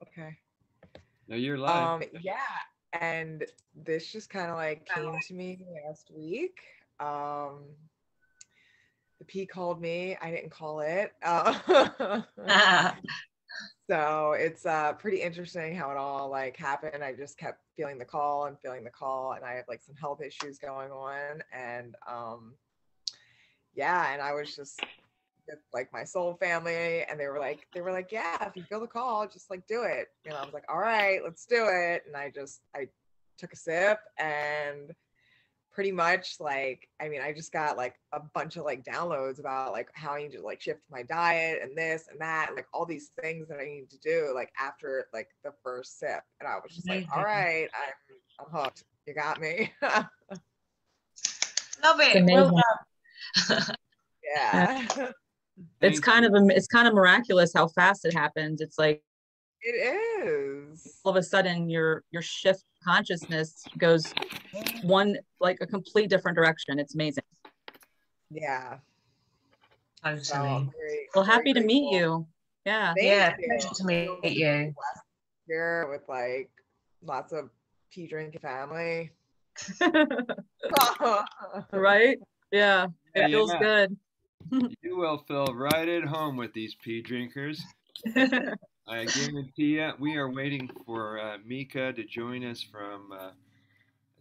Okay. No, you're live. Yeah, and this just kind of like came to me last week. Um, the P called me. I didn't call it. So it's pretty interesting how it all like happened. I just kept feeling the call and feeling the call, and I have like some health issues going on, and yeah, and I was just with like my soul family, and they were like, yeah, if you feel the call, just like do it. And I was like, all right, let's do it. And I took a sip, and pretty much like, I mean, I just got like a bunch of like downloads about like how I need to like shift my diet and this and that, and like all these things that I need to do like after like the first sip. And I was just like, all right, I'm hooked. You got me. Love it. Well done. Yeah. It's kind of miraculous how fast it happens. It's like it is. All of a sudden your shift consciousness goes like a complete different direction. It's amazing. Yeah. Totally. So well, happy to meet you. Yeah. Yeah, pleasure to meet you. Here with like lots of tea drinking family. Right? Yeah. It feels good. You will feel right at home with these pea drinkers. I guarantee you. We are waiting for Mika to join us from.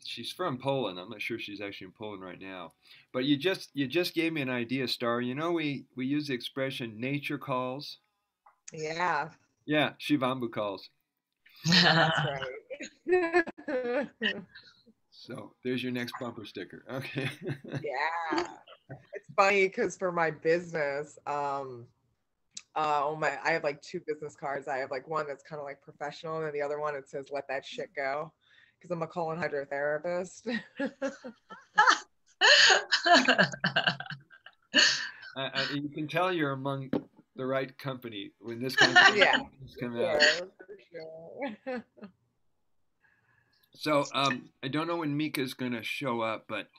She's from Poland. I'm not sure she's actually in Poland right now. But you just gave me an idea, Star. You know, we use the expression "nature calls." Yeah. Yeah, Shivambhu calls. That's right. So there's your next bumper sticker. Okay. Yeah. It's funny because for my business, I have like two business cards. I have like one that's kind of like professional, and then the other one it says "Let that shit go," because I'm a colon hydrotherapist. You can tell you're among the right company when this kind of thing comes out. Sure. So I don't know when Mika's gonna show up, but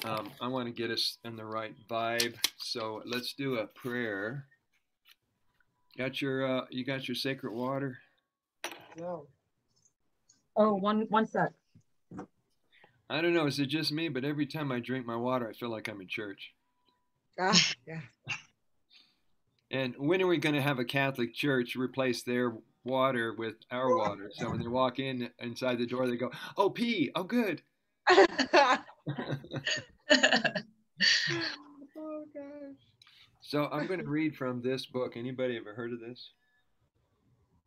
I want to get us in the right vibe. So let's do a prayer. You got your sacred water? No. Oh, one sec. I don't know. Is it just me? But every time I drink my water, I feel like I'm in church. Yeah. And when are we going to have a Catholic church replace their water with our water? So when they walk inside the door, they go, "Oh, pee! Oh, good." Oh gosh. So I'm going to read from this book. Anybody ever heard of this?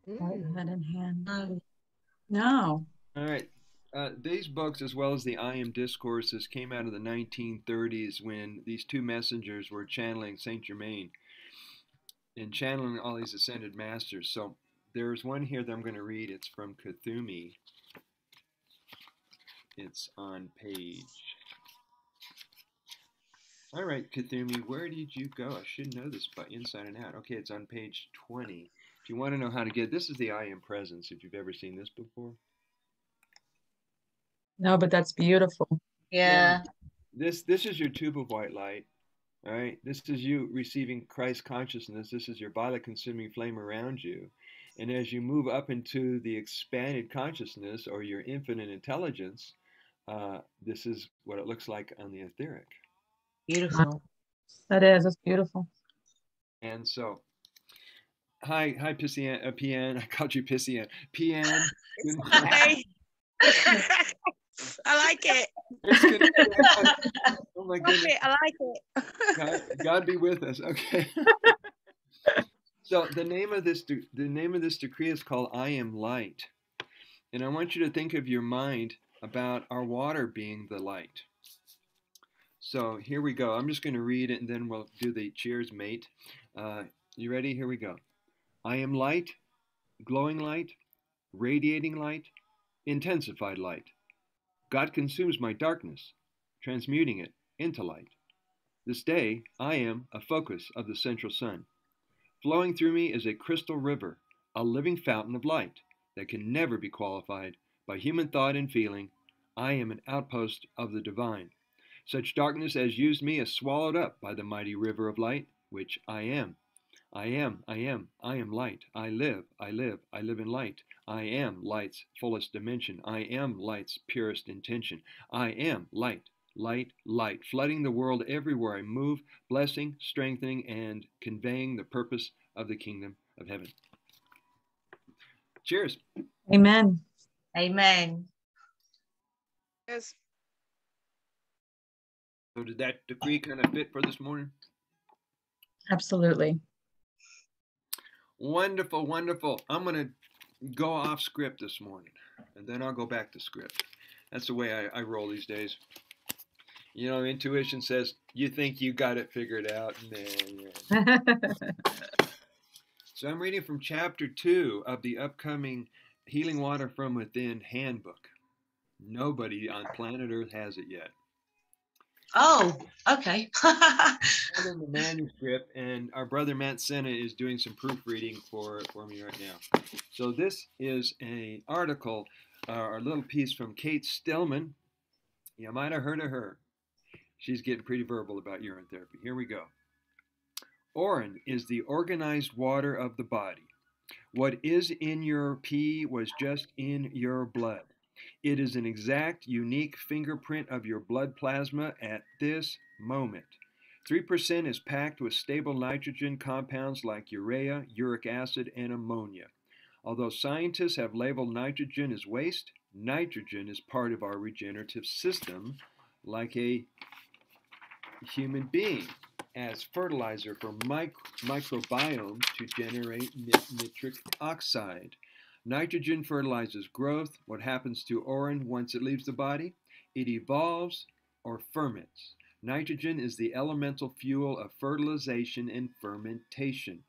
Head in hand. No. All right. These books, as well as the I Am Discourses, came out of the 1930s when these two messengers were channeling Saint Germain and channeling all these ascended masters. So there's one here that I'm going to read. It's from Kuthumi. It's on page. All right, Kuthumi, where did you go? I should know this by inside and out. Okay, it's on page 20. If you want to know how to get this, is the I Am Presence. If you've ever seen this before. No, but that's beautiful. Yeah. This is your tube of white light. All right. This is you receiving Christ consciousness. This is your violet consuming flame around you. And as you move up into the expanded consciousness or your infinite intelligence, this is what it looks like on the etheric. Beautiful. That's beautiful. And so, hi, Pian. I called you Pissian. Pian. Hi. I like it. Oh my goodness. I like it. God be with us. Okay. So the name of this decree is called I Am Light. And I want you to think of your mind about our water being the light. So here we go. I'm just going to read it and then we'll do the cheers, mate. You ready? Here we go. I am light, glowing light, radiating light, intensified light. God consumes my darkness, transmuting it into light. This day, I am a focus of the central sun. Flowing through me is a crystal river, a living fountain of light that can never be qualified by human thought and feeling. I am an outpost of the divine. Such darkness as used me is swallowed up by the mighty river of light, which I am. I am light. I live in light. I am light's fullest dimension. I am light's purest intention. I am light, light, light, flooding the world everywhere I move, blessing, strengthening, and conveying the purpose of the kingdom of heaven. Cheers. Amen. Amen. Yes. So did that decree kind of fit for this morning? Absolutely. Wonderful, wonderful. I'm going to go off script this morning, and then I'll go back to script. That's the way I roll these days. You know, intuition says, you think you got it figured out. Nah. So I'm reading from chapter 2 of the upcoming Healing Water from Within handbook. Nobody on planet Earth has it yet. Oh, okay. I'm in the manuscript, and our brother Matt Senna is doing some proofreading for me right now. So this is an article, or a little piece from Kate Stillman. You might have heard of her. She's getting pretty verbal about urine therapy. Here we go. Urine is the organized water of the body. What is in your pee was just in your blood. It is an exact, unique fingerprint of your blood plasma at this moment. 3% is packed with stable nitrogen compounds like urea, uric acid, and ammonia. Although scientists have labeled nitrogen as waste, nitrogen is part of our regenerative system, like a human being, as fertilizer for microbiomes to generate nitric oxide. Nitrogen fertilizes growth. What happens to urine once it leaves the body? It evolves or ferments. Nitrogen is the elemental fuel of fertilization and fermentation.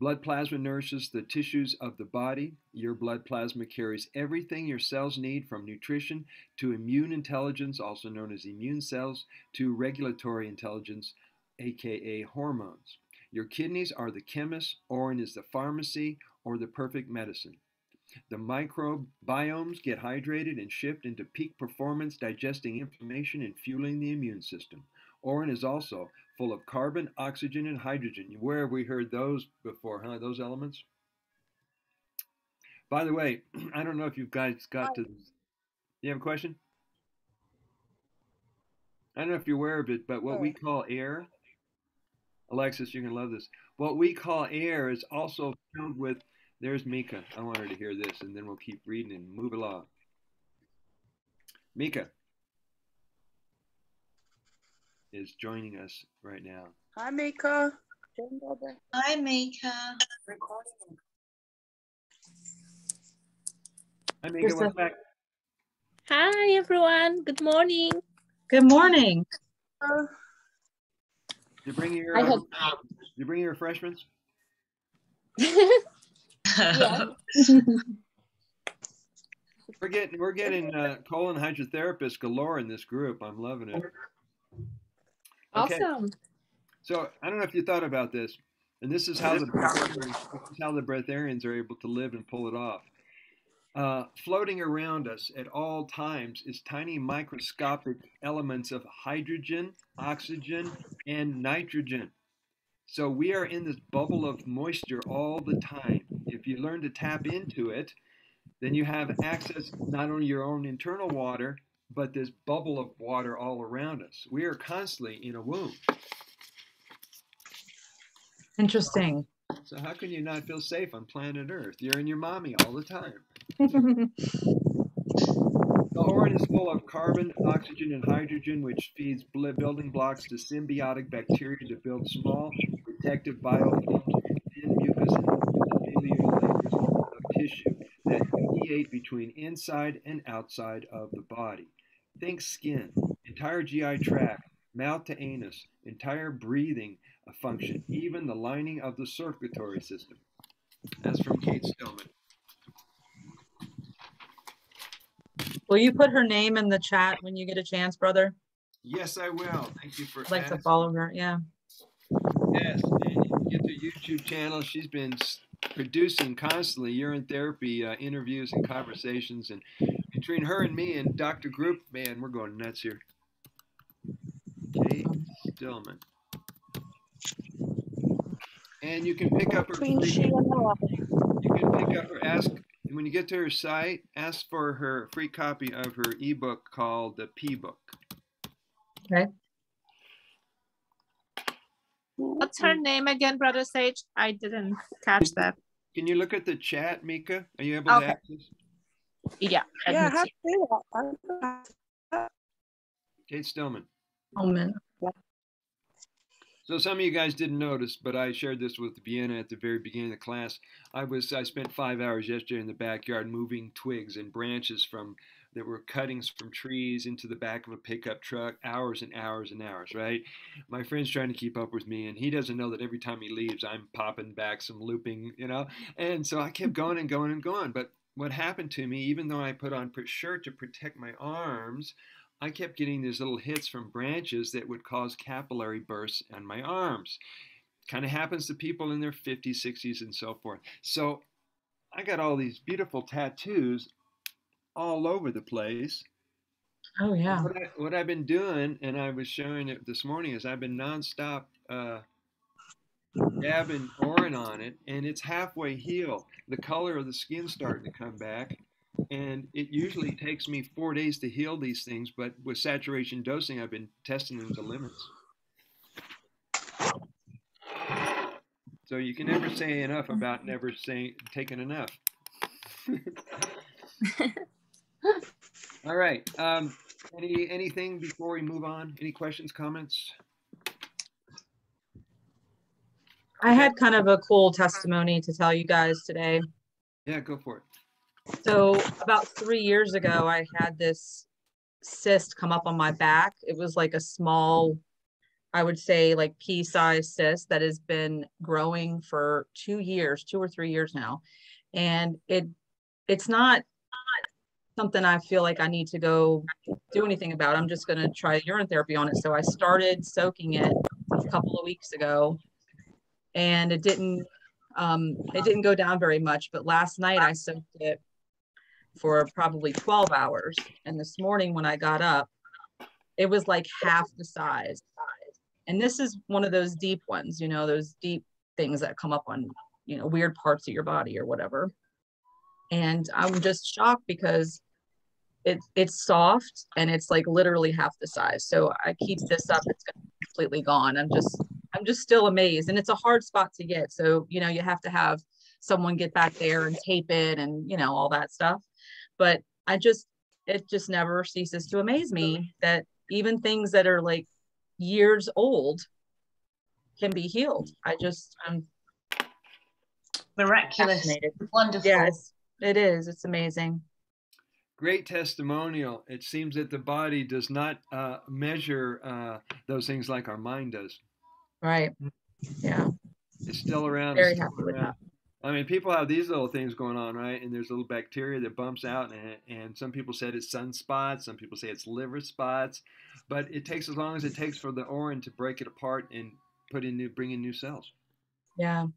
Blood plasma nourishes the tissues of the body. Your blood plasma carries everything your cells need, from nutrition to immune intelligence, also known as immune cells, to regulatory intelligence, aka hormones. Your kidneys are the chemists, urine is the pharmacy, or the perfect medicine. The microbiomes get hydrated and shift into peak performance, digesting inflammation and fueling the immune system. Urine is also full of carbon, oxygen, and hydrogen. Where have we heard those before, huh? Those elements? By the way, I don't know if you guys got to... You have a question? I don't know if you're aware of it, but what we call air... Alexis, you're going to love this. What we call air is also filled with... There's Mika. I want her to hear this, and then we'll keep reading and move along. Mika is joining us right now. Hi, Mika. Hi, Mika. Hi, Mika. Welcome back. Hi, everyone. Good morning. Good morning. Did you bring your, I hope. you bring your refreshments? Yeah. We're getting colon hydrotherapists galore in this group. I'm loving it. Okay. Awesome. So I don't know if you thought about this, and this is how the breatharians are able to live and pull it off. Floating around us at all times is tiny microscopic elements of hydrogen, oxygen, and nitrogen. So we are in this bubble of moisture all the time. If you learn to tap into it, then you have access not only your own internal water, but this bubble of water all around us. We are constantly in a womb. Interesting. So how can you not feel safe on planet Earth? You're in your mommy all the time. The urine is full of carbon, oxygen, and hydrogen, which feeds building blocks to symbiotic bacteria to build small, protective biofilms and thin mucus and epithelial layers of tissue that mediate between inside and outside of the body. Think skin, entire GI tract, mouth to anus, entire breathing function, even the lining of the circulatory system. That's from Kate Stillman. Will you put her name in the chat when you get a chance, brother? Yes, I will. Thank you for I'd like to asking. follow her. Yeah. Yes, and you can get the YouTube channel. She's been producing constantly urine therapy interviews and conversations, and between her and me and Dr. Group, man, we're going nuts here. Kate Stillman. And you can pick up her Between free, she and her. you can pick up her, ask, when you get to her site, ask for her free copy of her ebook called the P Book. Okay. What's her name again, Brother Sage? I didn't catch that. Can you look at the chat, Mika? Are you able to Okay. access? Yeah. let Yeah, me how see. to do that? Kate Stillman. Oh man. So some of you guys didn't notice, but I shared this with Vienna at the very beginning of the class. I spent 5 hours yesterday in the backyard moving twigs and branches that were cuttings from trees into the back of a pickup truck, hours and hours and hours, right? My friend's trying to keep up with me, and he doesn't know that every time he leaves, I'm popping back some looping, And so I kept going and going and going. But what happened to me, even though I put on a shirt to protect my arms, I kept getting these little hits from branches that would cause capillary bursts on my arms. Kind of happens to people in their 50s, 60s, and so forth. So I got all these beautiful tattoos all over the place. Oh yeah. What I've been doing, and I was showing it this morning, is I've been nonstop dabbing Orin on it, and it's halfway healed. The color of the skin's starting to come back. And it usually takes me 4 days to heal these things, but with saturation dosing, I've been testing them to limits. So you can never say enough about never taking enough. All right. Anything before we move on? Any questions, comments? I had kind of a cool testimony to tell you guys today. Yeah, go for it. So about 3 years ago, I had this cyst come up on my back. It was like a small, I would say like pea-sized cyst that has been growing for 2 years, 2 or 3 years now. And it's not something I feel like I need to go do anything about. I'm just going to try urine therapy on it. So I started soaking it a couple of weeks ago, and it didn't go down very much. But last night I soaked it for probably 12 hours. And this morning when I got up, it was like half the size. And this is one of those deep ones, those deep things that come up on, weird parts of your body or whatever. And I'm just shocked because it's soft and it's like literally half the size. So I keep this up, it's completely gone. I'm just still amazed. And it's a hard spot to get. So, you have to have someone get back there and tape it and, all that stuff. But it just never ceases to amaze me that even things that are like years old can be healed. I'm Miraculous. fascinated. Wonderful. Yes, it is. It's amazing. Great testimonial. It seems that the body does not measure those things like our mind does. Right. Yeah. It's still around. Very happy with that. I mean, people have these little things going on, right? And there's a little bacteria that bumps out, and some people said it's sunspots, some people say it's liver spots, but it takes as long as it takes for the Orin to break it apart and bring in new cells. Yeah.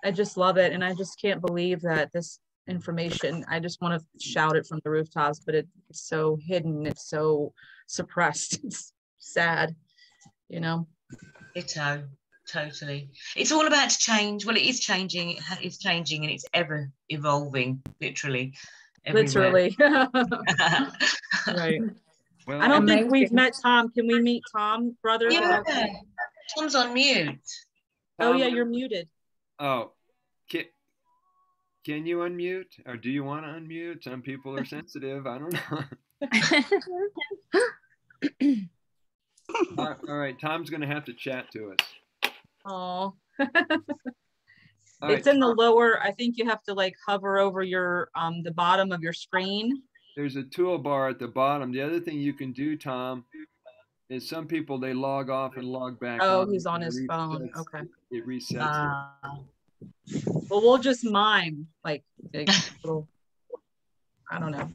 I just love it, and I just can't believe that this information, I just want to shout it from the rooftops, but it's so hidden, it's so suppressed. It's sad, Ditto. Totally. It's all about to change. Well, it is changing. It's changing and it's ever evolving, literally. Everywhere. Literally. Right. Well, I don't think we've met Tom. Can we meet Tom, brother? Yeah. Tom's on mute. Oh, yeah, you're muted. Oh, can you unmute, or do you want to unmute? Some people are sensitive. I don't know. All right, Tom's going to have to chat to us. Oh. It's in the lower, I think you have to like hover over your the bottom of your screen. There's a toolbar at the bottom. The other thing you can do, Tom, is some people, they log off and log back on. He's on his phone. Okay. It resets. Well, we'll just mime like little, I don't know.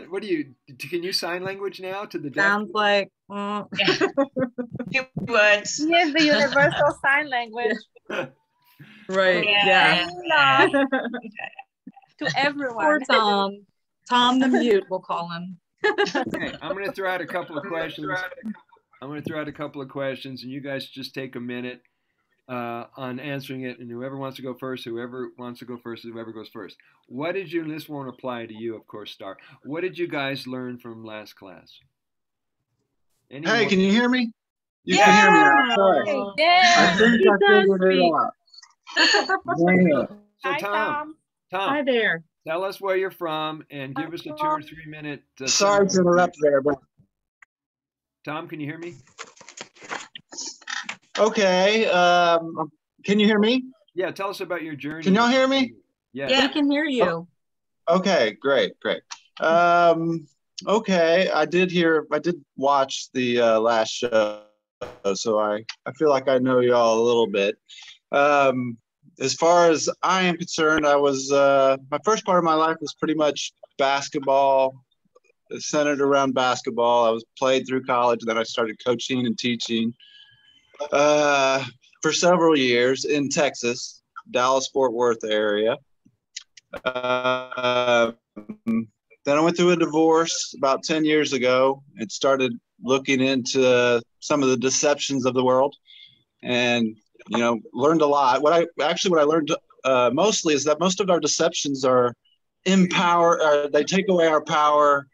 What do you, can you sign language now to the deaf? Sounds like Few words. Yes, the universal sign language. Right. Yeah. To everyone. Poor Tom. Tom the mute, we'll call him. Okay, I'm going to throw out a couple of questions. I'm going to throw out a couple of questions, and you guys just take a minute on answering it. And whoever wants to go first, whoever goes first. What did you? And this won't apply to you, of course, Star. What did you guys learn from last class? Hey, can you hear me? You Yeah. can hear me now. Sorry. I Yeah. think I figured it out. Man. So Hi, Tom. Hi there. tell us where you're from and give us a 2 or 3 minute. Sorry to interrupt there, but Tom, can you hear me? okay. Can you hear me? Yeah, tell us about your journey. Can y'all hear me? Yeah. Yeah. We can hear you. Okay, great. Okay, I did watch the last show, so I feel like I know y'all a little bit. As far as I am concerned, I was my first part of my life was pretty much basketball, centered around basketball. I was played through college, then I started coaching and teaching for several years in Texas, Dallas Fort Worth area. Then I went through a divorce about 10 years ago and started looking into some of the deceptions of the world, and learned a lot. What I learned mostly is that most of our deceptions are they take away our power.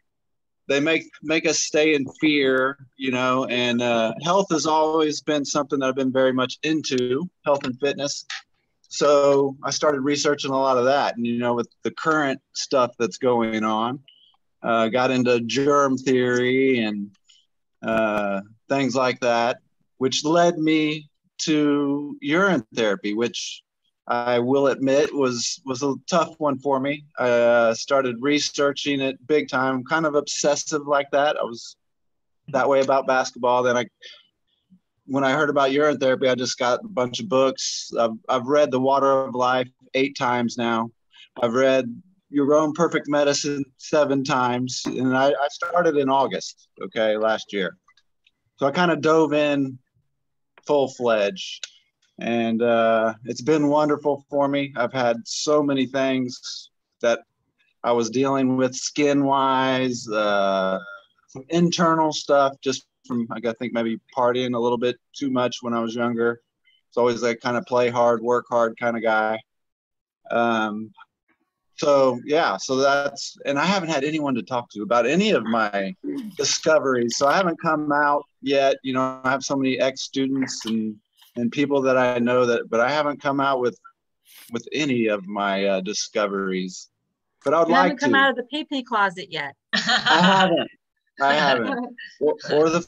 They make us stay in fear, and health has always been something that I've been very much into, health and fitness. So I started researching a lot of that, and with the current stuff that's going on, got into germ theory and things like that, which led me to urine therapy, which I will admit was a tough one for me. I started researching it big time. I'm kind of obsessive like that. I was that way about basketball. Then when I heard about urine therapy, I just got a bunch of books. I've read The Water of Life 8 times now. I've read Your Own Perfect Medicine 7 times. And I started in August, last year. So I kind of dove in full-fledged. And it's been wonderful for me. I've had so many things that I was dealing with skin-wise, some internal stuff, just from, I think, maybe partying a little bit too much when I was younger. It's always like kind of play hard, work hard kind of guy. So that's, and I haven't had anyone to talk to about any of my discoveries. So I haven't come out yet. I have so many ex-students and people that I know but I haven't come out with any of my discoveries. But I would You like haven't come to. out of the pee closet yet. I haven't. Or the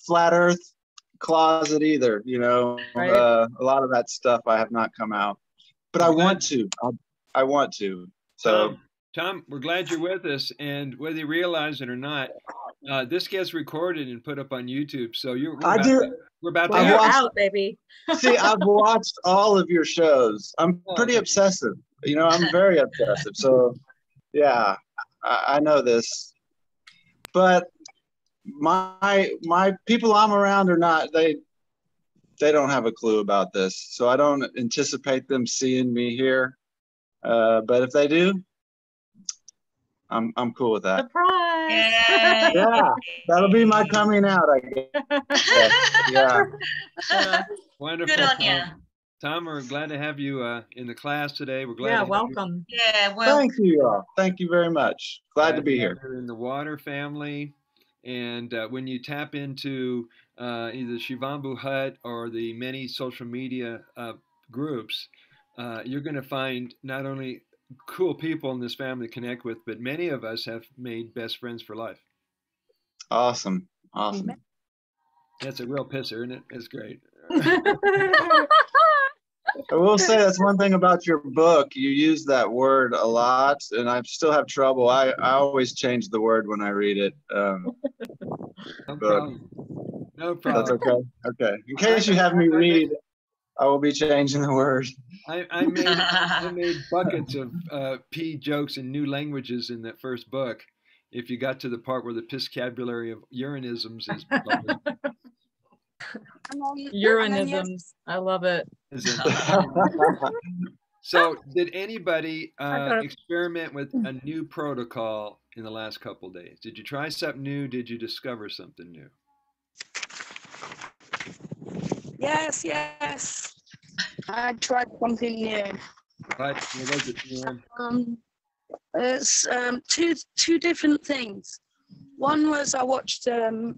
flat Earth closet either. Right. A lot of that stuff I have not come out, but I want to. I want to. So, Tom, we're glad you're with us, and whether you realize it or not, this gets recorded and put up on YouTube. So we're about to You're have out, baby. see, I've watched all of your shows. I'm pretty obsessive. I'm very obsessive. So, yeah, I know this. But my people I'm around are not. They don't have a clue about this. So I don't anticipate them seeing me here. But if they do, I'm cool with that. Surprise! Yeah, that'll be my coming out, I guess. Yeah. wonderful. Good on you. Tom, we're glad to have you in the class today. We're glad. Yeah, to have welcome. Yeah, well. Thank you all. Thank you very much. Glad to be here. You're in the water family, and when you tap into either Shivambhu Hut or the many social media groups, you're going to find not only cool people in this family to connect with, but many of us have made best friends for life. Awesome. That's a real pisser, isn't it? It's great. I will say that's one thing about your book. You use that word a lot, and I still have trouble. I always change the word when I read it. No problem. No problem. That's okay. Okay. In case you have me read, I will be changing the word. I made buckets of pee jokes in new languages in that first book. If you got to the part where the piscabulary of urinisms is published. Urinisms. I love it. So did anybody experiment with a new protocol in the last couple of days? Did you try something new? Did you discover something new? Yes, yes. I tried something new. What was it, Ian? It's two different things. One was I watched a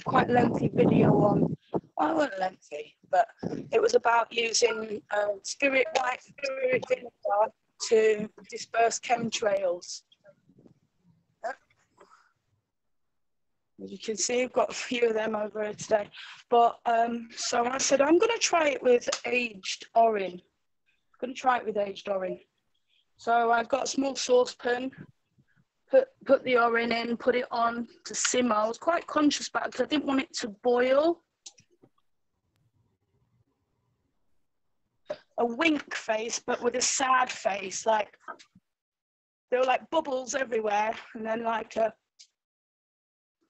quite lengthy video on, well, it wasn't lengthy, but it was about using white spirit vinegar to disperse chemtrails. As you can see, I've got a few of them over here today. But so I said, I'm going to try it with aged orange. I'm going to try it with aged orange. So I've got a small saucepan, put the orange in, put it on to simmer. I was quite conscious about it because I didn't want it to boil. A wink face, but with a sad face. Like, there were like bubbles everywhere, and then like a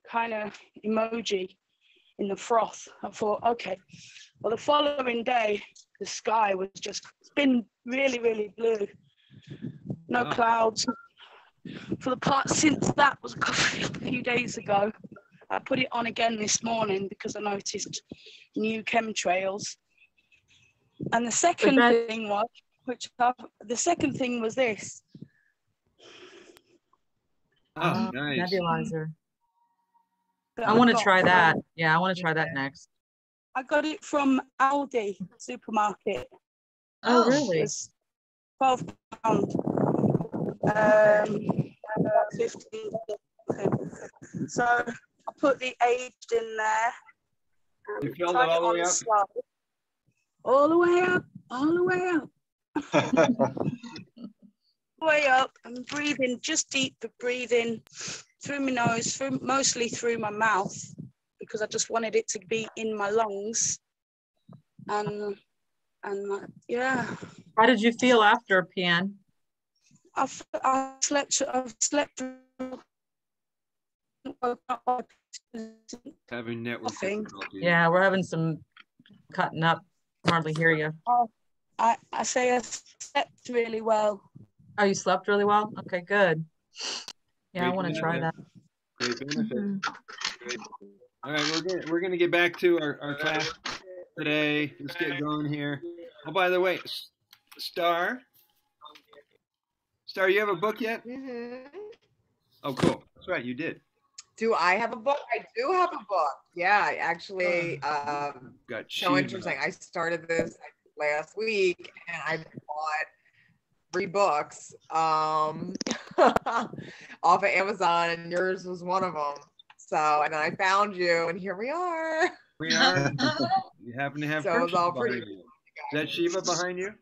kind of emoji in the froth. I thought, okay. Well, the following day, the sky was just, it's been really, really blue. No clouds. For the part since that was a few days ago, I put it on again this morning because I noticed new chemtrails. And the second thing was, the second thing was this. Oh, nice. Nebulizer. I want to try that. Yeah, I want to try that next. I got it from Aldi supermarket. Oh, really? It's £12. 15. So I put the aged in there. You filled it all the way up? Slow. All the way up, all the way up. Way up and breathing, just deep breathing through my nose, mostly through my mouth, because I just wanted it to be in my lungs. And yeah. How did you feel after, PN? I slept. Having network difficulties. Yeah, we're having some cutting up. Hardly hear you. I say I slept really well. Oh, you slept really well? Okay, good. Yeah, Great I want to try that. Great benefit. All right, we're gonna get back to our class today. Let's get going here. Oh, by the way, Star, you have a book yet? Mm-hmm. Oh, cool. That's right, you did. Do I have a book? I do have a book. Yeah, actually, Got so interesting. I started this last week, and I bought 3 books off of Amazon, and yours was one of them. So, and then I found you, and here we are. We are. You happen to have. So it was all pretty. Is that Shiva behind you?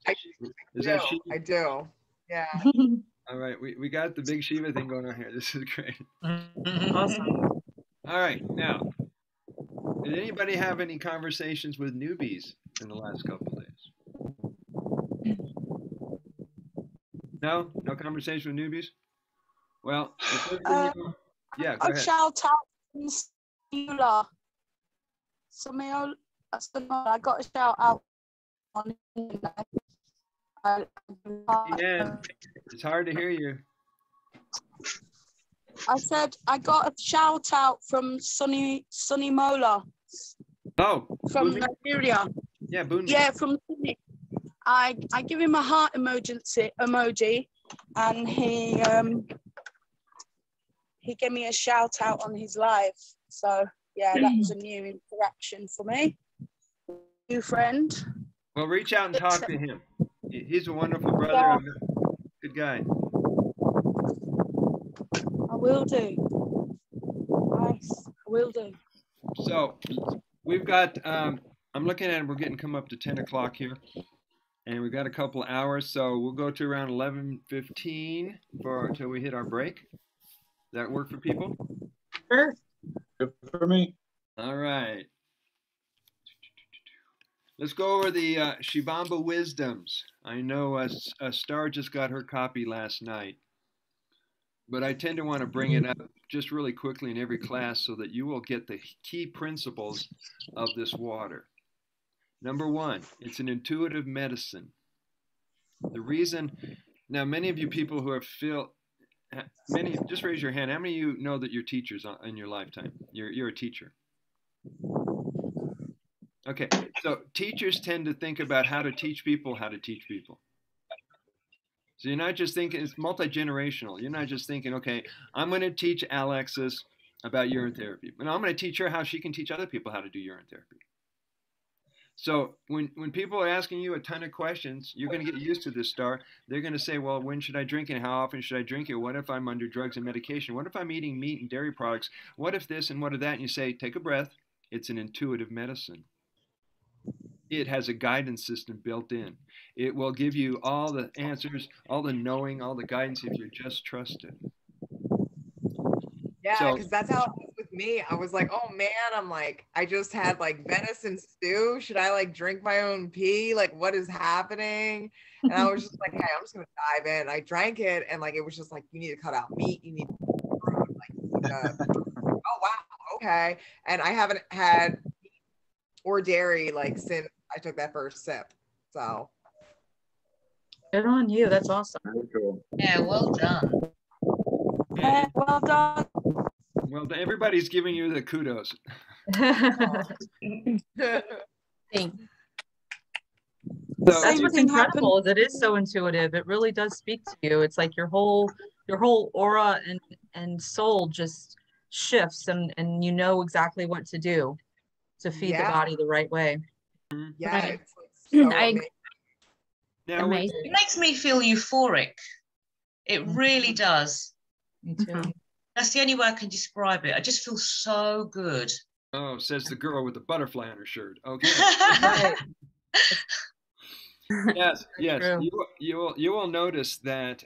That Shiva? I do. Yeah. All right, we got the big Shiva thing going on here. This is great. Awesome. All right, now, did anybody have any conversations with newbies in the last couple of days? No conversation with newbies. Well, yeah, go ahead. Shout out to Samiola. I got a shout out on Yeah, it's hard to hear you. I said I got a shout out from Sunny Mola. Oh, from Boomy? Nigeria. Yeah, Boomy. Yeah, from Sunny. I give him a heart emoji, and he gave me a shout out on his live. So yeah, that was a new interaction for me. New friend. Well, reach out and talk to him. He's a wonderful brother. Yeah. Good guy. I will do. Nice. I will do. So we've got, I'm looking at it, we're getting come up to 10 o'clock here. And we've got a couple of hours, so we'll go to around 11:15 until we hit our break. Does that work for people? Sure. Good for me. All right. Let's go over the Shivambhu wisdoms. I know Star just got her copy last night, but I tend to want to bring it up just really quickly in every class so that you will get the key principles of this water. Number 1, it's an intuitive medicine. The reason, now many of you people who have just raise your hand. How many of you know that you're teachers in your lifetime? You're a teacher. Okay, so teachers tend to think about how to teach people how to teach people. So you're not just thinking, it's multi-generational. You're not just thinking, okay, I'm going to teach Alexis about urine therapy, but I'm going to teach her how she can teach other people how to do urine therapy. So when people are asking you a ton of questions, you're going to get used to this, Star. They're going to say, well, when should I drink it? How often should I drink it? What if I'm under drugs and medication? What if I'm eating meat and dairy products? What if this and what if that? And you say, take a breath. It's an intuitive medicine. It has a guidance system built in. It will give you all the answers, all the knowing, all the guidance if you just trust it. Yeah, because that's how it was with me. I was like, oh man, I'm like, I just had like venison stew. Should I like drink my own pee? Like, what is happening? And I was just like, hey, I'm just gonna dive in. I drank it, and like it was just like, you need to cut out meat, you need fruit, like oh wow, okay. And I haven't had meat or dairy like since I took that first sip. So Good on you. That's awesome. Very cool. Yeah, well done. Yeah, well done. Well, everybody's giving you the kudos. Thank So, That's Same what's thing incredible is it is so intuitive. It really does speak to you. It's like your whole aura and soul just shifts and you know exactly what to do to feed the Yeah. body the right way. yeah, Right. it's like so I- amazing. now, Amazing. It makes me feel euphoric. It really does. Me too. Mhm. That's the only way I can describe it. I just feel so good. oh, says the girl with the butterfly on her shirt. Okay. Right. Yes, yes. true. You will notice that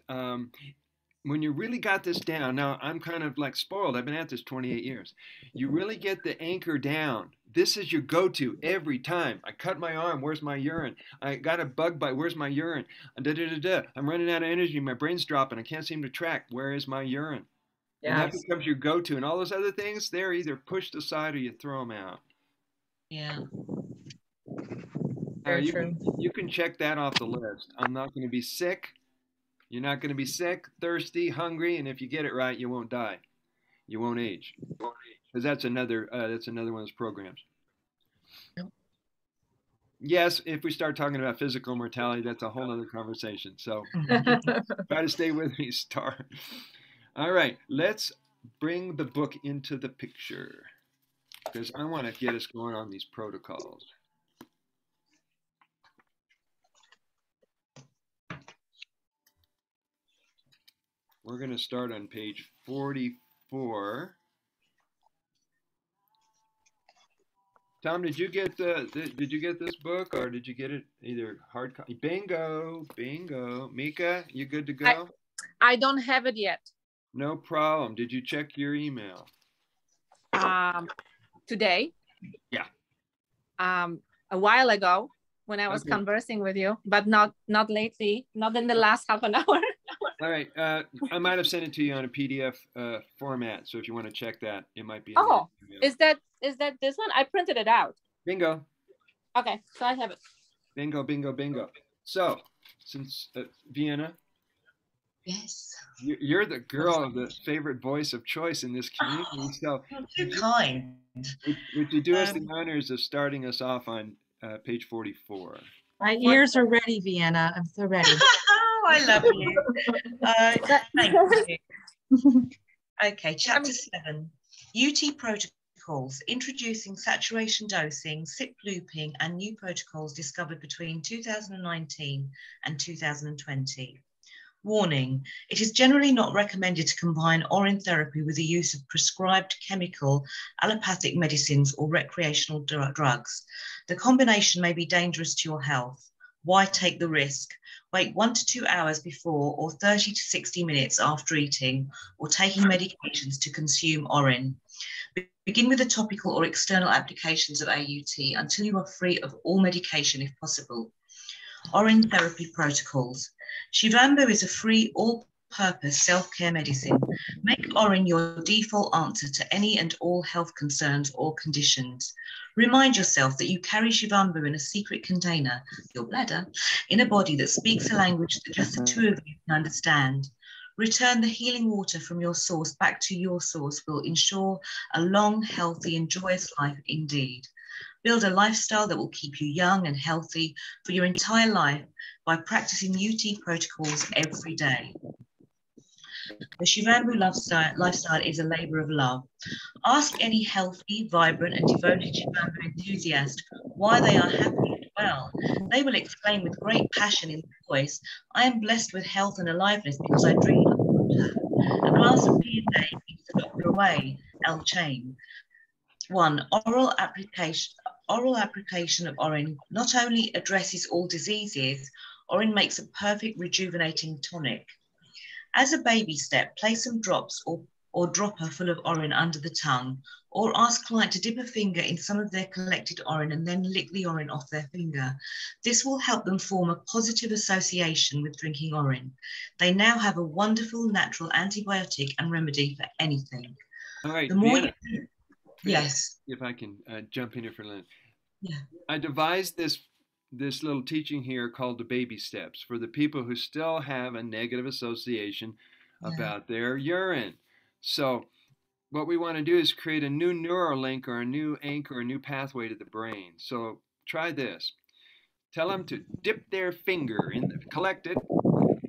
when you really got this down. Now I'm kind of like spoiled. I've been at this 28 years. You really get the anchor down. This is your go-to every time. I cut my arm. Where's my urine? I got a bug bite. Where's my urine? Da, da, da, da. I'm running out of energy. My brain's dropping. I can't seem to track. Where is my urine? And that Yes. becomes your go-to. And all those other things, they're either pushed aside or you throw them out. Yeah. Very you true. you can check that off the list. I'm not going to be sick. You're not going to be sick, thirsty, hungry, and if you get it right, you won't die. You won't age. Because that's another one of those programs. Yep. Yes, if we start talking about physical mortality, that's a whole other conversation. So try to stay with me, Star. All right, let's bring the book into the picture because I want to get us going on these protocols. We're going to start on page 44. Tom, did you get this book or did you get it either hard copy? Bingo, bingo. Mika, you good to go? I don't have it yet. No problem. Did you check your email? Today. Yeah. A while ago when I was Okay. conversing with you, but not lately, not in the last half an hour. All right. I might have sent it to you on a PDF format, so if you want to check that, it might be. Oh, in your is that this one? I printed it out. bingo, Okay, so I have it. bingo, bingo, bingo. So, since Vienna, Yes. you're the girl, the favorite voice of choice in this community. So, You're too kind. would you do us the honors of starting us off on page 44? My ears are ready, Vienna. I'm so ready. Oh, I love you. Thank you. Okay, chapter 7. UT protocols, introducing saturation dosing, SIP looping, and new protocols discovered between 2019 and 2020. Warning, it is generally not recommended to combine urine therapy with the use of prescribed chemical, allopathic medicines or recreational drugs. The combination may be dangerous to your health. Why take the risk? Wait 1 to 2 hours before or 30 to 60 minutes after eating or taking medications to consume urine. Begin with the topical or external applications of AUT until you are free of all medication if possible. Urine therapy protocols. Shivambhu is a free, all-purpose self-care medicine. Make urine your default answer to any and all health concerns or conditions. Remind yourself that you carry Shivambhu in a secret container, your bladder, in a body that speaks a language that just the two of you can understand. Return the healing water from your source back to your source will ensure a long, healthy, and joyous life indeed. Build a lifestyle that will keep you young and healthy for your entire life by practicing UT protocols every day. The Shivambhu lifestyle is a labor of love. Ask any healthy, vibrant, and devoted Shivambhu enthusiast why they are happy and well. They will explain with great passion in their voice, I am blessed with health and aliveness because I drink water. A glass of tea a day keeps the doctor away. L. Chain. 1. Oral application of Orin not only addresses all diseases, Orin makes a perfect rejuvenating tonic. As a baby step, place some drops or dropper full of Orin under the tongue, or ask client to dip a finger in some of their collected Orin and then lick the Orin off their finger. This will help them form a positive association with drinking Orin. They now have a wonderful natural antibiotic and remedy for anything. All right, The more Vienna, yes. if I can jump in here for a minute. Yeah. I devised this little teaching here called the baby steps for the people who still have a negative association about their urine. So what we want to do is create a new neural link or a new anchor, a new pathway to the brain. So try this. Tell them to dip their finger in the, collect it,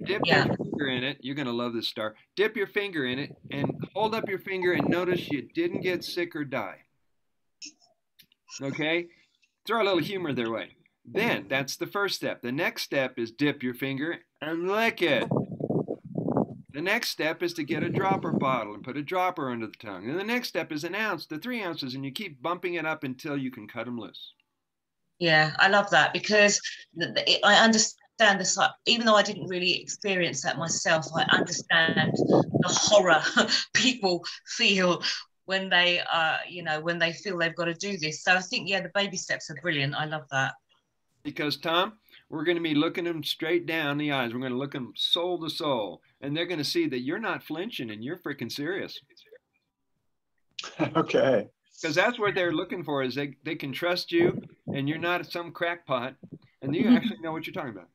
dip their finger in it. You're going to love this, Star. Dip your finger in it and hold up your finger and notice you didn't get sick or die. Okay? Throw a little humor their way. Then that's the first step. The next step is dip your finger and lick it. The next step is to get a dropper bottle and put a dropper under the tongue. And the next step is an ounce to 3 ounces, and you keep bumping it up until you can cut them loose. Yeah, I love that because I understand this. Even though I didn't really experience that myself, I understand the horror people feel when they, when they feel they've got to do this. So I think, yeah, the baby steps are brilliant. I love that. Because, Tom, we're going to be looking them straight down the eyes. We're going to look them soul to soul. And they're going to see that you're not flinching and you're freaking serious. Okay. Because that's what they're looking for is they can trust you and you're not some crackpot and you actually know what you're talking about.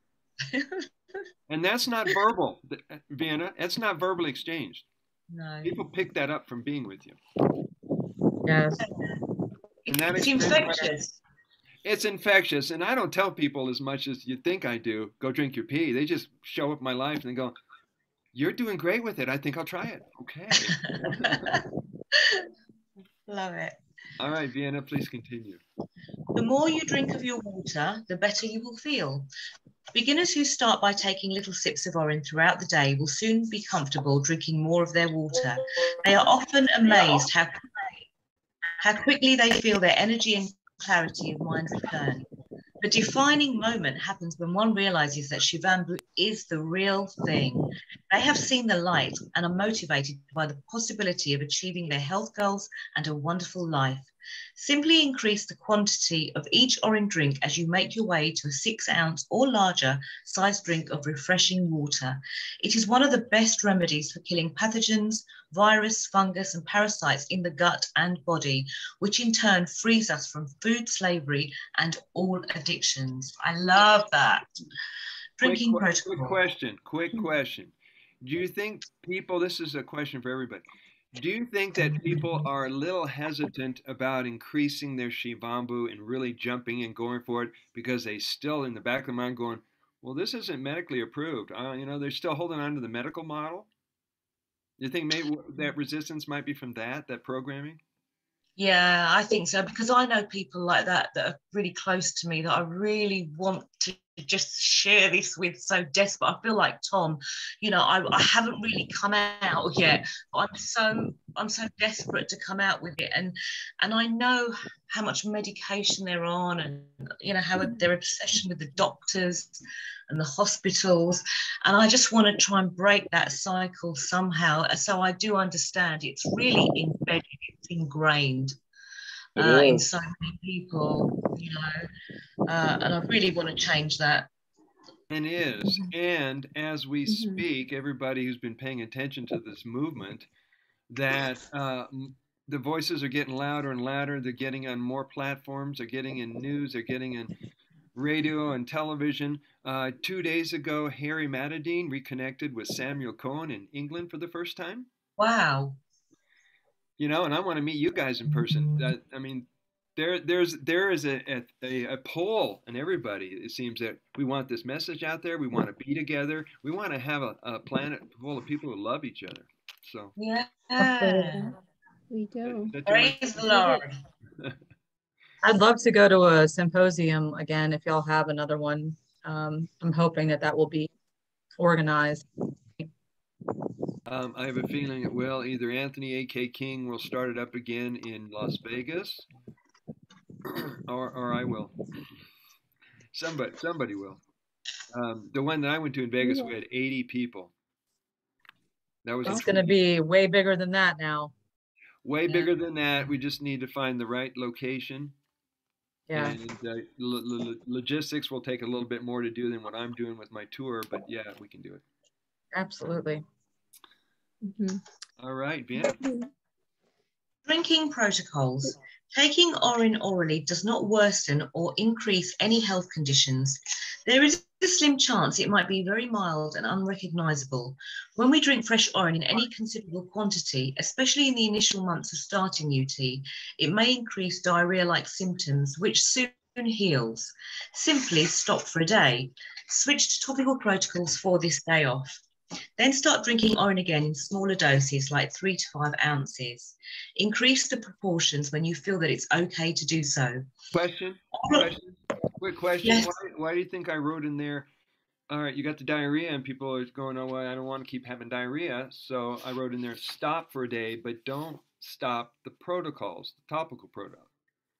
And that's not verbal, Vienna. That's not verbally exchanged. No. People pick that up from being with you. Yes. And that It's infectious. It's infectious, and I don't tell people as much as you think I do, go drink your pee. They just show up in my life and they go, you're doing great with it. I think I'll try it. Okay. Love it. All right, Vienna, please continue. The more you drink of your water, the better you will feel. Beginners who start by taking little sips of Orin throughout the day will soon be comfortable drinking more of their water. They are often amazed how quickly they feel their energy and clarity of mind return. The defining moment happens when one realizes that Shivambhu is the real thing. They have seen the light and are motivated by the possibility of achieving their health goals and a wonderful life. Simply increase the quantity of each orange drink as you make your way to a 6 ounce or larger size drink of refreshing water. It is one of the best remedies for killing pathogens, virus, fungus, and parasites in the gut and body, which in turn frees us from food slavery and all addictions. I love that. Drinking protocol. Quick question. Do you think people, this is a question for everybody, do you think that people are a little hesitant about increasing their Shivambhu and really jumping and going for it because they still in the back of their mind going, well, this isn't medically approved. They're still holding on to the medical model. You think maybe that resistance might be from that programming? Yeah, I think so, because I know people like that are really close to me that I really want to just share this with so desperate. I feel like Tom, I haven't really come out yet, but I'm so desperate to come out with it, and I know how much medication they're on, and how their obsession with the doctors and the hospitals, and I just want to try and break that cycle somehow. So I do understand it's really embedded, it's ingrained in so many people, and I really want to change that. And as we speak, everybody who's been paying attention to this movement, that the voices are getting louder and louder. They're getting on more platforms. They're getting in news. They're getting in radio and television. 2 days ago, Harry Matadine reconnected with Samuel Cohen in England for the first time. Wow. And I want to meet you guys in person. there is a pull in everybody. It seems that we want this message out there. We want to be together. We want to have a planet full of people who love each other. So Yeah. We do. that too much? Praise the Lord. I'd love to go to a symposium again if y'all have another one. I'm hoping that will be organized. I have a feeling it will. Either Anthony A.K. King will start it up again in Las Vegas, or I will. Somebody will. The one that I went to in Vegas, we had 80 people. That was It's going to be way bigger than that now. way bigger than that. We just need to find the right location. Yeah. And logistics will take a little bit more to do than what I'm doing with my tour, but yeah, we can do it. Absolutely. All right, Bien. Drinking protocols. Taking urine orally does not worsen or increase any health conditions. There is a slim chance it might be very mild and unrecognizable. When we drink fresh urine in any considerable quantity, especially in the initial months of starting UT, it may increase diarrhea-like symptoms, which soon heals. Simply stop for a day. Switch to topical protocols for this day off. Then start drinking urine again in smaller doses, like 3 to 5 ounces. Increase the proportions when you feel that it's okay to do so. Question. Quick question. Yes. Why do you think I wrote in there, all right, you got the diarrhea, and people are going, oh, well, I don't want to keep having diarrhea. So I wrote in there, stop for a day, but don't stop the protocols, the topical protocol,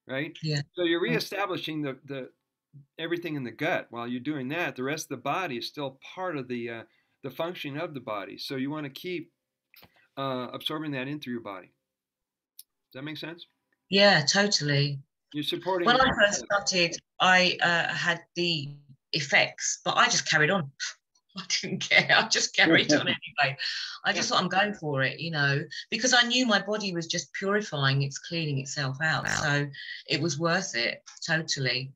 right? Yeah. So you're reestablishing the everything in the gut. While you're doing that, the rest of the body is still part of the functioning of the body. So you want to keep absorbing that in through your body. Does that make sense? Yeah, totally. You're supporting. When I first started, I had the effects, but I just carried on. I didn't care. I just carried on anyway. I just thought I'm going for it, you know, because I knew my body was just purifying, it's cleaning itself out. So it was worth it, totally.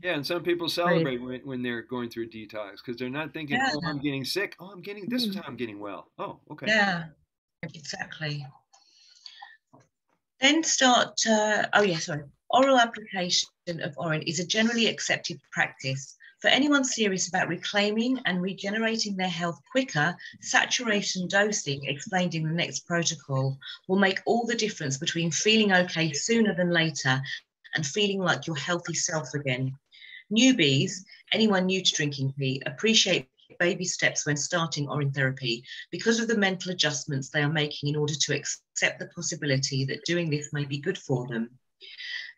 Yeah, and some people celebrate when they're going through a detox because they're not thinking, oh, I'm getting sick. Oh, this is how I'm getting well. Oh, okay. Yeah, exactly. Then start, oral application of urine is a generally accepted practice. For anyone serious about reclaiming and regenerating their health quicker, saturation dosing, explained in the next protocol, will make all the difference between feeling okay sooner than later and feeling like your healthy self again. Newbies, anyone new to drinking pee, appreciate baby steps when starting urine therapy because of the mental adjustments they are making in order to accept the possibility that doing this may be good for them.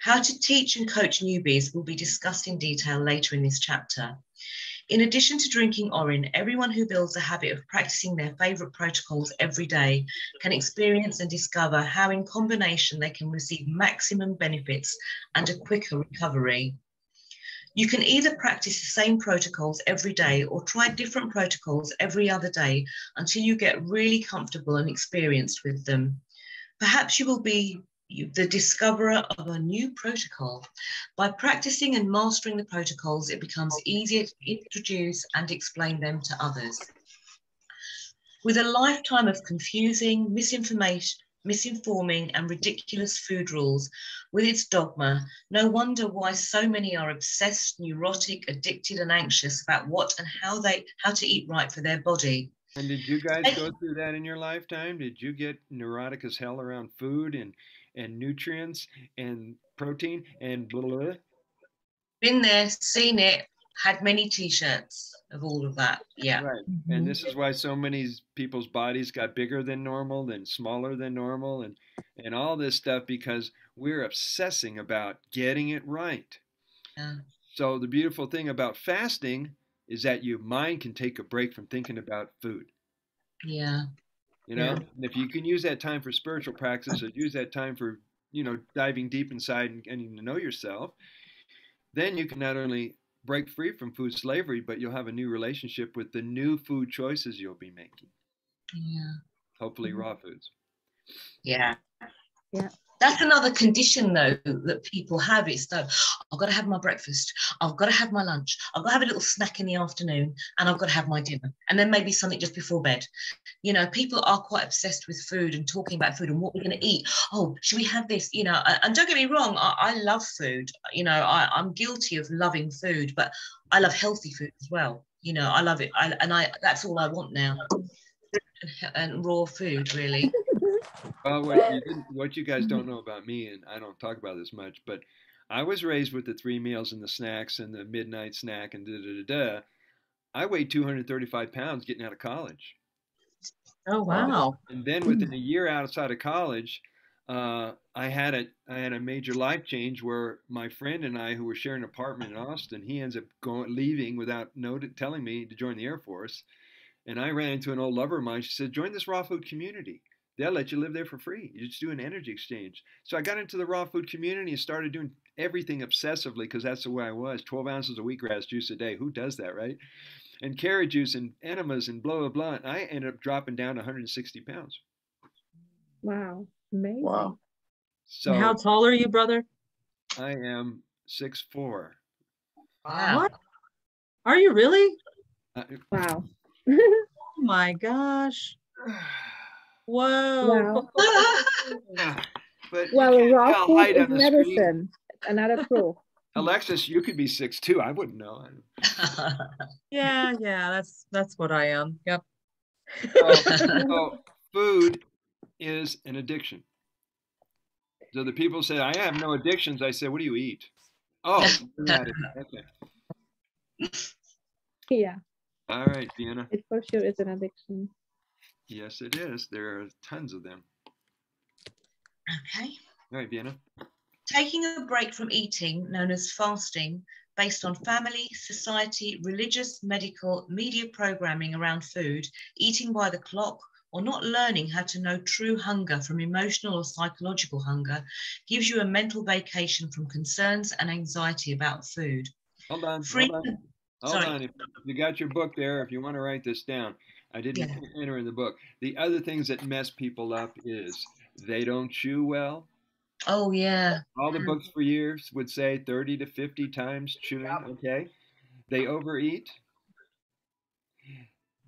How to teach and coach newbies will be discussed in detail later in this chapter. In addition to drinking urine, everyone who builds a habit of practicing their favourite protocols every day can experience and discover how in combination they can receive maximum benefits and a quicker recovery. You can either practice the same protocols every day or try different protocols every other day until you get really comfortable and experienced with them. Perhaps you will be the discoverer of a new protocol. By practicing and mastering the protocols, it becomes easier to introduce and explain them to others. With a lifetime of confusing, misinforming and ridiculous food rules with its dogma, no wonder why so many are obsessed, neurotic, addicted and anxious about what and how to eat right for their body. And did you guys go through that in your lifetime? Did you get neurotic as hell around food and nutrients and protein and blah, blah, blah? Been there, seen it, had many t-shirts of all of that. Yeah. Right. And this is why so many people's bodies got bigger than normal, then smaller than normal, and all this stuff because we're obsessing about getting it right. Yeah. So the beautiful thing about fasting is that your mind can take a break from thinking about food. Yeah. You know, and if you can use that time for spiritual practice or use that time for, diving deep inside and getting to know yourself, then you can not only break free from food slavery, but you'll have a new relationship with the new food choices you'll be making. Yeah. Hopefully raw foods. Yeah. Yeah. That's another condition, though, that people have. It's though, I've got to have my breakfast, I've got to have my lunch, I've got to have a little snack in the afternoon, and I've got to have my dinner, and then maybe something just before bed. You know, people are quite obsessed with food and talking about food and what we're going to eat. Oh, should we have this? You know, and don't get me wrong, I love food. You know, I'm guilty of loving food, but I love healthy food as well. You know, I love it. That's all I want now. And raw food, really. Well, what you guys don't know about me, and I don't talk about this much, but I was raised with the 3 meals and the snacks and the midnight snack and da da da da. I weighed 235 pounds getting out of college. Oh, wow. And then within a year outside of college, I had a major life change where my friend and I, who were sharing an apartment in Austin, he ends up leaving without telling me to join the Air Force. And I ran into an old lover of mine. She said, join this raw food community. They'll let you live there for free. You just do an energy exchange. So I got into the raw food community and started doing everything obsessively because that's the way I was. 12 ounces of wheatgrass juice a day. Who does that, right? And carrot juice and enemas and blah, blah, blah. And I ended up dropping down 160 pounds. Wow. Amazing. Wow. So And how tall are you, brother? I am 6'4". Wow. What? Are you really? Wow. Oh my gosh. Whoa. Wow. But Well, you can't raw tell food height is on the screen. medicine. Another proof. Alexis, you could be 6'2". I wouldn't know. Yeah, that's what I am. Yep. So food is an addiction. So the people say, I have no addictions. I say, what do you eat? Oh, okay. Yeah, All right, Vienna. it for sure is an addiction. Yes, it is. There are tons of them. Okay. All right, Vienna. Taking a break from eating, known as fasting, based on family, society, religious, medical, media programming around food, eating by the clock, or not learning how to know true hunger from emotional or psychological hunger, gives you a mental vacation from concerns and anxiety about food. Hold on. Free- Hold Sorry. on. If you got your book there, if you want to write this down, I didn't enter in the book. The other things that mess people up is they don't chew well. Oh, yeah. All the books for years would say 30 to 50 times chewing. Okay. They overeat.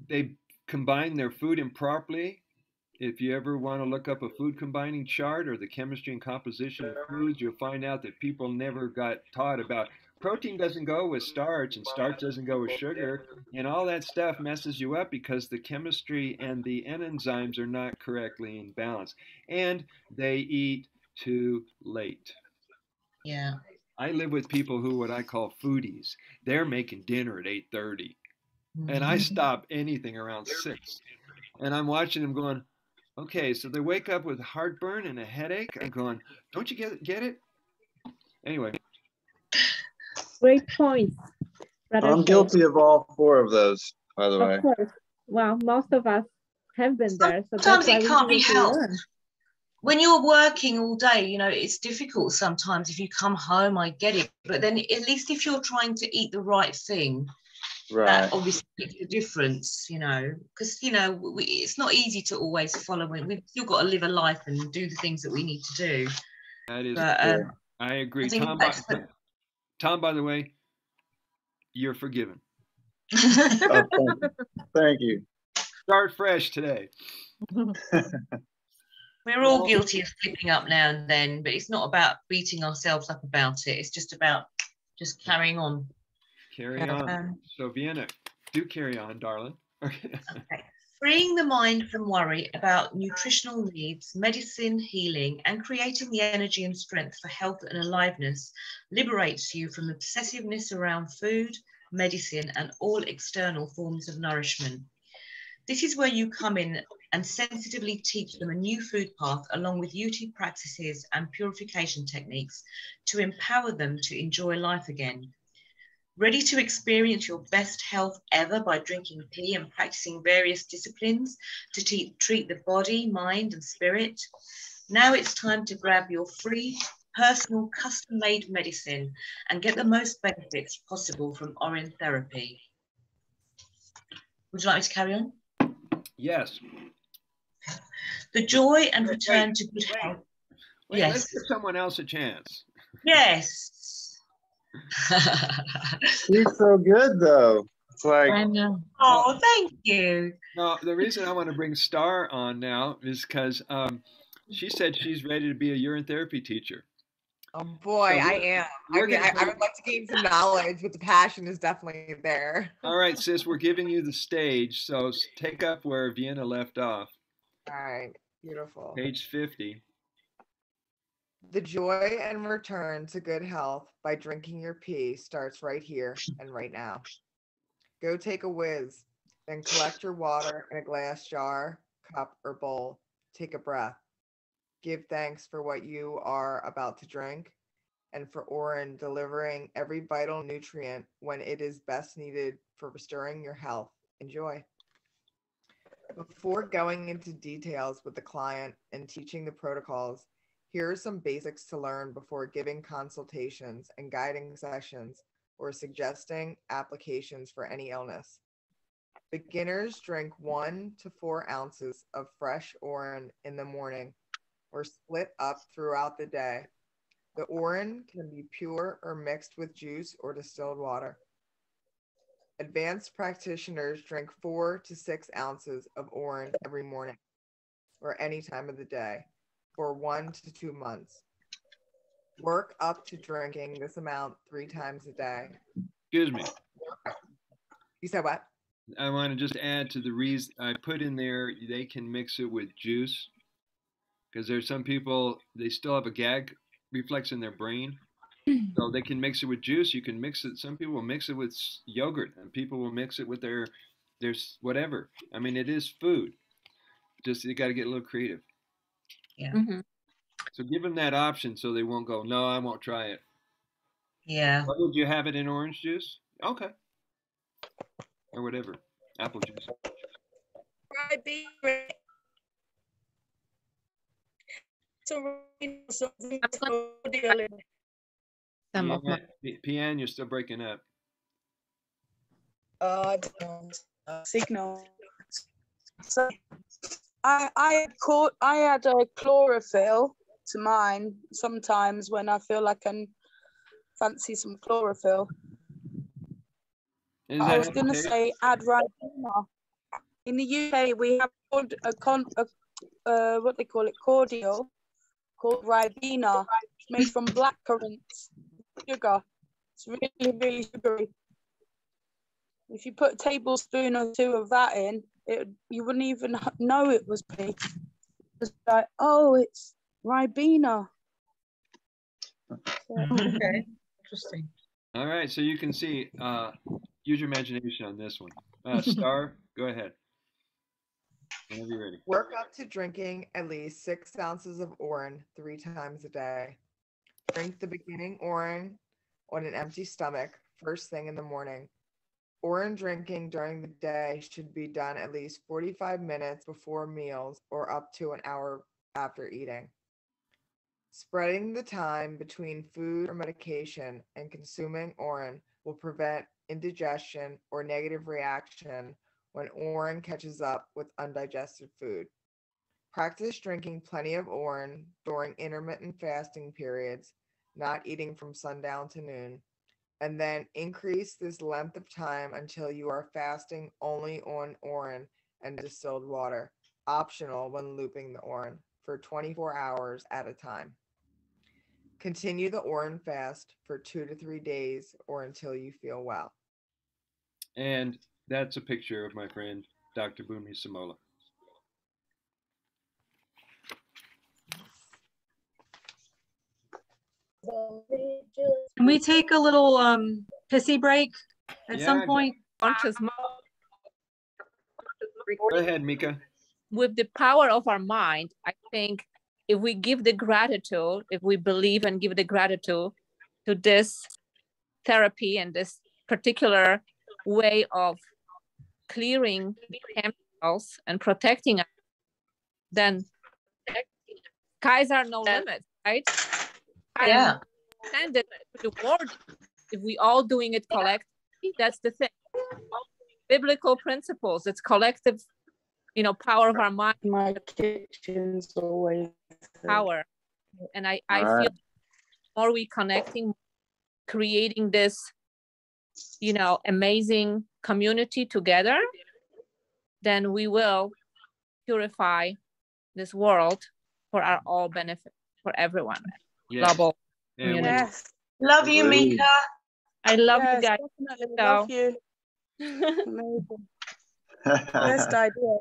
They combine their food improperly. If you ever want to look up a food combining chart or the chemistry and composition of foods, you'll find out that people never got taught about protein doesn't go with starch and starch doesn't go with sugar, and all that stuff messes you up because the chemistry and the enzymes are not correctly in balance, and they eat too late. Yeah. I live with people who what I call foodies. They're making dinner at 8:30, and I stop anything around 6, and I'm watching them going, okay, so they wake up with heartburn and a headache. I'm going, don't you get it? Anyway. Great point. I'm guilty of all 4 of those, by the way. Of course. Well, most of us have been there. So Sometimes that's it why can't we be need to helped. learn. When you're working all day, you know, it's difficult sometimes. If you come home, I get it. But then at least if you're trying to eat the right thing, Right. that obviously makes a difference, you know, because, you know, it's not easy to always follow it. We've still got to live a life and do the things that we need to do. That is But, I agree. I Tom, by the way, you're forgiven. Oh, thank you. Start fresh today. We're all guilty of slipping up now and then, but it's not about beating ourselves up about it. It's just about just carrying on. Carry on. So Vienna, do carry on, darling. Okay. Freeing the mind from worry about nutritional needs, medicine, healing, and creating the energy and strength for health and aliveness liberates you from obsessiveness around food, medicine, and all external forms of nourishment. This is where you come in and sensitively teach them a new food path along with UT practices and purification techniques to empower them to enjoy life again. Ready to experience your best health ever by drinking tea and practicing various disciplines to treat the body, mind, and spirit? Now it's time to grab your free, personal, custom-made medicine and get the most benefits possible from Urine Therapy. Would you like me to carry on? Yes. The joy and return to good health. Wait, Yes. let's give someone else a chance. Yes. He's so good though. It's like I know. Oh, thank you. No, the reason I want to bring Star on now is because she said she's ready to be a urine therapy teacher. Oh boy, So I am. I we're mean, gonna I would like to gain some knowledge, but the passion is definitely there. All right, sis, we're giving you the stage. So take up where Vienna left off, All right, beautiful. page 50. The joy and return to good health by drinking your pee starts right here and right now. Go take a whiz, then collect your water in a glass jar, cup, or bowl. Take a breath. Give thanks for what you are about to drink and for Orin delivering every vital nutrient when it is best needed for restoring your health. Enjoy. Before going into details with the client and teaching the protocols, here are some basics to learn before giving consultations and guiding sessions or suggesting applications for any illness. Beginners drink 1 to 4 ounces of fresh Orin in the morning or split up throughout the day. The Orin can be pure or mixed with juice or distilled water. Advanced practitioners drink 4 to 6 ounces of Orin every morning or any time of the day for 1 to 2 months. Work up to drinking this amount 3 times a day. Excuse me. You said what? I want to just add to the reason I put in there, they can mix it with juice because there's some people, they still have a gag reflex in their brain. So they can mix it with juice. You can mix it. Some people will mix it with yogurt, and people will mix it with their whatever. I mean, it is food. Just you got to get a little creative. Yeah. Mm-hmm. So give them that option, so they won't go, no, I won't try it. Yeah. Why would you have it in orange juice? Okay. Or whatever, apple juice. Some of my Pian, you're still breaking up. Signal. So I had a chlorophyll to mine sometimes when I feel like I fancy some chlorophyll. I was going to say add Ribena. In the UK, we have what they call it, cordial, called Ribena, made from blackcurrant sugar. It's really, really sugary. If you put a tablespoon or 2 of that in, you wouldn't even know it was pee. It's like, oh, it's Ribena. okay, interesting. All right, so you can see, use your imagination on this one. Star, go ahead. Whenever you're ready. Work up to drinking at least 6 ounces of Orin 3 times a day. Drink the beginning Orin on an empty stomach first thing in the morning. Orin drinking during the day should be done at least 45 minutes before meals or up to an hour after eating. Spreading the time between food or medication and consuming Orin will prevent indigestion or negative reaction when Orin catches up with undigested food. Practice drinking plenty of Orin during intermittent fasting periods, not eating from sundown to noon, and then increase this length of time until you are fasting only on Orin and distilled water, optional when looping the Orin, for 24 hours at a time. Continue the Orin fast for 2 to 3 days or until you feel well. And that's a picture of my friend, Dr. Bumi Samola. Can we take a little pissy break at some point? Go ahead, Mika. With the power of our mind, I think if we give the gratitude, if we believe and give the gratitude to this therapy and this particular way of clearing the chemicals and protecting us, then skies are no limits, right? Yeah. And the reward, if we all doing it collectively, that's the thing. Biblical principles, it's collective, power of our mind. My kitchen's always Power. And I All feel right. more we connecting, creating this, you know, amazing community together, then we will purify this world for our all benefit, for everyone. Yes. Global And community. Yes. Love you, Agreed. Mika. I love you Yes, guys. definitely. So Love you. Amazing. Best idea.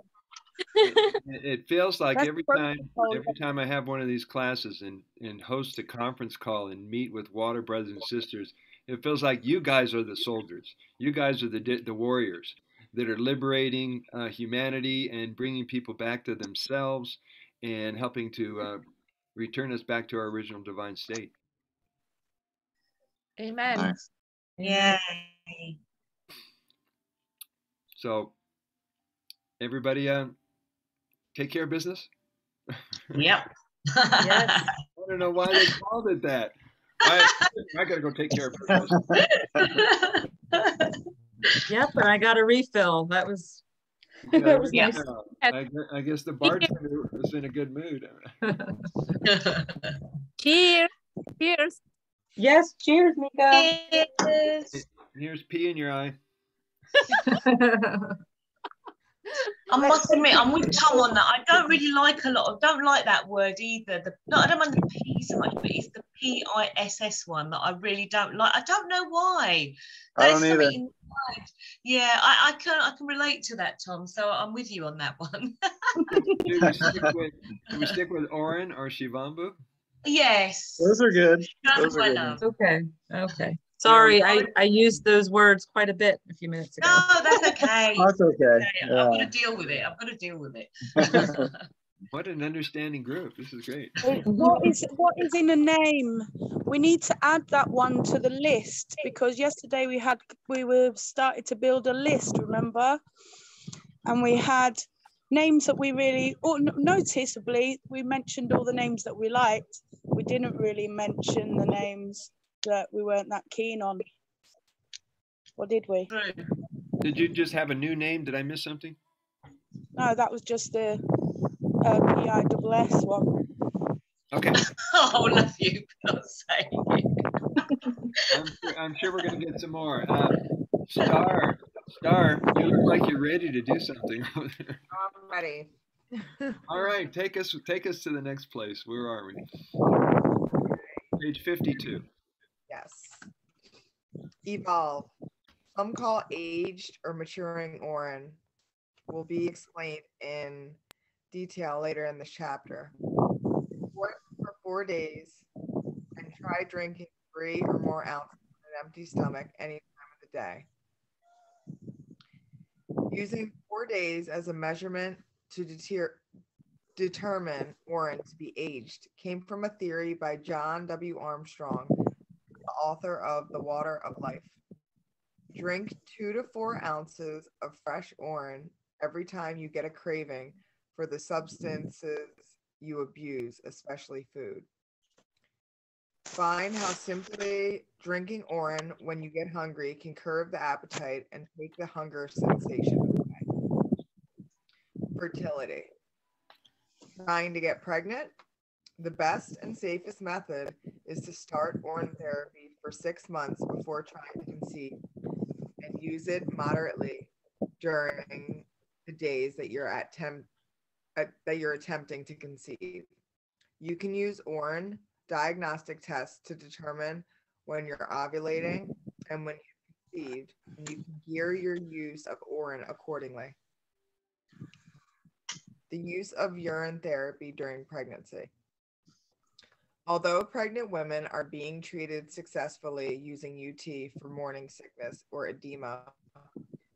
it feels like Best every protocol. time I have one of these classes and host a conference call and meet with water brothers and sisters, it feels like you guys are the soldiers. You guys are the warriors that are liberating humanity and bringing people back to themselves and helping to return us back to our original divine state. amen. Nice. Yay. So everybody take care of business. Yep. Yes. I don't know why they called it that. I gotta go take care of business. Yep, and I got a refill. That was Yeah, that was Yeah. nice. I guess the bartender was in a good mood. Cheers. Cheers. Yes, cheers, Mika. Yes. Here's pee in your eye. I must admit, I'm with Tom on that. I don't really like don't like that word either. I don't mind the P so much, but it's the PISS one that I really don't like. I don't know why. I That is don't something either. in my mind. Yeah, I can relate to that, Tom. So I'm with you on that one. Do we stick with Oren or Shivambhu? Yes. Those are good. Both Those of are my good. love. Okay. Okay. Sorry, I used those words quite a bit a few minutes ago. No, that's okay. That's okay. I've Yeah. got to deal with it. I've got to deal with it. What an understanding group. This is great. What is in a name? We need to add that one to the list, because yesterday we were started to build a list, remember? And we had names that we really, or noticeably, we mentioned all the names that we liked. We didn't really mention the names that we weren't that keen on. Or did we? Did you just have a new name? Did I miss something? No, that was just the PISS one. Okay. Oh, love you for not saying it. I'm sure we're going to get some more. Star, you look like you're ready to do something. I'm ready. All right, take us to the next place. Where are we? Page 52. Yes. Evolve. Some call aged or maturing Orin will be explained in detail later in this chapter. Pour it for 4 days and try drinking 3 or more ounces on an empty stomach any time of the day. Using 4 days as a measurement to determine Orin to be aged came from a theory by John W. Armstrong, the author of The Water of Life. Drink 2 to 4 ounces of fresh Orin every time you get a craving for the substances you abuse, especially food. Find how simply drinking Orin when you get hungry can curb the appetite and take the hunger sensation away. Fertility. Trying to get pregnant? The best and safest method is to start Urine therapy for 6 months before trying to conceive, and use it moderately during the days that you're attempting to conceive. You can use Urine diagnostic tests to determine when you're ovulating and when you've conceived, and you can gear your use of Urine accordingly. The use of urine therapy during pregnancy. Although pregnant women are being treated successfully using UT for morning sickness or edema,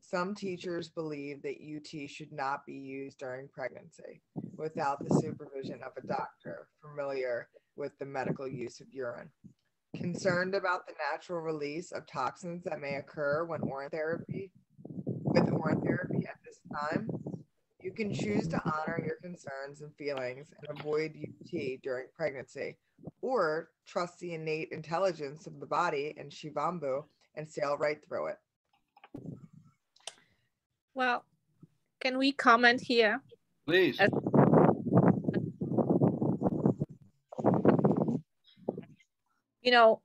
some teachers believe that UT should not be used during pregnancy without the supervision of a doctor familiar with the medical use of urine. Concerned about the natural release of toxins that may occur with urine therapy at this time, you can choose to honor your concerns and feelings and avoid UT during pregnancy, or trust the innate intelligence of the body and Shivambhu and sail right through it. Well, can we comment here? Please. you know,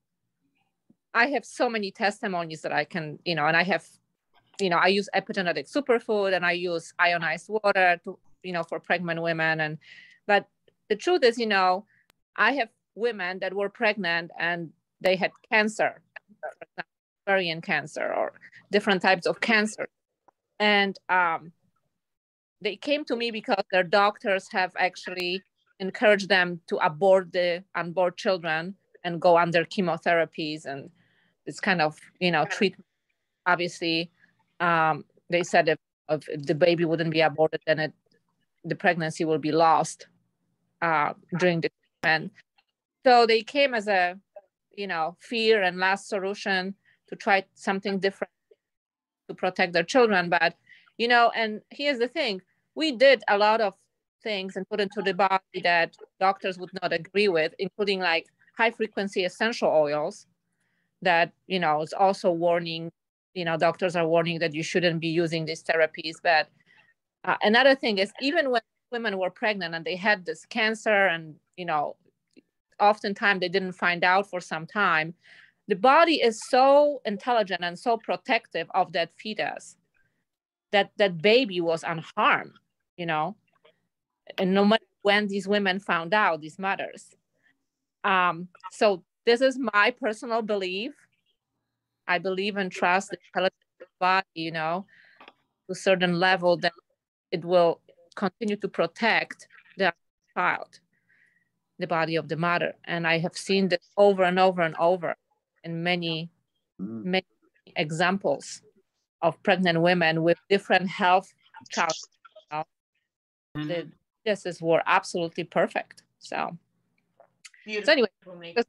I have so many testimonies that I can, you know, and I have, you know, I use epigenetic superfood and I use ionized water to, you know, for pregnant women. And, but the truth is, you know, I have women that were pregnant and they had cancer, for example, ovarian cancer or different types of cancer. And they came to me because their doctors have actually encouraged them to abort the unborn children and go under chemotherapies and this kind of, you know, treatment. Obviously, they said if the baby wouldn't be aborted, then the pregnancy will be lost during the treatment. So they came as a, you know, fear and last solution to try something different to protect their children. But, you know, and here's the thing, we did a lot of things and put into the body that doctors would not agree with, including like high frequency essential oils that, you know, it's also warning, you know, doctors are warning that you shouldn't be using these therapies. But another thing is, even when women were pregnant and they had this cancer and, you know, oftentimes they didn't find out for some time, the body is so intelligent and so protective of that fetus that that baby was unharmed, you know, and no matter when these women found out, these mothers. So this is my personal belief. I believe and trust the intelligence of the body, you know, to a certain level that it will continue to protect the child, the body of the mother. And I have seen this over and over and over in many examples of pregnant women with different health challenges. The tests were absolutely perfect. So anyway, just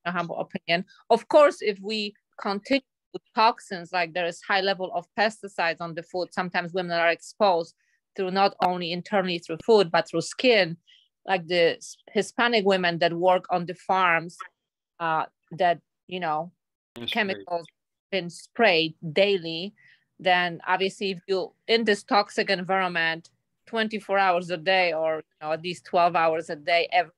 a humble opinion. Of course, if we continue with toxins, like there is high level of pesticides on the food, sometimes women are exposed through not only internally through food, but through skin, like the Hispanic women that work on the farms that, you know, chemicals been sprayed daily, then obviously if you in this toxic environment 24 hours a day, or, you know, at least 12 hours a day, every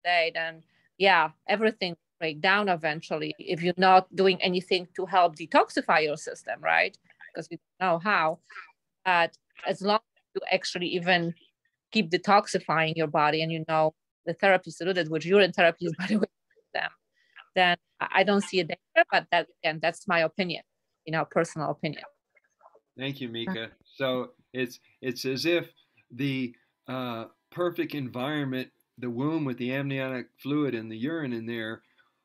day, then yeah, everything will break down eventually if you're not doing anything to help detoxify your system, right? Because we don't know how. But as long as you actually even keep detoxifying your body, and you know the therapies to do that, which urine therapy is, by the way, them, then I don't see a danger. But that, again, that's my opinion, you know, personal opinion. Thank you, Mika. So it's as if the perfect environment, the womb with the amniotic fluid and the urine in there,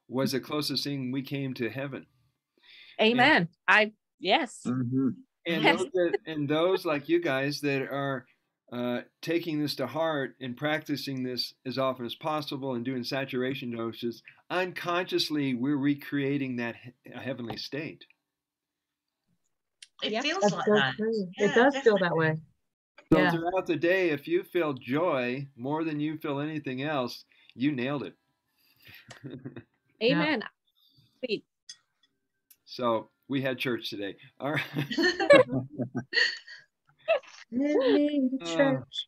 was the closest thing we came to heaven. Amen. Yes. Mm-hmm. And those like you guys that are taking this to heart and practicing this as often as possible and doing saturation doses, unconsciously we're recreating that heavenly state. It feels That's like so that. true. Yeah, It does feel definitely. that way. So Yeah. throughout the day, if you feel joy more than you feel anything else, you nailed it. Amen. Yeah. So we had church today. All right. Church.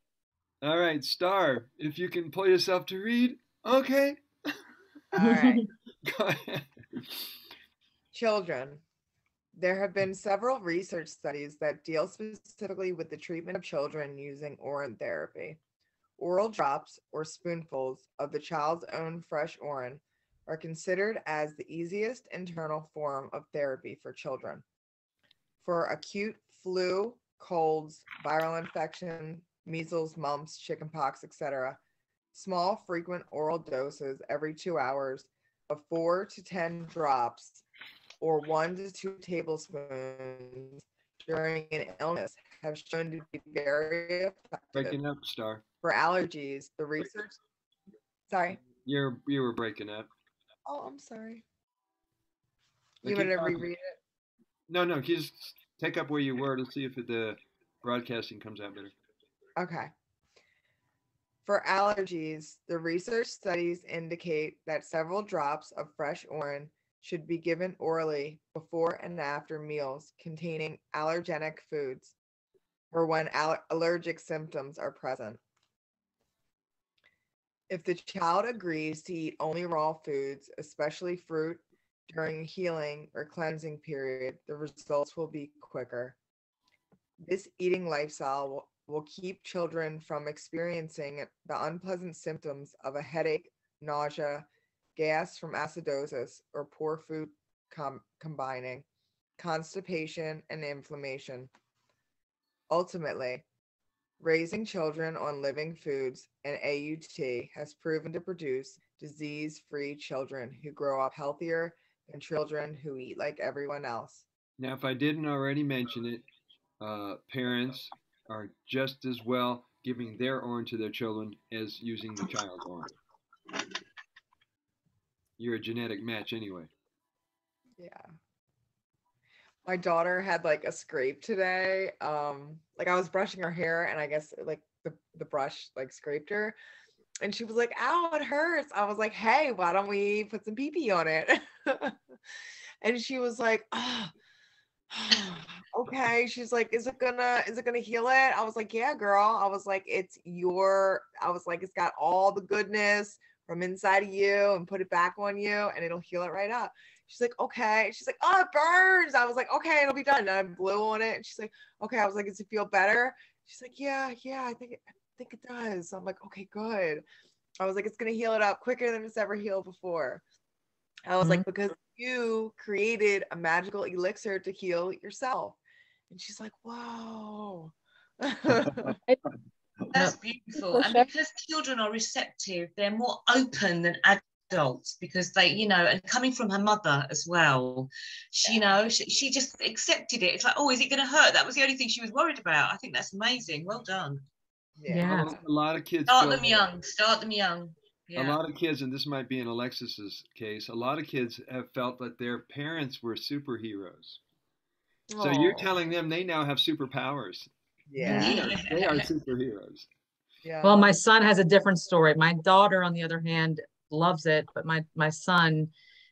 All right, Star, if you can pull yourself to read, okay. All right. Go ahead. Children. There have been several research studies that deal specifically with the treatment of children using urine therapy. Oral drops or spoonfuls of the child's own fresh urine are considered as the easiest internal form of therapy for children. For acute flu, colds, viral infection, measles, mumps, chickenpox, etc., small, frequent oral doses every 2 hours of 4 to 10 drops or 1 to 2 tablespoons during an illness have shown to be very effective. Breaking up, Star. For allergies, the research. Sorry. You were breaking up. Oh, I'm sorry. You want to reread it? No. Just take up where you were to see if the broadcasting comes out better. Okay. For allergies, the research studies indicate that several drops of fresh urine should be given orally before and after meals containing allergenic foods or when allergic symptoms are present. If the child agrees to eat only raw foods, especially fruit, during healing or cleansing period, the results will be quicker. This eating lifestyle will keep children from experiencing the unpleasant symptoms of a headache, nausea, gas from acidosis, or poor food combining, constipation, and inflammation. Ultimately, raising children on living foods and AUT has proven to produce disease free children who grow up healthier than children who eat like everyone else. Now, if I didn't already mention it, parents are just as well giving their own to their children as using the child's own. You're a genetic match anyway. Yeah. My daughter had like a scrape today. Like I was brushing her hair and I guess like the brush like scraped her. And she was like, ow, it hurts. I was like, hey, why don't we put some pee-pee on it? And she was like, oh, okay. She's like, is it gonna heal it? I was like, yeah, girl. I was like, I was like, it's got all the goodness from inside of you and put it back on you and it'll heal it right up. She's like, okay. She's like, oh, it burns. I was like, okay, it'll be done. And I blew on it. And she's like, okay. I was like, does it feel better? She's like, yeah, I think it does. So I'm like, okay, good. I was like, it's gonna heal it up quicker than it's ever healed before. I was like, because you created a magical elixir to heal yourself. And she's like, whoa. That's beautiful. And because children are receptive, they're more open than adults because they, you know, and coming from her mother as well, she, you know, she just accepted it. It's like, oh, is it going to hurt? That was the only thing she was worried about. I think that's amazing. Well done. Yeah. A lot of kids start them young. Yeah. A lot of kids, and this might be in Alexis's case, a lot of kids have felt that their parents were superheroes. So you're telling them they now have superpowers. Yeah. They are superheroes. Yeah. Well, my son has a different story. My daughter, on the other hand, loves it, but my son,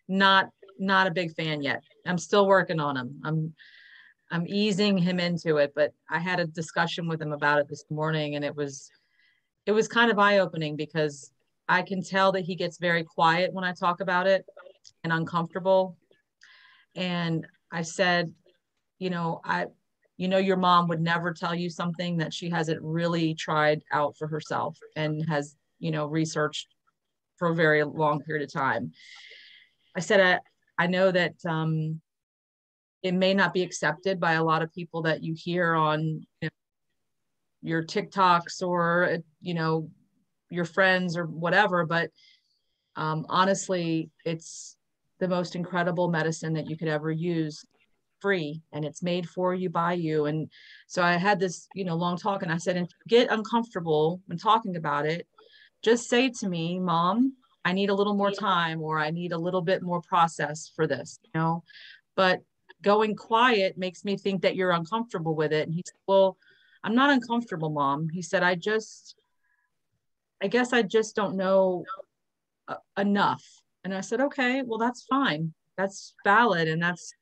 not a big fan yet. I'm still working on him. I'm easing him into it, but I had a discussion with him about it this morning, and it was kind of eye-opening because I can tell that he gets very quiet when I talk about it and uncomfortable. And I said, your mom would never tell you something that she hasn't really tried out for herself and has, researched for a very long period of time. I said, I know that it may not be accepted by a lot of people that you hear on your TikToks or, your friends or whatever, but honestly, it's the most incredible medicine that you could ever use, free, and it's made for you by you. And so I had this long talk, and I said, and if you get uncomfortable when talking about it, just say to me, Mom, I need a little more time, or I need a little bit more process for this, but going quiet makes me think that you're uncomfortable with it. And he said, well, I'm not uncomfortable, Mom. He said, I guess I just don't know enough. And I said, okay, well, that's fine. That's valid. And that's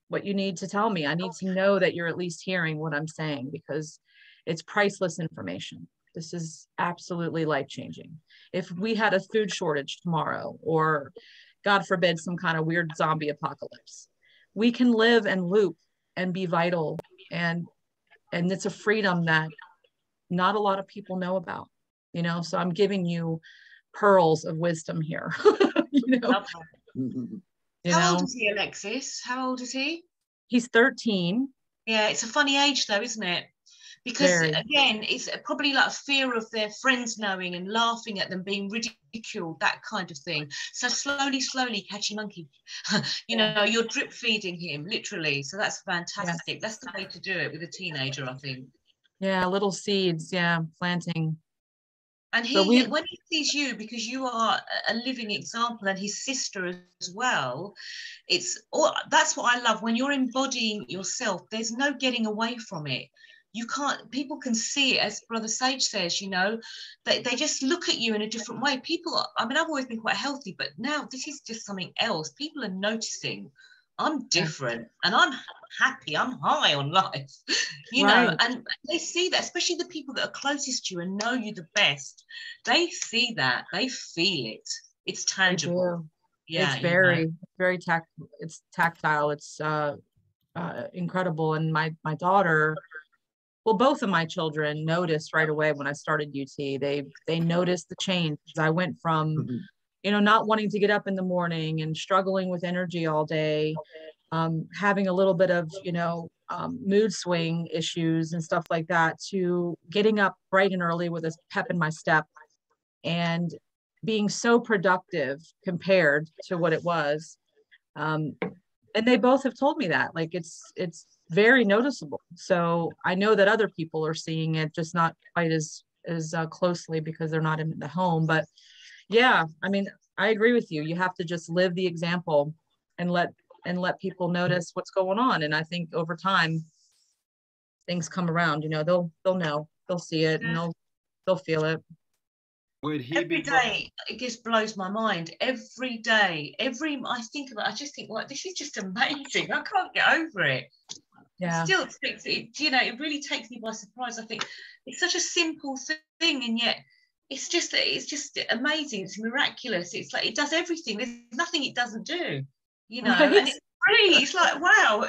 what you need to tell me. I need to know that you're at least hearing what I'm saying, because it's priceless information. This is absolutely life-changing. If we had a food shortage tomorrow, or God forbid, some kind of weird zombie apocalypse, we can live and loop and be vital. And it's a freedom that not a lot of people know about, so I'm giving you pearls of wisdom here. How old is he, Alexis? How old is he? He's 13. Yeah, it's a funny age though, isn't it? Because again, it's probably like a fear of their friends knowing and laughing at them, being ridiculed, that kind of thing. So slowly catchy monkey, you're drip feeding him literally. So that's fantastic. Yes. That's the way to do it with a teenager, I think. Yeah, little seeds, planting. And when he sees you, because you are a living example, and his sister as well, that's what I love. When you're embodying yourself, there's no getting away from it. You can't, people can see it, as Brother Sage says, they just look at you in a different way. I've always been quite healthy, but now this is just something else. People are noticing. I'm different and I'm happy. I'm high on life, you Right. know, and they see that, especially the people that are closest to you and know you the best. They see that, they feel it. It's tangible. Yeah, It's very, very tactile. It's incredible. And my daughter, well, both of my children noticed right away when I started UT. They noticed the change. I went from, you know, not wanting to get up in the morning and struggling with energy all day, having a little bit of, you know, mood swing issues and stuff like that, to getting up bright and early with a pep in my step and being so productive compared to what it was. And they both have told me that, like, it's very noticeable. So I know that other people are seeing it, just not quite as closely because they're not in the home. But yeah, I mean, I agree with you. You have to just live the example and let people notice what's going on. And I think over time, things come around. You know, they'll know, they'll see it, and they'll feel it. Would he Every be day, it just blows my mind. Every day, I think about it, I just think, well, this is just amazing. I can't get over it. Yeah. Still, you know, it really takes me by surprise. I think it's such a simple thing, and yet it's just amazing. It's miraculous. It's like it does everything. There's nothing it doesn't do, you know. Right. And it's free. It's like, wow.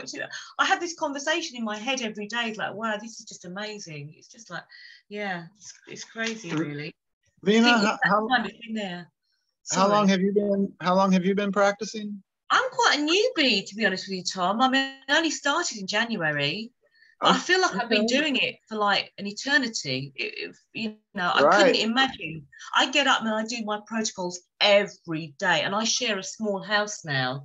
I have this conversation in my head every day. It's like, wow, this is just amazing. It's just like, yeah, it's crazy, really. Vina, how long have you been practicing? I'm quite a newbie, to be honest with you, Tom. I mean, I only started in January, but I feel like I've been doing it for like an eternity. You know, I couldn't imagine. I get up and I do my protocols every day, and I share a small house now,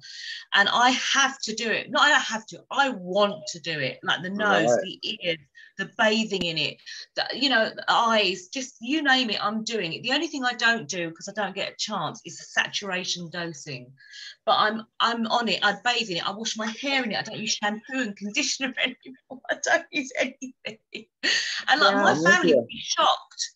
and I have to do it. Not I have to, I want to do it. Like the nose, the ears, the bathing in it, you know, the eyes, just you name it, I'm doing it. The only thing I don't do, because I don't get a chance, is the saturation dosing. But I'm on it. I bathe in it. I wash my hair in it. I don't use shampoo and conditioner anymore. I don't use anything. And like my family would be shocked,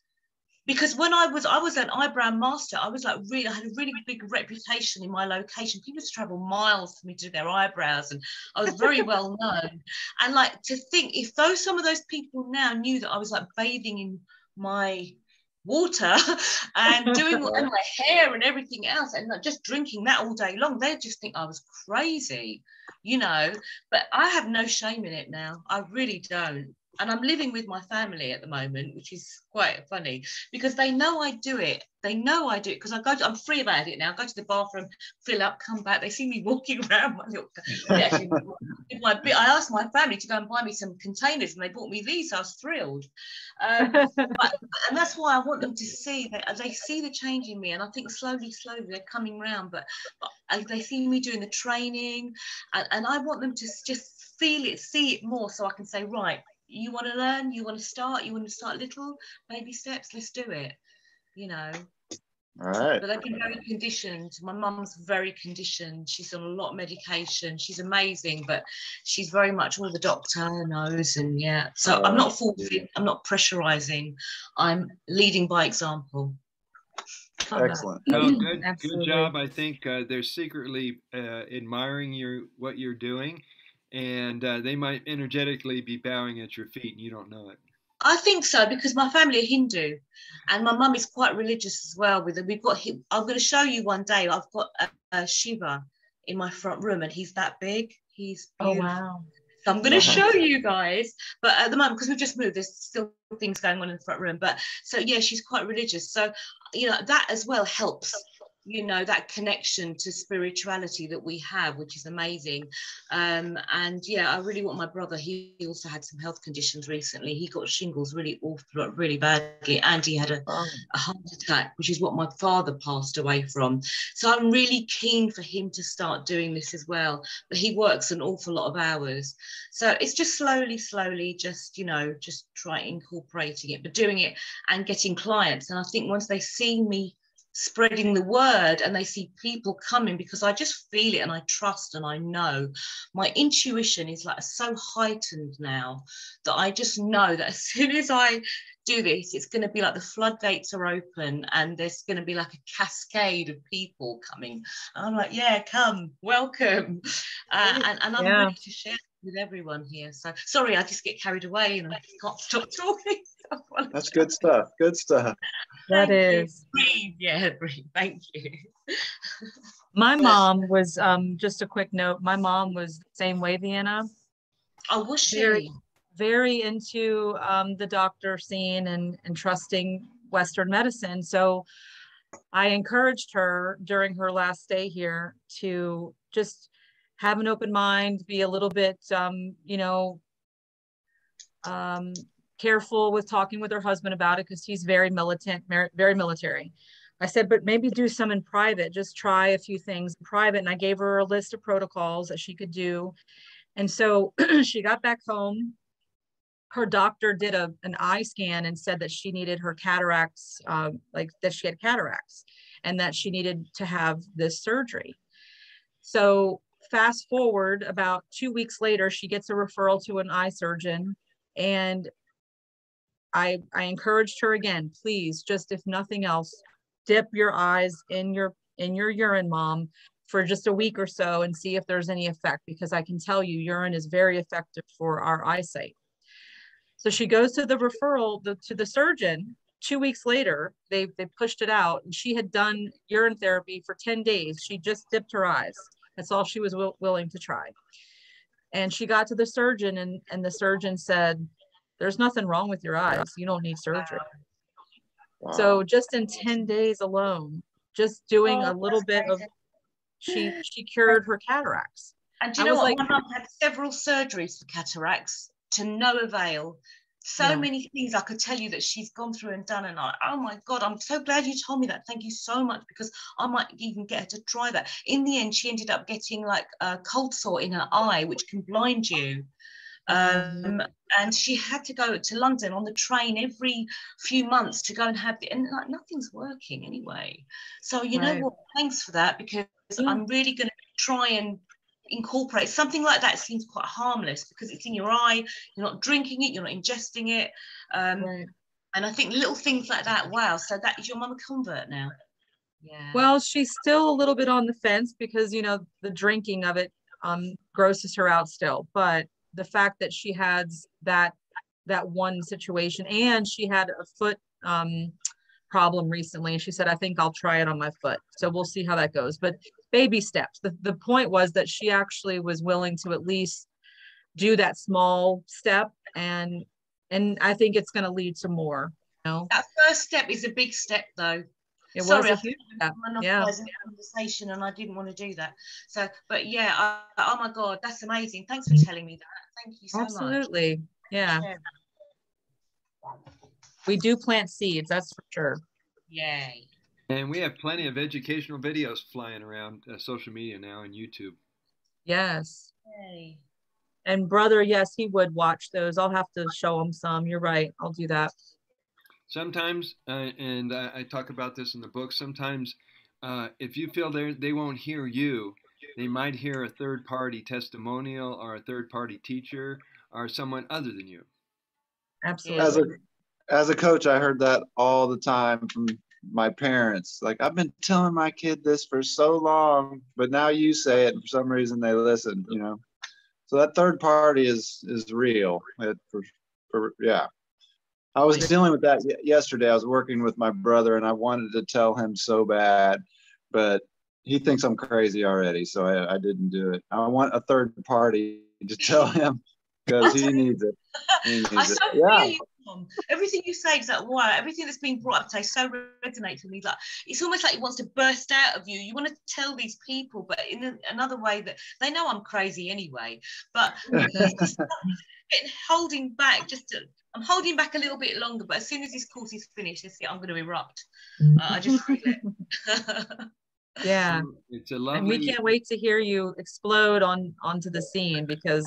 because when I was an eyebrow master, I was like I had a really big reputation in my location. People used to travel miles for me to do their eyebrows, and I was very well known. And like, to think if some of those people now knew that I was like bathing in my water and doing and my hair and everything else, and like just drinking that all day long, they'd just think I was crazy, you know. But I have no shame in it now. I really don't. And I'm living with my family at the moment, which is quite funny, because they know I do it. They know I do it because I'm free about it now. I go to the bathroom, fill up, come back. They see me walking around my little. I asked my family to go and buy me some containers, and they bought me these. So I was thrilled. And that's why I want them to see that they see the change in me. And I think slowly they're coming round. But they see me doing the training, and I want them to just feel it, see it more, so I can say, right, you want to learn, you want to start little, baby steps, let's do it, you know. All right. But they've been very conditioned. My mum's very conditioned. She's on a lot of medication. She's amazing, but she's very much all the doctor knows. And yeah, so I'm not forcing, I'm not pressurizing. I'm leading by example. Excellent. Oh, good job. I think they're secretly admiring what you're doing, and they might energetically be bowing at your feet, and you don't know it. I think so, because my family are Hindu, and my mum is quite religious as well. I'm going to show you one day. I've got a Shiva in my front room, and he's that big. He's beautiful. Oh wow! So I'm going to show you guys. But at the moment, because we've just moved, there's still things going on in the front room. But so yeah, she's quite religious. So you know, that as well helps. You know, that connection to spirituality that we have, which is amazing. And yeah, I really want my brother. He also had some health conditions recently. He got shingles really awful, really badly, and he had a heart attack, which is what my father passed away from. So I'm really keen for him to start doing this as well. But he works an awful lot of hours, so it's just slowly, just, you know, just try incorporating it, but doing it and getting clients. And I think once they see me spreading the word and they see people coming, because I just feel it and I trust and I know, my intuition is like so heightened now that I just know that as soon as I do this, it's going to be like the floodgates are open and there's going to be like a cascade of people coming. And I'm like, yeah, come, welcome. And I'm ready to share with everyone here. So sorry, I just get carried away and I can't stop talking. That's good stuff. Good stuff. That is. Breathe, yeah, breathe. Thank you. My mom was, just a quick note, my mom was the same way, Vienna. Oh, was she? Very into the doctor scene and trusting Western medicine. So I encouraged her during her last stay here to just have an open mind, be a little bit, careful with talking with her husband about it because he's very militant, very military. I said, but maybe do some in private, just try a few things in private. And I gave her a list of protocols that she could do. And so she got back home. Her doctor did an eye scan and said that she needed her cataracts, like that she had cataracts and that she needed to have this surgery. So fast forward about 2 weeks later, she gets a referral to an eye surgeon. And I encouraged her again, please, just if nothing else, dip your eyes in your urine, Mom, for just a week or so and see if there's any effect, because I can tell you urine is very effective for our eyesight. So she goes to the referral to the surgeon. 2 weeks later, they pushed it out, and she had done urine therapy for 10 days. She just dipped her eyes. That's all she was willing to try. And she got to the surgeon, and the surgeon said, there's nothing wrong with your eyes. You don't need surgery. Wow. So just in 10 days alone, just doing a little bit of, she cured her cataracts. And do you know what? My mum had several surgeries for cataracts to no avail. So many things I could tell you that she's gone through and done, and oh my God, I'm so glad you told me that. Thank you so much, because I might even get her to try that. In the end, she ended up getting like a cold sore in her eye, which can blind you. And she had to go to London on the train every few months to go and have and like nothing's working anyway. So you know what? Thanks for that, because I'm really going to try and incorporate something like that. Seems quite harmless because it's in your eye, you're not drinking it, you're not ingesting it, and I think little things like that. Wow, so that is your mum a convert now? Yeah. Well, she's still a little bit on the fence because the drinking of it grosses her out still, but the fact that she has that one situation, and she had a foot problem recently, and she said, I think I'll try it on my foot. So we'll see how that goes, but baby steps. The point was that she actually was willing to at least do that small step, and I think it's going to lead to more. That first step is a big step, though. It was a huge step. Yeah. Conversation, and I didn't want to do that. So, but yeah, oh my God, that's amazing. Thanks for telling me that. Thank you so much. Absolutely. Yeah. We do plant seeds, that's for sure. Yay. And we have plenty of educational videos flying around social media now and YouTube. Yes. Yay. And brother, yes, he would watch those. I'll have to show him some. You're right. I'll do that. Sometimes, and I talk about this in the book, sometimes if you feel they won't hear you, they might hear a third-party testimonial or a third-party teacher or someone other than you. Absolutely. As a coach, I heard that all the time from my parents. Like, I've been telling my kid this for so long, but now you say it, and for some reason they listen, So that third party is real. Yeah. I was dealing with that yesterday. I was working with my brother, and I wanted to tell him so bad, but he thinks I'm crazy already, so I didn't do it. I want a third party to tell him because he needs it. Feel you, Tom. Everything you say is like, wow, everything that's being brought up today so resonates with me. Like, it's almost like it wants to burst out of you. You want to tell these people, but in another way that they know I'm crazy anyway. But it's holding back. I'm holding back a little bit longer, but as soon as this course is finished, I'm going to erupt. I just feel it. Yeah. It's a lovely... And we can't wait to hear you explode onto the scene, because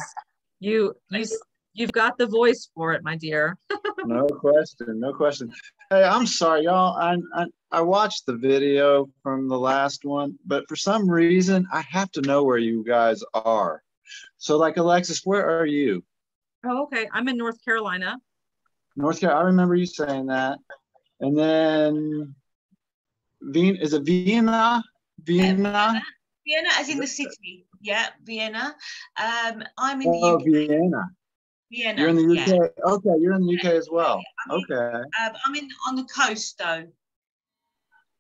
you've got the voice for it, my dear. No question. Hey, I'm sorry, y'all. I watched the video from the last one, but for some reason, I have to know where you guys are. So, like, Alexis, where are you? Oh, okay. I'm in North Carolina. North Carolina. I remember you saying that. And then, is it Vienna? Vienna? Vienna, as in the city. Yeah, Vienna. I'm in the UK. Vienna. Vienna. You're in the UK. Yeah. Okay, you're in the UK as well. Okay. I'm on the coast though.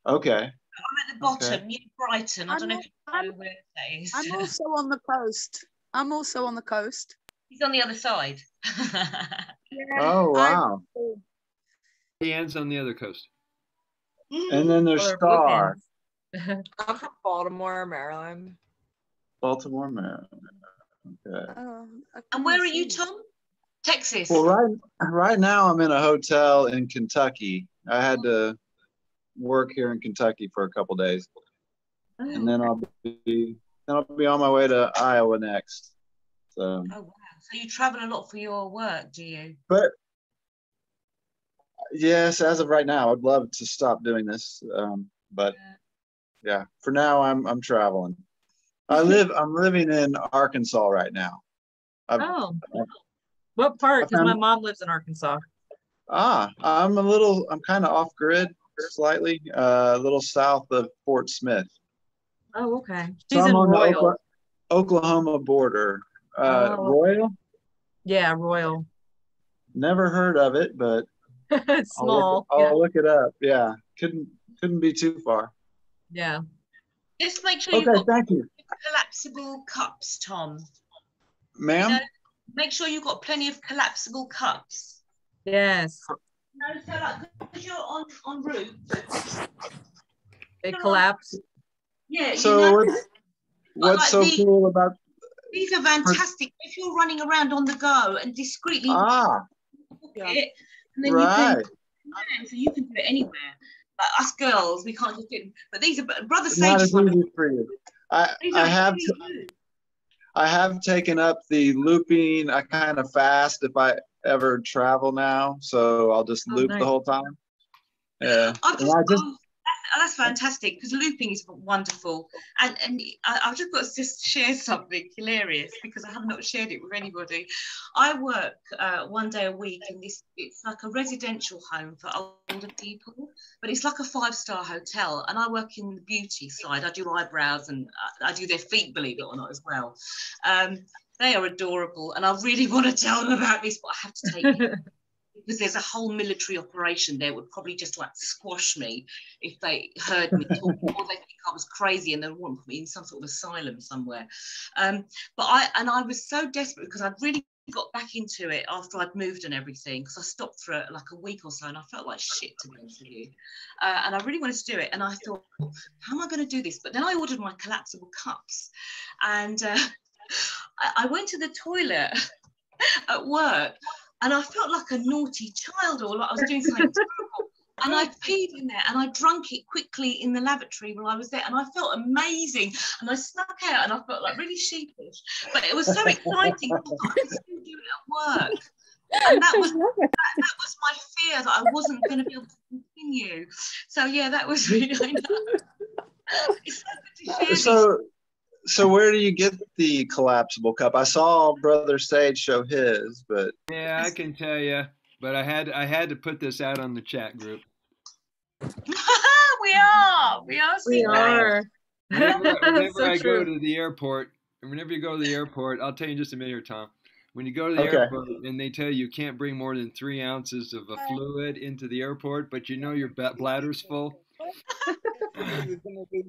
Okay. I'm at the bottom, near Brighton. I don't know if you know where that is. I'm also on the coast. I'm also on the coast. He's on the other side. Oh, wow. Leanne's on the other coast. And then there's Star. I'm from Baltimore, Maryland. Baltimore, Maryland. Okay. And where are you, Tom? Texas. Well, right now I'm in a hotel in Kentucky. I had to work here in Kentucky for a couple days, and then I'll be on my way to Iowa next. So. Oh wow! So you travel a lot for your work, do you? But yes, as of right now, I'd love to stop doing this. But yeah, for now I'm traveling. I'm living in Arkansas right now. What part? Because my mom lives in Arkansas. I'm kind of off grid slightly, a little south of Fort Smith. Oh, okay. So She's I'm in on Royal. the Oklahoma border. Royal? Yeah, Royal. Never heard of it, but it's small. I'll look it up. Yeah, couldn't be too far. Yeah. Just make sure you've got thank you. collapsible cups, Tom. Ma'am? You know, make sure you've got plenty of collapsible cups. Yes. No, so like, because you're en route. They collapse. Yeah. So what's so cool about these are fantastic. If you're running around on the go and discreetly it, and then so you can do it anywhere. Like us girls, we can't just do it. But these are Brother Sage. Not as easy for you. I have taken up the looping. I kind of fast if I ever travel now, so I'll just loop the whole time. Yeah. That's fantastic, because looping is wonderful, and I've just got to just share something hilarious because I have not shared it with anybody. I work 1 day a week in this. It's like a residential home for older people, but it's like a 5-star hotel, and I work in the beauty side. I do eyebrows and I do their feet, believe it or not, as well. They are adorable, and I really want to tell them about this, but I have to take it. Because there's a whole military operation there, would probably just like squash me if they heard me talk, or they think I was crazy and they want to put me in some sort of asylum somewhere. But I was so desperate because I'd really got back into it after I'd moved and everything, because I stopped for like a week or so and I felt like shit, to be honest with you. And I really wanted to do it, and I thought, how am I going to do this? But then I ordered my collapsible cups, and I went to the toilet at work. And I felt like a naughty child, or like I was doing something terrible. And I peed in there, and I drank it quickly in the lavatory while I was there, and I felt amazing. And I snuck out, and I felt like really sheepish. But it was so exciting. I thought I could still do it at work. And that was my fear, that I wasn't going to be able to continue. So yeah, that was really It's so good to share this. So where do you get the collapsible cup? I saw Brother Sage show his, but yeah, I can tell you. But I had to put this out on the chat group. We are. Whenever I go to the airport, and whenever you go to the airport, I'll tell you in just a minute, Tom. When you go to the airport and they tell you can't bring more than 3 ounces of a fluid into the airport, but you know your bladder's full,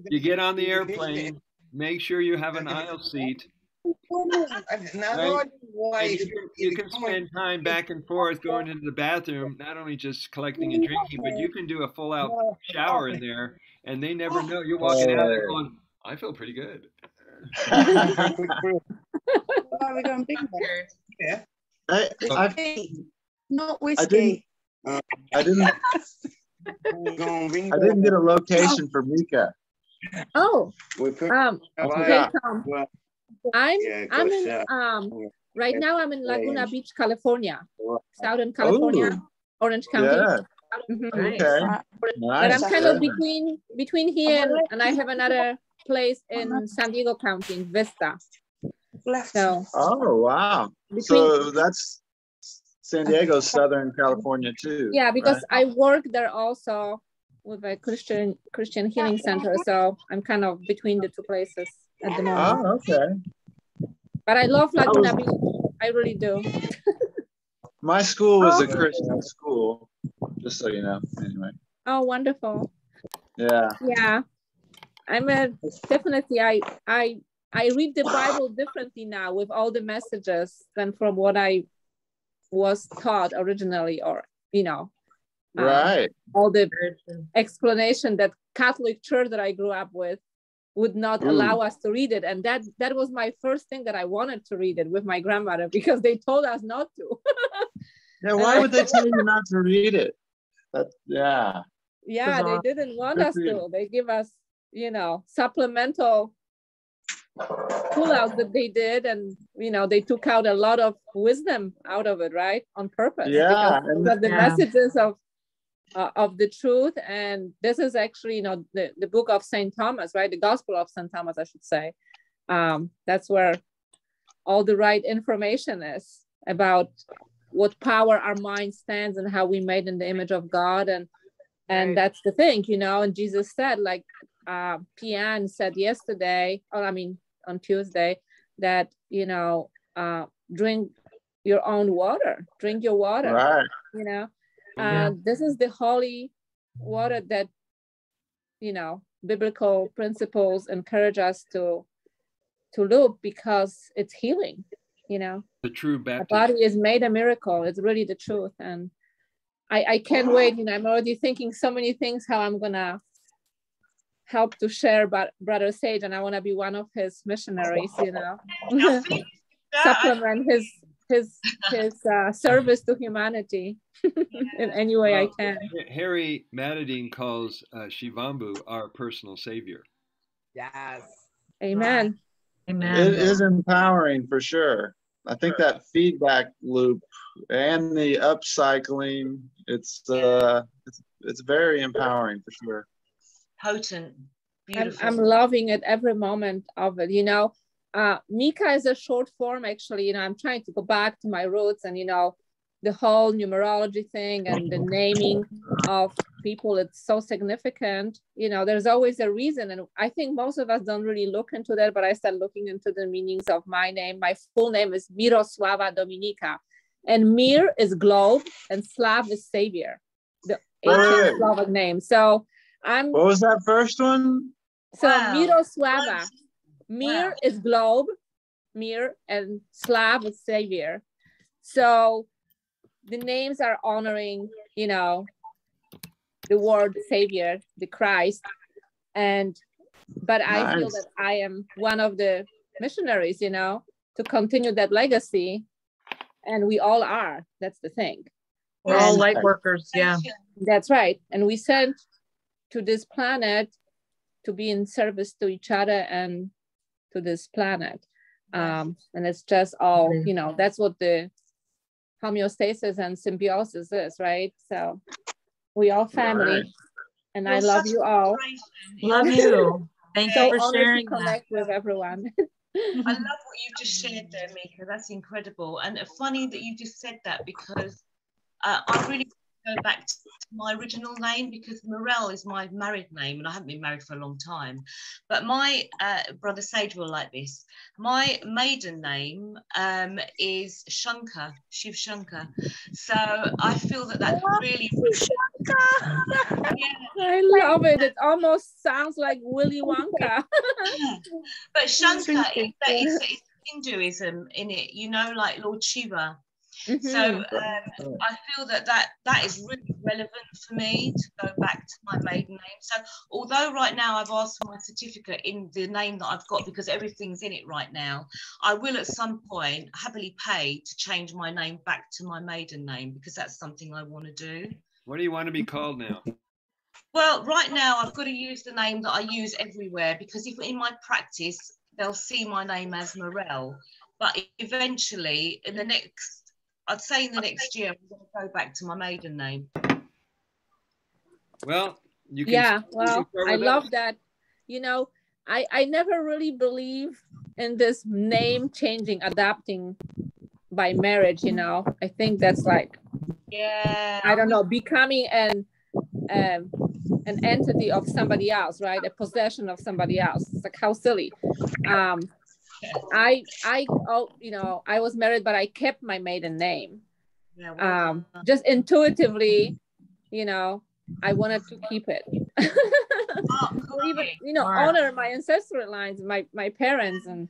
you get on the airplane. Make sure you have an aisle seat. Right? You can spend time back and forth going into the bathroom, not only just collecting and drinking, but you can do a full-out shower in there, and they never know. You're walking out there going, I feel pretty good. We're going big there. Yeah. Not whiskey. I didn't get a location for Mika. Oh, okay, Tom. I'm in right now I'm in Laguna Beach, California, Southern California, Orange County. Yeah. Okay. Nice. But I'm kind of between here and I have another place in San Diego County in Vista. So oh wow. So that's San Diego's Southern California too. Yeah, because right? I work there also with a Christian healing center. So I'm kind of between the two places at the moment. Oh, okay. But I love Laguna Beach. I really do. My school was a Christian school, just so you know. Anyway. Oh, wonderful. Yeah. Yeah. Definitely I read the Bible differently now with all the messages than from what I was taught originally, or Right. all the explanation that Catholic church that I grew up with would not allow us to read it. And that was my first thing, that I wanted to read it with my grandmother, because they told us not to. Yeah, why would they tell you not to read it? Yeah, they didn't want us to. They give us, supplemental pullouts that they did, and they took out a lot of wisdom out of it, right, on purpose. Yeah, because the messages of the truth. And this is actually, the book of St. Thomas, right? The Gospel of St. Thomas, I should say. That's where all the right information is about what power our mind stands and how we made in the image of God. And that's the thing, and Jesus said, like Pian said yesterday, on Tuesday, that, drink your own water, drink your water, right. This is the holy water that, biblical principles encourage us to look, because it's healing, The true baptism. The body is made a miracle. It's really the truth. And I can't wait. I'm already thinking so many things, how I'm gonna help to share Brother Sage, and I want to be one of his missionaries, supplement his service to humanity in any way I can. Harry Matadine calls Shivambhu our personal savior. Yes. Amen. Amen. It is empowering for sure. I think that feedback loop and the upcycling, it's very empowering for sure. Potent, beautiful. I'm loving it, every moment of it. Mika is a short form, actually. I'm trying to go back to my roots, and the whole numerology thing and the naming of people, it's so significant. There's always a reason, and I think most of us don't really look into that, but I started looking into the meanings of my name. My full name is Mirosława Dominika, and Mir is globe and Slav is savior, the ancient Slavic name. So what was that first one? So Mirosława, Mir is globe, Mir, and Slav is savior. So the names are honoring, the word savior, the Christ. But I feel that I am one of the missionaries, to continue that legacy. And we all are. That's the thing. We're all light workers. Yeah. That's right. And we sent to this planet to be in service to each other and to this planet. And it's just all, that's what the homeostasis and symbiosis is, right? So we all family, and I love you all. Love you. Thank you for sharing. Connect with everyone. I love what you just shared there, Mika. That's incredible. And funny that you just said that, because I really go back to my original name, because Morel is my married name, and I haven't been married for a long time. But my Brother Sage will like this. My maiden name is Shankar, Shiv Shankar. So I feel that really. I love it. It almost sounds like Willy Wonka. But Shankar, it's Hinduism in it, like Lord Shiva. Mm-hmm. So I feel that is really relevant for me to go back to my maiden name. So although right now I've asked for my certificate in the name that I've got, because everything's in it right now, I will at some point happily pay to change my name back to my maiden name, because that's something I want to do. What do you want to be called now? Well, right now I've got to use the name that I use everywhere, because if in my practice they'll see my name as Morel, but eventually in the next year, I'm going to go back to my maiden name. Well, you can. Yeah, I love that. I never really believe in this name changing, adapting by marriage, you know. I think that's like, Yeah. I don't know, becoming an entity of somebody else, right? A possession of somebody else. It's like, how silly. You know, I was married, but I kept my maiden name. Yeah, just intuitively, you know, I wanted to keep it. Or even, you know, honor my ancestral lines, my parents, and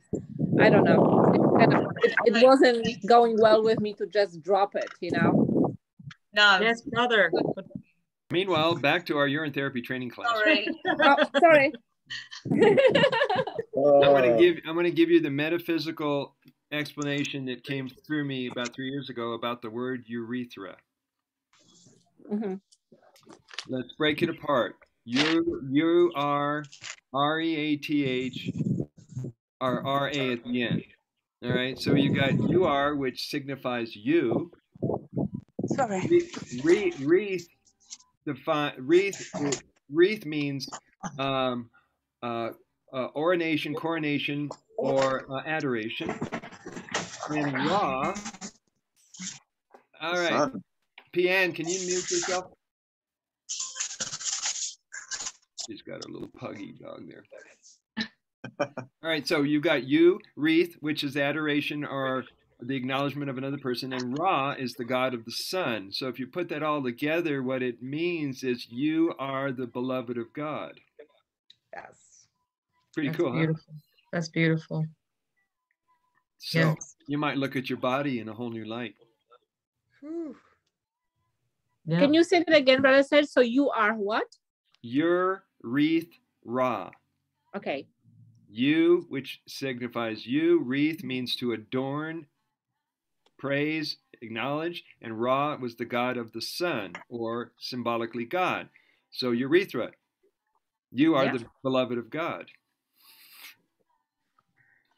I don't know. It wasn't going well with me to just drop it, you know. No. Yes, brother. Meanwhile, back to our urine therapy training class. Sorry. Oh, sorry. I'm going to give you the metaphysical explanation that came through me about 3 years ago about the word urethra. Mm-hmm. Let's break it apart. You are R-E-A-T-H or R-A at the end. All right. So you got you are, which signifies you. Sorry. Wreath wreath means ordination, coronation, or adoration. And Ra. All right. Pian, can you mute yourself? She's got her little puggy dog there. All right, so you've got you, wreath, which is adoration or the acknowledgement of another person, and Ra is the god of the sun. So if you put that all together, what it means is you are the beloved of God. Yes. Pretty cool, beautiful. huh? That's beautiful. So yes. You might look at your body in a whole new light. Yeah. Can you say that again, Brother Said? So you are what? Your wreath, Ra. Okay. You, which signifies you, wreath means to adorn, praise, acknowledge, and Ra was the god of the sun, or symbolically God. So urethra, you are the beloved of God.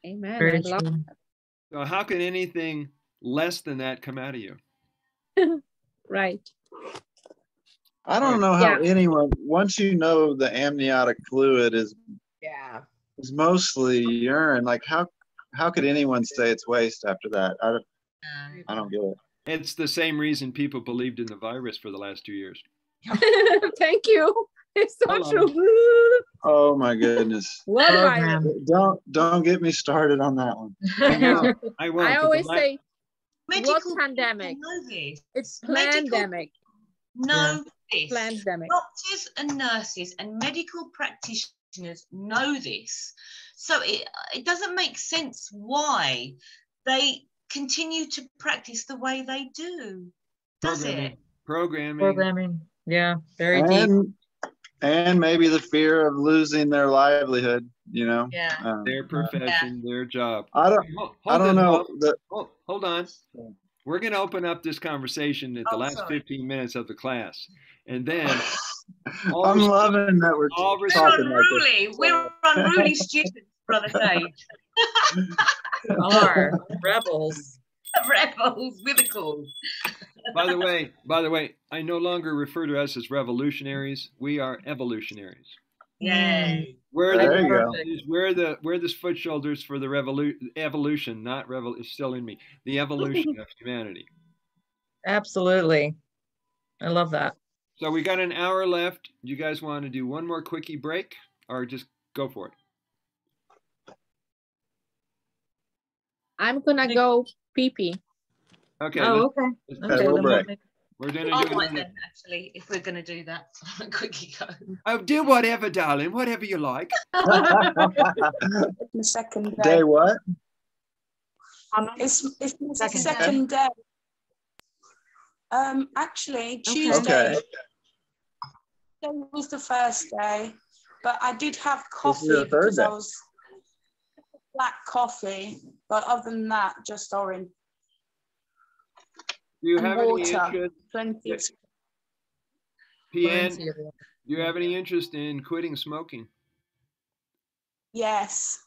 Amen. Very I love true. that. So how can anything less than that come out of you? Right. I don't know how anyone, once you know the amniotic fluid is mostly urine, like how could anyone say it's waste after that? I don't get it. It's the same reason people believed in the virus for the last 2 years. Thank you. It's so true. Oh my goodness. What virus? Don't get me started on that one. I won't. I always say, what pandemic? It's pandemic. Know this. Pandemic. Doctors and nurses and medical practitioners know this. So it doesn't make sense why they continue to practice the way they do. Does it? Programming. Yeah, very deep. And maybe the fear of losing their livelihood, you know. Yeah. Their profession, their job. I don't know. Hold on. We're going to open up this conversation at the last 15 minutes of the class. And then I'm loving that we're talking unruly. like this. We're unruly students, Brother Sage. Are rebels. Rebels with a cause. By the way, I no longer refer to us as revolutionaries. We are evolutionaries. Yay. We're There the foot shoulders for the evolution, not it's still in me. The evolution of humanity. Absolutely. I love that. So we got an hour left. You guys want to do one more quickie break or just go for it? I'm gonna go pee-pee. Okay. Oh, okay. We'll break. We're gonna I do might then, actually, if we're gonna do that. Quickly go. Oh, do whatever, darling. Whatever you like. The second day. Day what? It's the second day. Actually, Tuesday was the first day, but I did have coffee because I was black coffee, but other than that, just orange. Do you and have water. any interest? Plenty of PN, do you have any interest in quitting smoking? Yes.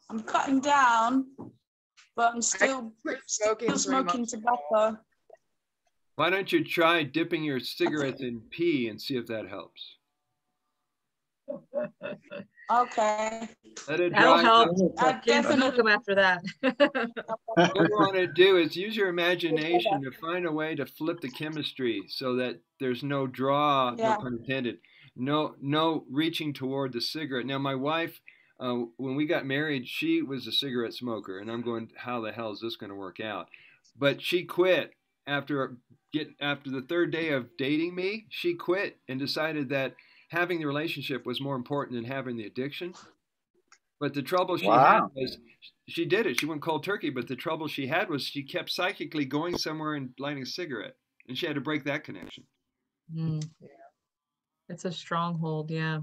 I'm cutting down, but I'm still smoking tobacco. Why don't you try dipping your cigarettes in pee and see if that helps? Okay. Let it That'll dry. help. I Please smoke definitely. them after that. What you want to do is use your imagination to find a way to flip the chemistry so that there's no draw, no Yeah. pun intended, no reaching toward the cigarette. Now, my wife, when we got married, she was a cigarette smoker, and I'm going, how the hell is this going to work out? But she quit after after the third day of dating me. She quit and decided that having the relationship was more important than having the addiction. But the trouble she had Wow. was she did it. She went cold turkey. But the trouble she had was she kept psychically going somewhere and lighting a cigarette, and she had to break that connection. Mm. It's a stronghold, yeah.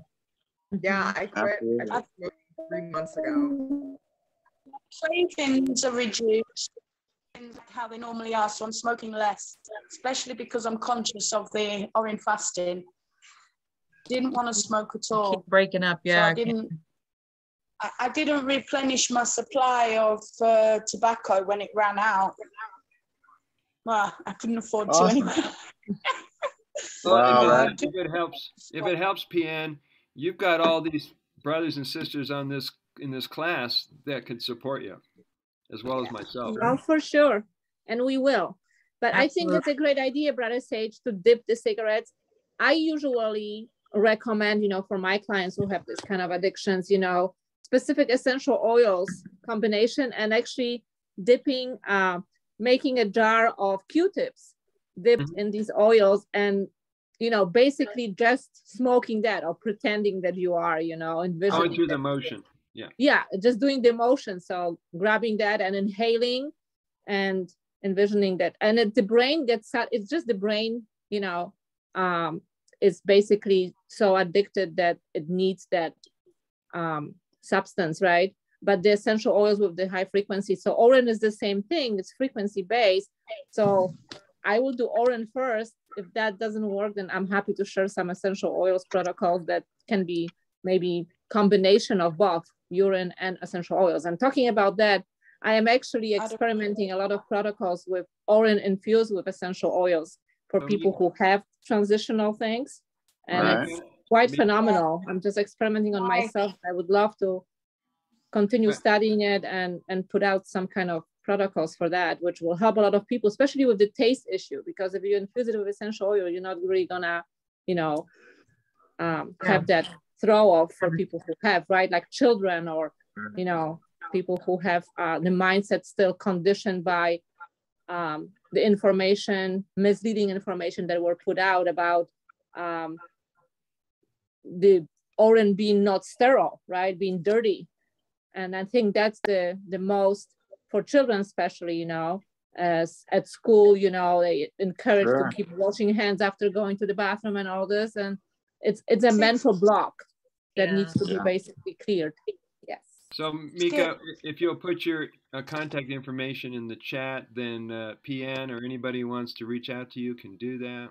Yeah, I quit. Absolutely. I quit smoking 3 months ago. Cravings are reduced how they normally are, so I'm smoking less, especially because I'm conscious of the orange fasting. Didn't want to smoke at all. Keep breaking up, yeah. So I didn't replenish my supply of tobacco when it ran out. Well, I couldn't afford to Awesome. anyway. Well, Wow, if it helps, PN, you've got all these brothers and sisters on this in this class that could support you, as well as myself. Oh, for sure. And we will. But I think Absolutely. it's a great idea, Brother Sage, to dip the cigarettes. I usually recommend, for my clients who have this kind of addictions, specific essential oils combination, and actually dipping, making a jar of Q-tips dipped in these oils, and basically just smoking that or pretending that you are, envisioning Going through the motion. Yeah, just doing the motion. So grabbing that and inhaling and envisioning that. And the brain gets, it's just the brain, is basically so addicted that it needs that substance, right? But the essential oils with the high frequency. So Oren is the same thing. It's frequency based. So I will do Oren first. If that doesn't work, then I'm happy to share some essential oils protocols that can be maybe combination of both urine and essential oils. And talking about that, I am actually experimenting a lot of protocols with Oren infused with essential oils for people who have transitional things. And it's quite phenomenal. I'm just experimenting on myself. I would love to continue studying it and put out some kind of protocols for that, which will help a lot of people, especially with the taste issue, because if you infuse it with essential oil, you're not really gonna, have that throw off for people who have, right? Like children or, people who have the mindset still conditioned by the information, misleading information that were put out about the Oren being not sterile, right? Being dirty. And I think that's the most, for children especially, as at school, they encourage to keep washing hands after going to the bathroom and all this. And it's a mental block that needs to be basically cleared. Yes. So Mika, if you'll put your contact information in the chat, then PN or anybody who wants to reach out to you can do that.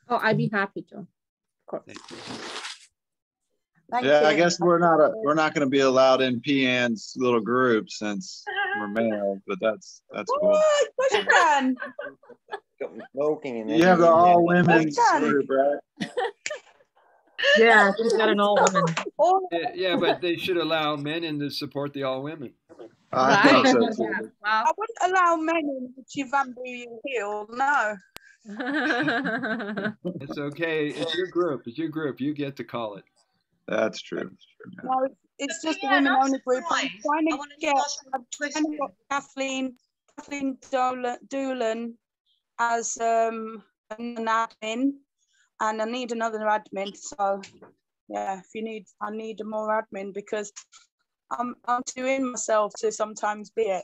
Oh, I'd be happy to. Of course. Thank you. I guess we're not going to be allowed in PN's little group since we're male, but that's cool. What? Yes, you can. Smoking. You have the all women's group, right? Yeah, she's got an all women. Yeah, but they should allow men in to support the all women. I think so too. I wouldn't allow men in the Shivambhu Hill, no. It's okay. It's your group. It's your group. You get to call it. That's true. No, it's just a women only group. I'm trying to get Kathleen Dolan as an admin, and I need another admin. So yeah, I need more admin because I'm too in myself to sometimes be it.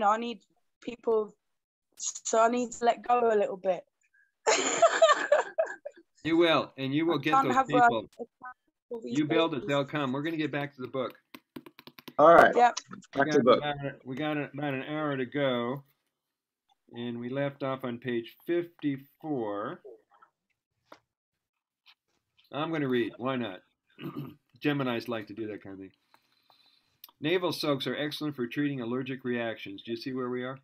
I need people, so I need to let go a little bit. You will, and you will get those people. You build it, they'll come. We're going to get back to the book. All right. Yep. Back to the book. We got about an hour to go, and we left off on page 54. I'm going to read. Why not? Geminis like to do that kind of thing. Navel soaks are excellent for treating allergic reactions. Do you see where we are?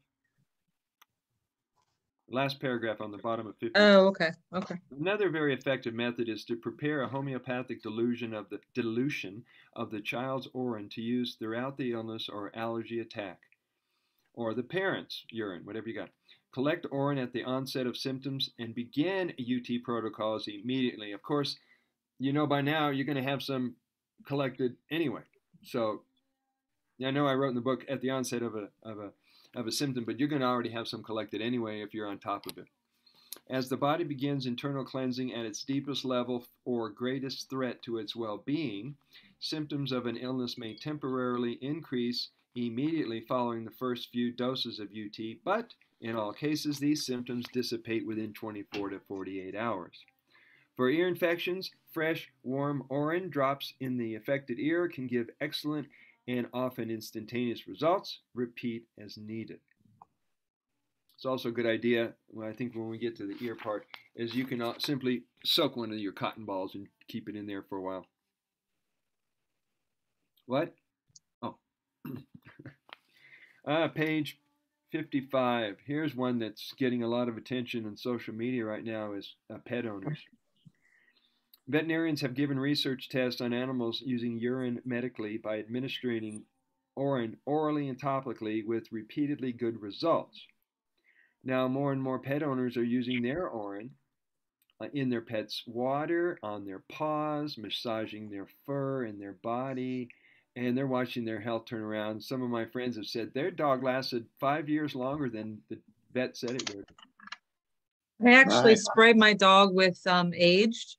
Last paragraph on the bottom of 50. Oh, okay. Okay. Another very effective method is to prepare a homeopathic dilution of the child's urine to use throughout the illness or allergy attack, or the parent's urine, whatever you got. Collect urine at the onset of symptoms and begin UT protocols immediately. Of course, you know by now you're going to have some collected anyway. So I know I wrote in the book at the onset of a symptom, but you're going to already have some collected anyway if you're on top of it. As the body begins internal cleansing at its deepest level or greatest threat to its well-being, symptoms of an illness may temporarily increase immediately following the first few doses of UT, but in all cases, these symptoms dissipate within 24 to 48 hours. For ear infections, fresh, warm urine drops in the affected ear can give excellent and often instantaneous results. Repeat as needed. It's also a good idea, I think when we get to the ear part, is you can simply soak one of your cotton balls and keep it in there for a while. What? Oh. Page 55. Here's one that's getting a lot of attention on social media right now is pet owners. Veterinarians have given research tests on animals using urine medically by administering urine orally and topically with repeatedly good results. Now, more and more pet owners are using their urine in their pets' water, on their paws, massaging their fur and their body, and they're watching their health turn around. Some of my friends have said their dog lasted 5 years longer than the vet said it would. I actually sprayed my dog with aged,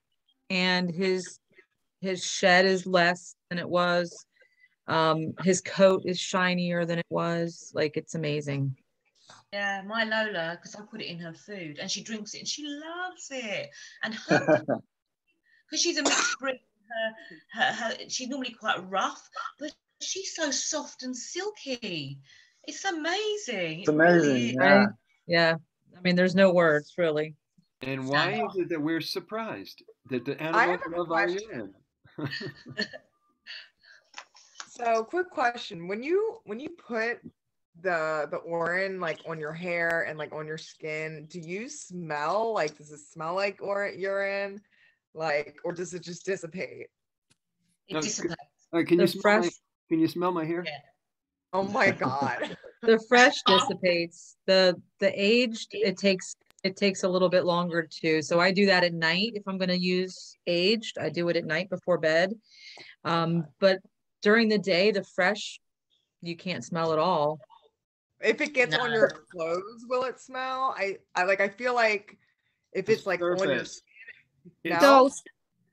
and his shed is less than it was. His coat is shinier than it was. Like, it's amazing. Yeah, my Lola, because I put it in her food and she drinks it and she loves it. And her, because she's a mixed breed, she's normally quite rough, but she's so soft and silky. It's amazing. It's amazing. Really Yeah. I mean, there's no words, really. And why is it that we're surprised that the animals love our urine? So, quick question: when you put the urine like on your hair and like on your skin, do you smell like, does it smell like urine, like, or does it just dissipate? It dissipates. Can you smell my hair? Yeah. Oh my god. The fresh dissipates. The aged, it takes a little bit longer too. So I do that at night. If I'm going to use aged, I do it at night before bed. But during the day, the fresh, you can't smell at all. If it gets on your clothes, will it smell? I feel like if it's like on your skin,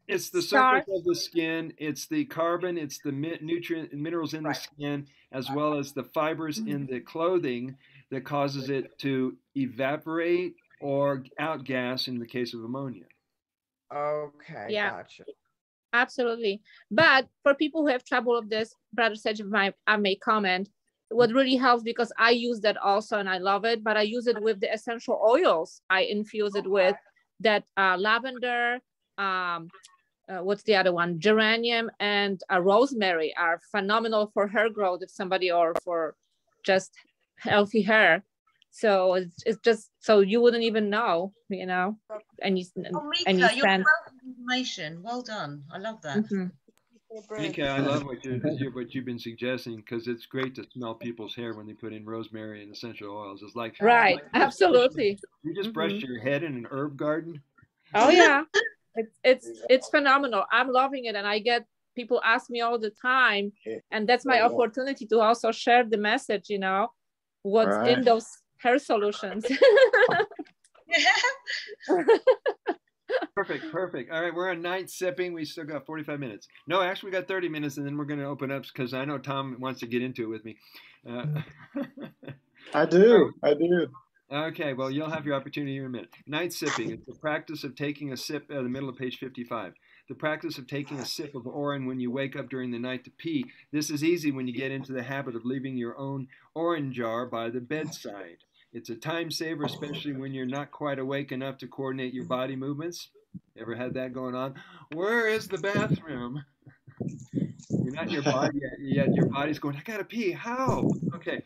it's the surface of the skin, it's the carbon, it's the nutrient and minerals in the skin, as well as the fibers in the clothing that causes it to evaporate or outgas in the case of ammonia. Okay, yeah. Gotcha. Absolutely. But for people who have trouble with this, Brother Sage, I may comment, what really helps, because I use that also and I love it, but I use it with the essential oils. I infuse it with that lavender, what's the other one? Geranium and rosemary are phenomenal for hair growth if somebody, or for just healthy hair. So it's just, so you wouldn't even know, you know, and you spend information. Well done. I love that. Mm-hmm. Mika, I love what you've been suggesting, because it's great to smell people's hair when they put in rosemary and essential oils. It's like, right, absolutely. You just brushed your head in an herb garden. Oh yeah, it's phenomenal. I'm loving it, and I get people ask me all the time, and that's my opportunity to also share the message. You know, what's in those hair solutions. Perfect. All right, we're on night sipping. We still got 45 minutes. No, actually, we got 30 minutes, and then we're going to open up because I know Tom wants to get into it with me. I do. Okay, well, you'll have your opportunity in a minute. Night sipping is the practice of taking a sip at the middle of page 55. The practice of taking a sip of urine when you wake up during the night to pee. This is easy when you get into the habit of leaving your own urine jar by the bedside. It's a time saver, especially when you're not quite awake enough to coordinate your body movements. Ever had that going on? Where is the bathroom? You're not in your body yet. Your body's going, I gotta pee. How? Okay.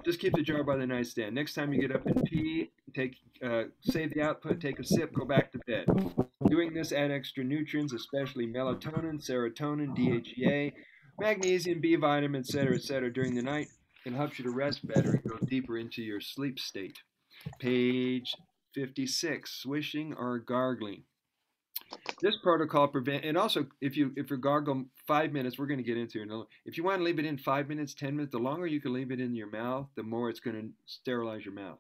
Just keep the jar by the nightstand. Next time you get up and pee, save the output, take a sip, go back to bed. Doing this add extra nutrients, especially melatonin, serotonin, DHEA, magnesium, B vitamin, etc., during the night. It helps you to rest better and go deeper into your sleep state. Page 56, swishing or gargling. This protocol prevent, and also if you gargle 5 minutes, we're going to get into it. If you want to leave it in 5 minutes, 10 minutes, the longer you can leave it in your mouth, the more it's going to sterilize your mouth.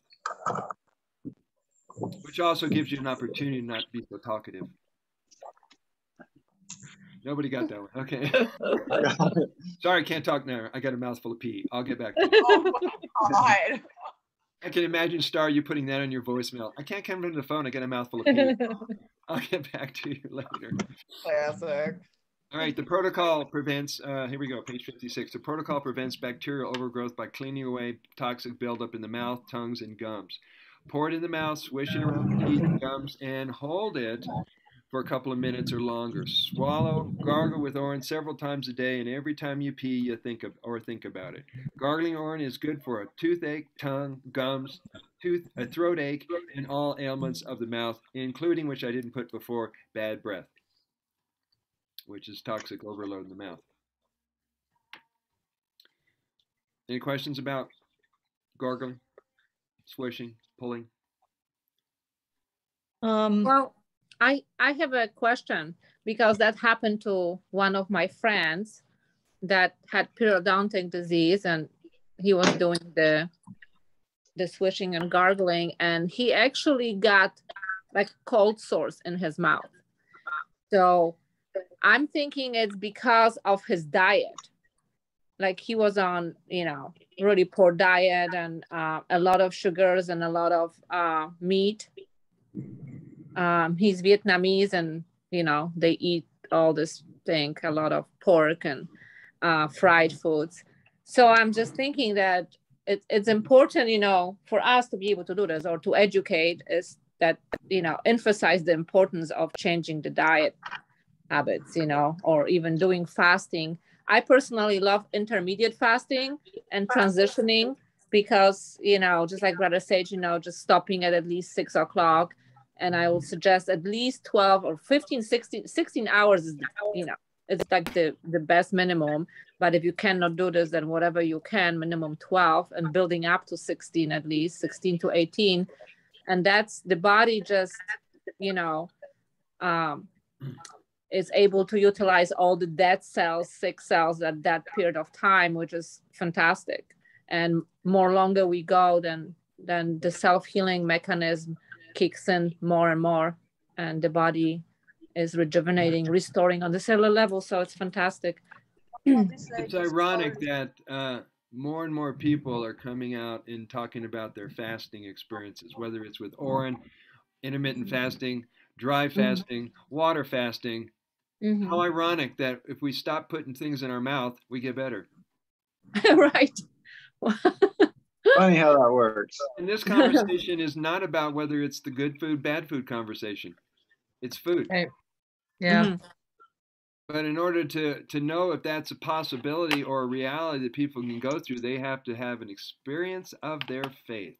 Which also gives you an opportunity to not be so talkative. Nobody got that one. Okay. Sorry, can't talk now. I got a mouthful of pee. I'll get back to you. Oh my God. I can imagine, Star, you putting that on your voicemail. I can't come to the phone. I got a mouthful of pee. I'll get back to you later. Classic. All right, the protocol prevents, here we go, page 56. The protocol prevents bacterial overgrowth by cleaning away toxic buildup in the mouth, tongues, and gums. Pour it in the mouth, swish it around the teeth and gums, and hold it for a couple of minutes or longer. Swallow, gargle with Orin several times a day, and every time you pee, you think about it. Gargling Orin is good for a toothache, tongue, gums, a throat ache, and all ailments of the mouth, including, which I didn't put before, bad breath, which is toxic overload in the mouth. Any questions about gargling, swishing, pulling? Well, I have a question, because that happened to one of my friends that had periodontic disease, and he was doing the swishing and gargling, and he actually got like cold sores in his mouth. So I'm thinking it's because of his diet. Like he was on, really poor diet and a lot of sugars and a lot of meat. He's Vietnamese, and they eat all this thing, a lot of pork and fried foods. So I'm just thinking that it's important, for us to be able to do this, or to educate, is that, emphasize the importance of changing the diet habits, or even doing fasting. I personally love intermediate fasting and transitioning, because, just like Brother Sage, just stopping at least 6 o'clock. And I would suggest at least 12 or 15, 16 hours is, it's like the best minimum. But if you cannot do this, then whatever you can, minimum 12, and building up to 16, at least 16 to 18. And that's the body just, is able to utilize all the dead cells, sick cells at that period of time, which is fantastic. And more longer we go, then the self-healing mechanism kicks in more and more, and the body is rejuvenating, restoring on the cellular level. So it's fantastic. It's ironic that more and more people are coming out and talking about their fasting experiences, whether it's with Orin, intermittent fasting, dry fasting, water fasting. How ironic that if we stop putting things in our mouth, we get better. Right. Funny how that works. And this conversation is not about whether it's the good food, bad food conversation. It's food. Right. Yeah. But in order to know if that's a possibility or a reality that people can go through, they have to have an experience of their faith.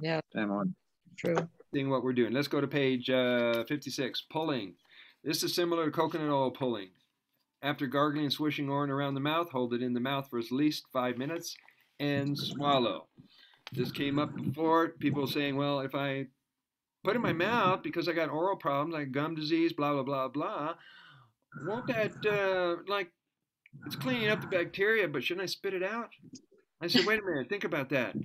Yeah. Damn on. True. Seeing what we're doing. Let's go to page 56, pulling. This is similar to coconut oil pulling. After gargling and swishing Orin around the mouth, hold it in the mouth for at least 5 minutes and swallow. This came up before, people saying, well, if I put it in my mouth because I got oral problems, like gum disease, blah, blah, blah, blah, won't that, it's cleaning up the bacteria, but shouldn't I spit it out? I said, wait a minute, think about that.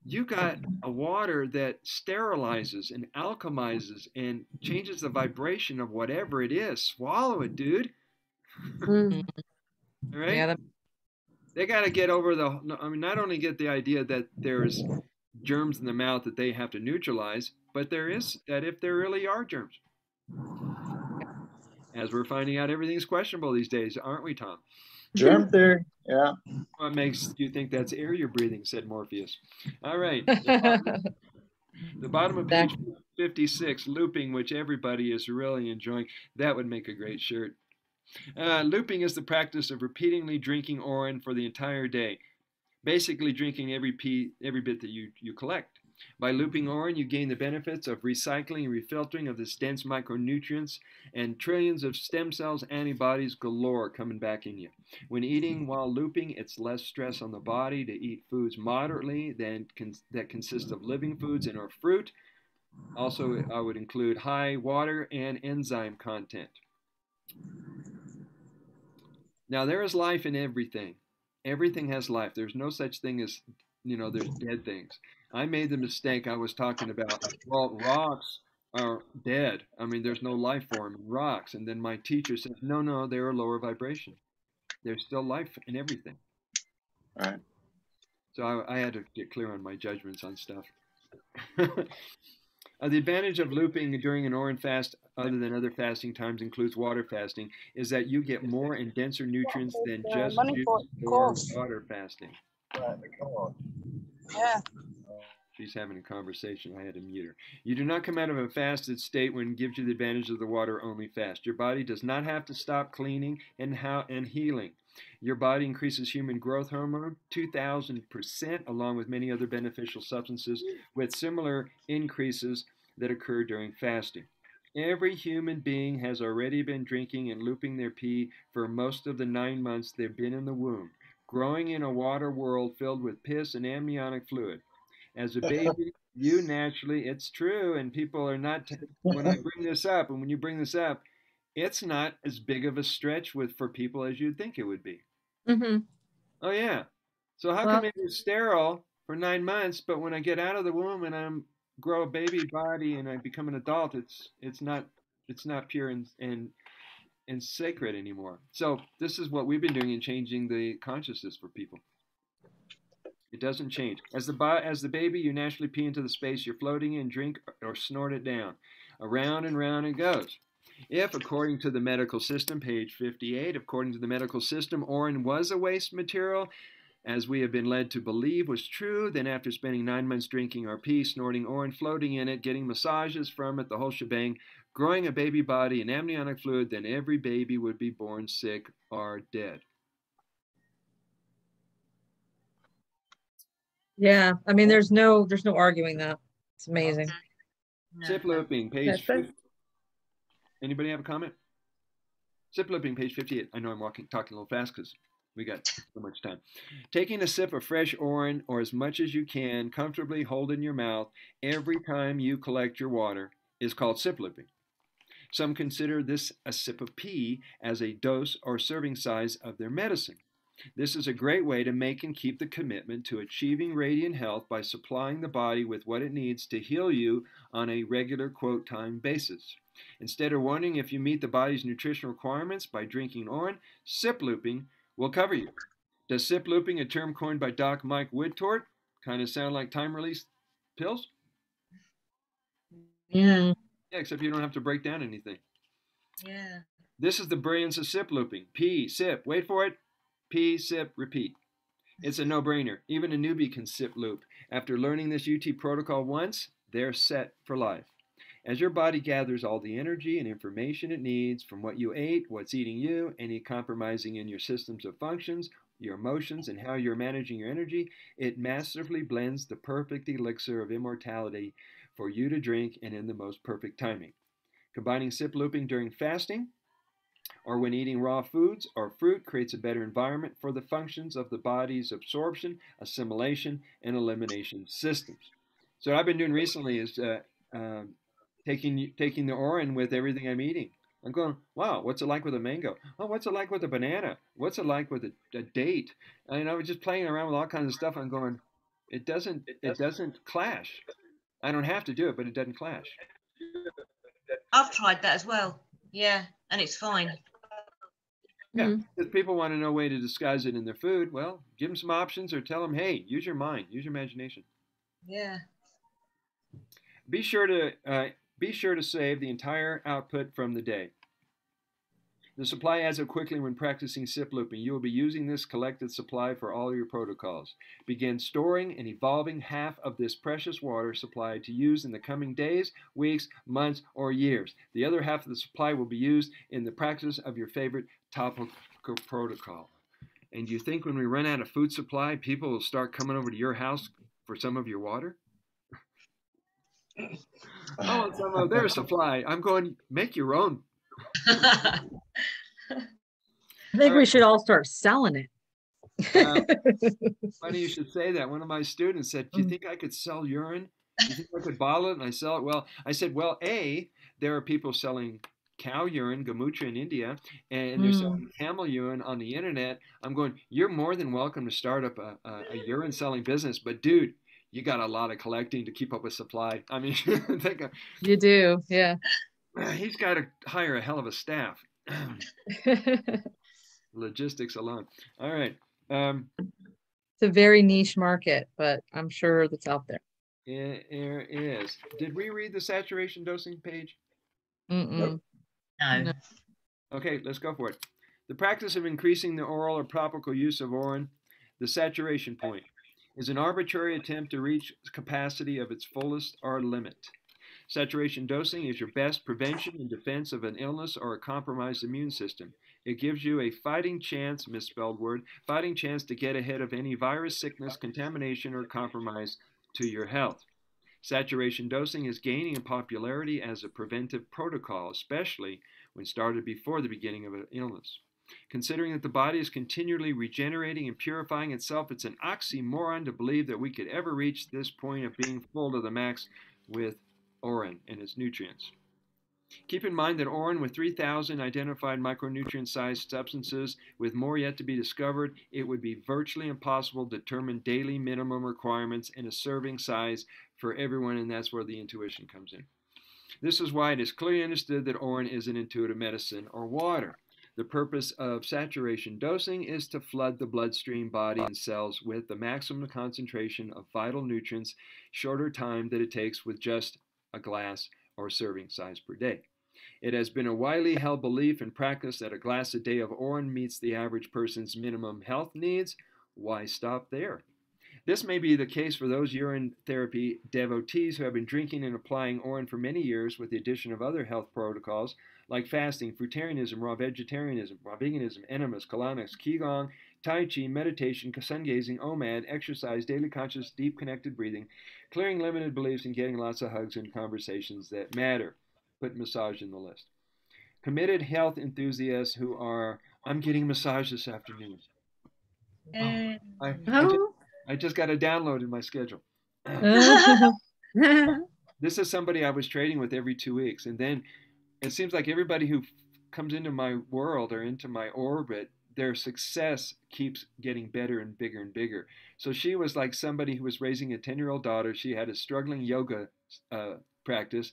You got a water that sterilizes and alchemizes and changes the vibration of whatever it is. Swallow it, dude. All right? Yeah, They got to get over not only get the idea that there's germs in the mouth that they have to neutralize, but there is that if there really are germs. As we're finding out, everything's questionable these days, aren't we, Tom? Germ theory, yeah. What makes you think that's air you're breathing, said Morpheus. All right. The bottom of page 56, looping, which everybody is really enjoying. That would make a great shirt. Looping is the practice of repeatedly drinking Orin for the entire day. Basically drinking every bit that you collect. By looping Orin, you gain the benefits of recycling and refiltering of this dense micronutrients and trillions of stem cells, antibodies galore coming back in you. When eating while looping, it's less stress on the body to eat foods moderately that consist of living foods and or fruit. Also, I would include high water and enzyme content. Now, there is life in everything. Everything has life. There's no such thing as, there's dead things. I made the mistake I was talking about. Well, rocks are dead. I mean, there's no life form in rocks. And then my teacher says, no, they're a lower vibration. There's still life in everything. Right. So I had to get clear on my judgments on stuff. The advantage of looping during an Orin fast, other than other fasting times, includes water fasting, is that you get more and denser nutrients than just juice or water fasting. Yeah. She's having a conversation. I had to mute her. You do not come out of a fasted state when it gives you the advantage of the water-only fast. Your body does not have to stop cleaning and healing. Your body increases human growth hormone 2,000%, along with many other beneficial substances, with similar increases that occur during fasting. Every human being has already been drinking and looping their pee for most of the 9 months they've been in the womb, growing in a water world filled with piss and amniotic fluid. As a baby, you naturally, it's true, and people are not, when I bring this up, and when you bring this up, it's not as big of a stretch for people as you'd think it would be. Mm-hmm. Oh, yeah. So how come it was sterile for 9 months, but when I get out of the womb and I grow a baby body and I become an adult, it's not pure and sacred anymore. So this is what we've been doing in changing the consciousness for people. It doesn't change. As the baby, you naturally pee into the space you're floating in, drink or snort it down. Around and round it goes. If, according to the medical system, page 58, according to the medical system, Orin was a waste material, as we have been led to believe was true, then after spending 9 months drinking our pee, snorting Orin, floating in it, getting massages from it, the whole shebang, growing a baby body in amniotic fluid, then every baby would be born sick or dead. Yeah, I mean, there's no arguing that. It's amazing. Sip looping, page. Anybody have a comment? Sip looping, page 58. I know I'm talking a little fast because we got so much time. Taking a sip of fresh Orin, or as much as you can, comfortably hold in your mouth every time you collect your water is called sip looping. Some consider this a sip of pee as a dose or serving size of their medicine. This is a great way to make and keep the commitment to achieving radiant health by supplying the body with what it needs to heal you on a regular quote time basis. Instead of wondering if you meet the body's nutritional requirements by drinking Orin, sip looping will cover you. Does sip looping, a term coined by Doc Mike Woodtort, kind of sound like time-release pills? Yeah. Yeah, except you don't have to break down anything. Yeah. This is the brilliance of sip looping. Pee, sip, wait for it. Pee, sip, repeat. It's a no-brainer. Even a newbie can sip loop. After learning this UT protocol once, they're set for life. As your body gathers all the energy and information it needs from what you ate, what's eating you, any compromising in your systems of functions, your emotions, and how you're managing your energy, it masterfully blends the perfect elixir of immortality for you to drink and in the most perfect timing. Combining sip looping during fasting or when eating raw foods or fruit creates a better environment for the functions of the body's absorption, assimilation, and elimination systems. So what I've been doing recently is taking the Orin with everything I'm eating. I'm going, wow, what's it like with a mango? Oh, what's it like with a banana? What's it like with a date? And I was just playing around with all kinds of stuff. I'm going, it doesn't clash. I don't have to do it, but it doesn't clash. I've tried that as well. Yeah, and it's fine. Yeah, if people want to know a way to disguise it in their food, well, give them some options or tell them, hey, use your mind, use your imagination. Yeah. Be sure to save the entire output from the day. The supply adds up quickly when practicing sip looping. You will be using this collected supply for all your protocols. Begin storing and evolving half of this precious water supply to use in the coming days, weeks, months, or years. The other half of the supply will be used in the practice of your favorite topical protocol. And you think when we run out of food supply, people will start coming over to your house for some of your water? Oh, there's a fly. I'm going, make your own. I think we should all start selling it. Funny you should say that. One of my students said, do you think I could sell urine? Do you think I could bottle it and I sell it? Well, I said, well, there are people selling cow urine, Gamutra in India, and they're selling camel urine on the internet. I'm going, you're more than welcome to start up a urine selling business, but dude, you got a lot of collecting to keep up with supply. I mean, you do, yeah. He's got to hire a hell of a staff. Logistics alone. All right. It's a very niche market, but I'm sure that's out there. There is. Did we read the saturation dosing page? No. Okay, let's go for it. The practice of increasing the oral or topical use of urine, the saturation point, is an arbitrary attempt to reach the capacity of its fullest or limit. Saturation dosing is your best prevention and defense of an illness or a compromised immune system. It gives you a fighting chance, misspelled word, fighting chance to get ahead of any virus, sickness, contamination, or compromise to your health. Saturation dosing is gaining in popularity as a preventive protocol, especially when started before the beginning of an illness. Considering that the body is continually regenerating and purifying itself, it's an oxymoron to believe that we could ever reach this point of being full to the max with urine and its nutrients. Keep in mind that urine, with 3,000 identified micronutrient-sized substances, with more yet to be discovered, it would be virtually impossible to determine daily minimum requirements and a serving size for everyone, and that's where the intuition comes in. This is why it is clearly understood that urine is an intuitive medicine or water. The purpose of saturation dosing is to flood the bloodstream, body, and cells with the maximum concentration of vital nutrients, shorter time that it takes with just a glass or serving size per day. It has been a widely held belief and practice that a glass a day of urine meets the average person's minimum health needs. Why stop there? This may be the case for those urine therapy devotees who have been drinking and applying urine for many years, with the addition of other health protocols like fasting, fruitarianism, raw vegetarianism, raw veganism, enemas, colonics, qigong, tai chi, meditation, sun gazing, omad, exercise, daily conscious, deep connected breathing, clearing limited beliefs, and getting lots of hugs and conversations that matter. Put massage in the list. Committed health enthusiasts who are, I'm getting massage this afternoon. I just got a download in my schedule. This is somebody I was trading with every 2 weeks. And then it seems like everybody who comes into my world or into my orbit, their success keeps getting better and bigger and bigger. So she was like somebody who was raising a 10-year-old daughter. She had a struggling yoga practice.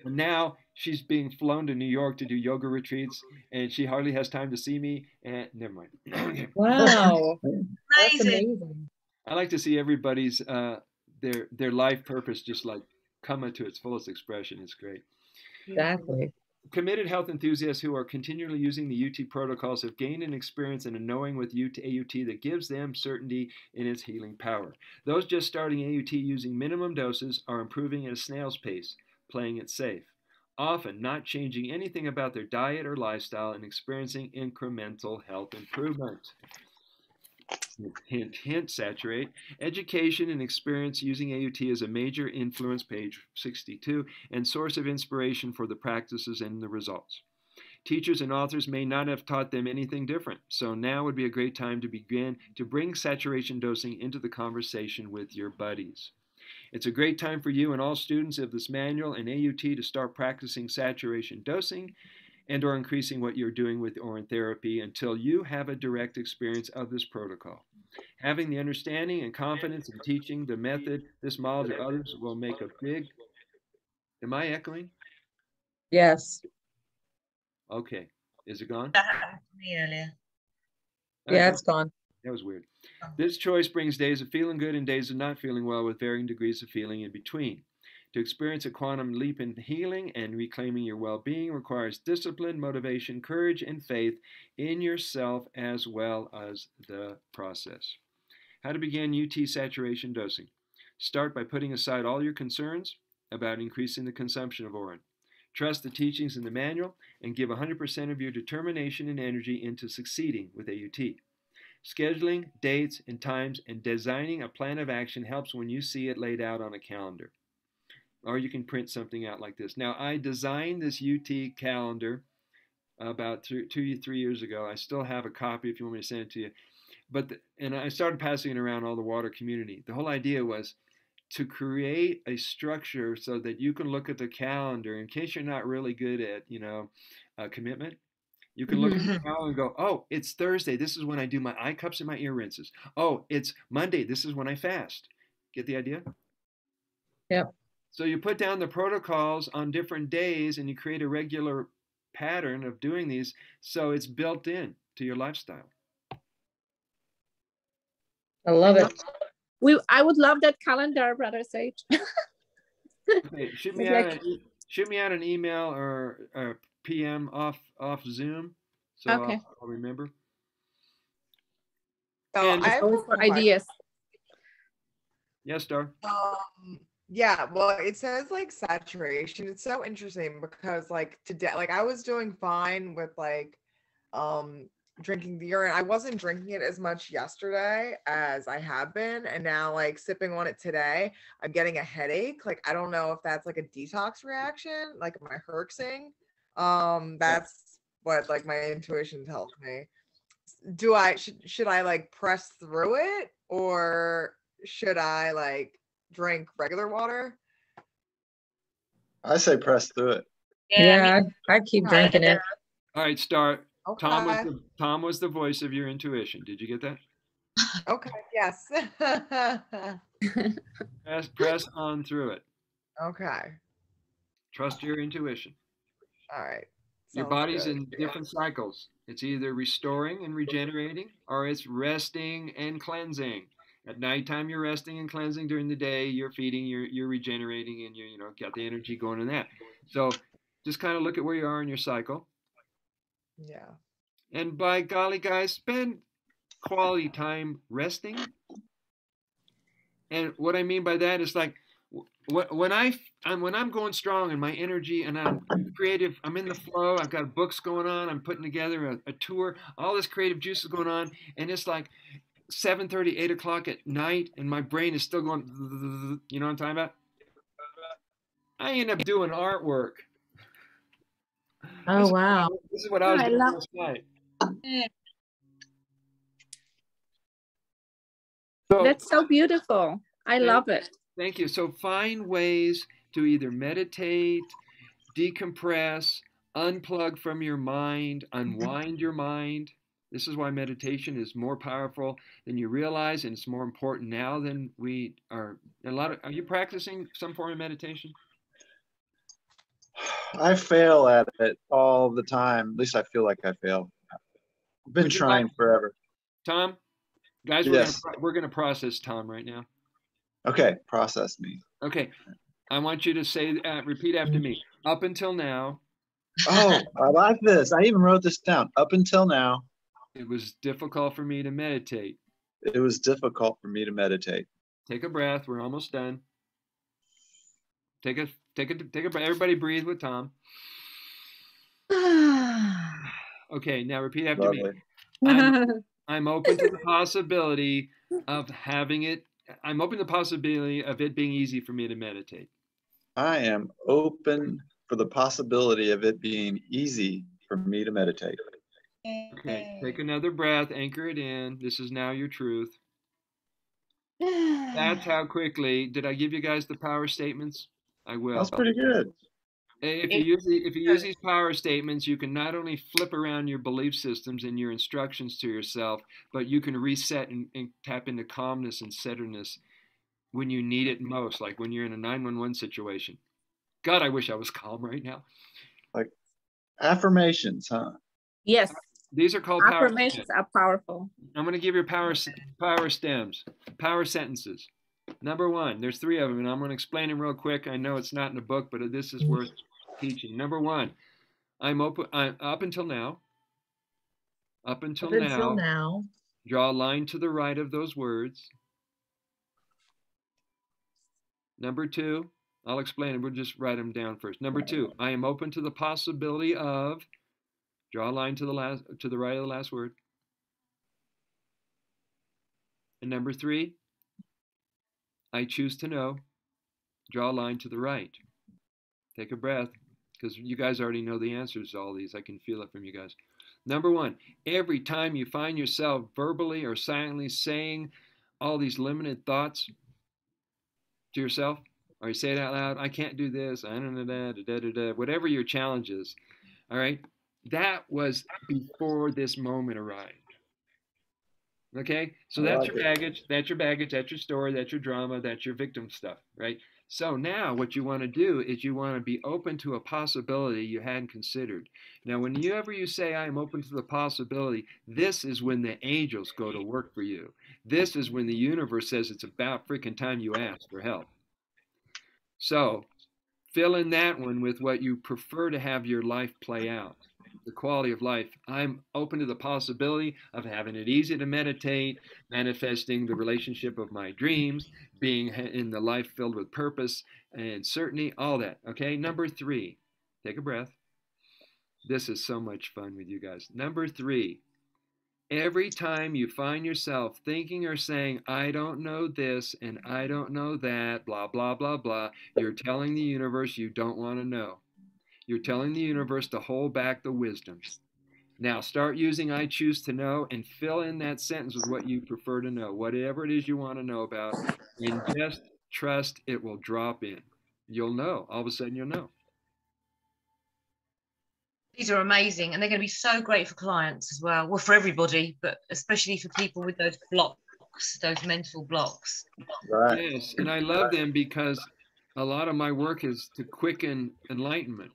And now she's being flown to New York to do yoga retreats, and she hardly has time to see me. And never mind. Wow. That's amazing. I like to see everybody's their life purpose just like come to its fullest expression. It's great. Exactly. Committed health enthusiasts who are continually using the UT protocols have gained an experience and a knowing with AUT that gives them certainty in its healing power. Those just starting AUT using minimum doses are improving at a snail's pace, playing it safe, often not changing anything about their diet or lifestyle and experiencing incremental health improvement. Hint, hint, saturate. Education and experience using AUT is a major influence, page 62, and source of inspiration for the practices and the results. Teachers and authors may not have taught them anything different, so now would be a great time to begin to bring saturation dosing into the conversation with your buddies. It's a great time for you and all students of this manual and AUT to start practicing saturation dosing and or increasing what you're doing with urine therapy until you have a direct experience of this protocol. Having the understanding and confidence in teaching the method, this model to others will make a big... Am I echoing? Yes. Okay. Is it gone? That happened to me earlier. Yeah, it's gone. That was weird. This choice brings days of feeling good and days of not feeling well with varying degrees of feeling in between. To experience a quantum leap in healing and reclaiming your well-being requires discipline, motivation, courage, and faith in yourself as well as the process. How to begin UT saturation dosing. Start by putting aside all your concerns about increasing the consumption of urine. Trust the teachings in the manual and give 100% of your determination and energy into succeeding with AUT. Scheduling dates and times and designing a plan of action helps when you see it laid out on a calendar. or you can print something out like this. Now, I designed this UT calendar about 3 years ago. I still have a copy if you want me to send it to you. And I started passing it around all the water community. The whole idea was to create a structure so that you can look at the calendar in case you're not really good at, commitment. You can look at the calendar and go, oh, it's Thursday. This is when I do my eye cups and my ear rinses. Oh, it's Monday. This is when I fast. Get the idea? Yep. So you put down the protocols on different days and you create a regular pattern of doing these so it's built in to your lifestyle. I love it. I would love that calendar, Brother Sage. Okay, shoot me out an email or a PM off Zoom, so Okay. I'll remember. So And I have Always for ideas. Yes, Star. Yeah, well, it says like saturation. It's so interesting because like today, like I was doing fine with like drinking the urine. I wasn't drinking it as much yesterday as I have been, and now like sipping on it today, I'm getting a headache. Like I don't know if that's like a detox reaction, like am I herxing? That's what like my intuition tells me. Should I like press through it, or should I like drink regular water? I say press through it. Yeah, I keep drinking it. All right, Star. Okay. Tom was the voice of your intuition. Did you get that? Okay, yes. Press on through it. Okay. Trust your intuition. All right. Your Sounds body's good. in different cycles. It's either restoring and regenerating, or it's resting and cleansing. At nighttime, you're resting and cleansing. During the day, you're feeding, you're regenerating, and you got the energy going in that. So just kind of look at where you are in your cycle. Yeah. And by golly, guys, spend quality time resting. And what I mean by that is like when I'm going strong and my energy and I'm creative, I'm in the flow. I've got books going on. I'm putting together a tour. All this creative juice is going on, and it's like 7:30, 8 o'clock at night, and my brain is still going. You know what I'm talking about? I end up doing artwork. Oh, wow. This is what I was doing last night. So, That's so beautiful. I love it. Thank you. So find ways to either meditate, decompress, unplug from your mind, unwind your mind. This is why meditation is more powerful than you realize, and it's more important now than we are. Are you practicing some form of meditation? I fail at it all the time. At least I feel like I fail. I've been trying forever. Tom, guys, yes. we're gonna process Tom right now. Okay, process me. Okay, I want you to say, repeat after me. Up until now. Oh, I like this. I even wrote this down. Up until now. It was difficult for me to meditate. It was difficult for me to meditate. Take a breath. We're almost done. Take a breath. Everybody breathe with Tom. Okay, now repeat after me. I'm open to the possibility of having it. I'm open to the possibility of it being easy for me to meditate. I am open for the possibility of it being easy for me to meditate. Okay, take another breath, anchor it in. This is now your truth. That's how quickly. Did I give you guys the power statements? I will. That's pretty good. If you use these power statements, you can not only flip around your belief systems and your instructions to yourself, but you can reset and tap into calmness and centeredness when you need it most, like when you're in a 911 situation. God, I wish I was calm right now. Like affirmations, huh? Yes. These are called affirmations. Are powerful. I'm going to give you power stems, power sentences. Number one, there's 3 of them, and I'm going to explain them real quick. I know it's not in the book, but this is worth teaching. Number 1, I'm up until now. Up until now. Draw a line to the right of those words. Number 2, I'll explain it. We'll just write them down first. Number 2, I am open to the possibility of. Draw a line to the right of the last word. And number 3, I choose to know. Draw a line to the right. Take a breath, because you guys already know the answers to all these. I can feel it from you guys. Number one, every time you find yourself verbally or silently saying all these limited thoughts to yourself, or you say it out loud, I can't do this, whatever your challenge is, all right, that was before this moment arrived. Okay, so that's your baggage, that's your story, that's your drama, that's your victim stuff, right? So now what you want to do is you want to be open to a possibility you hadn't considered. Now, whenever you say, I am open to the possibility, this is when the angels go to work for you. This is when the universe says it's about freaking time you ask for help. So fill in that one with what you prefer to have your life play out. The quality of life. I'm open to the possibility of having it easy to meditate, manifesting the relationship of my dreams, being in the life filled with purpose and certainty, all that. Okay, number 3, take a breath. This is so much fun with you guys. Number 3, every time you find yourself thinking or saying, I don't know this and I don't know that, blah, blah, blah, blah, you're telling the universe you don't want to know. You're telling the universe to hold back the wisdom. Now start using I choose to know and fill in that sentence with what you prefer to know, whatever it is you want to know about, and just trust it will drop in. You'll know. All of a sudden you'll know. These are amazing, and they're going to be so great for clients as well. Well, for everybody, but especially for people with those blocks, those mental blocks. Right. Yes, and I love them because a lot of my work is to quicken enlightenment,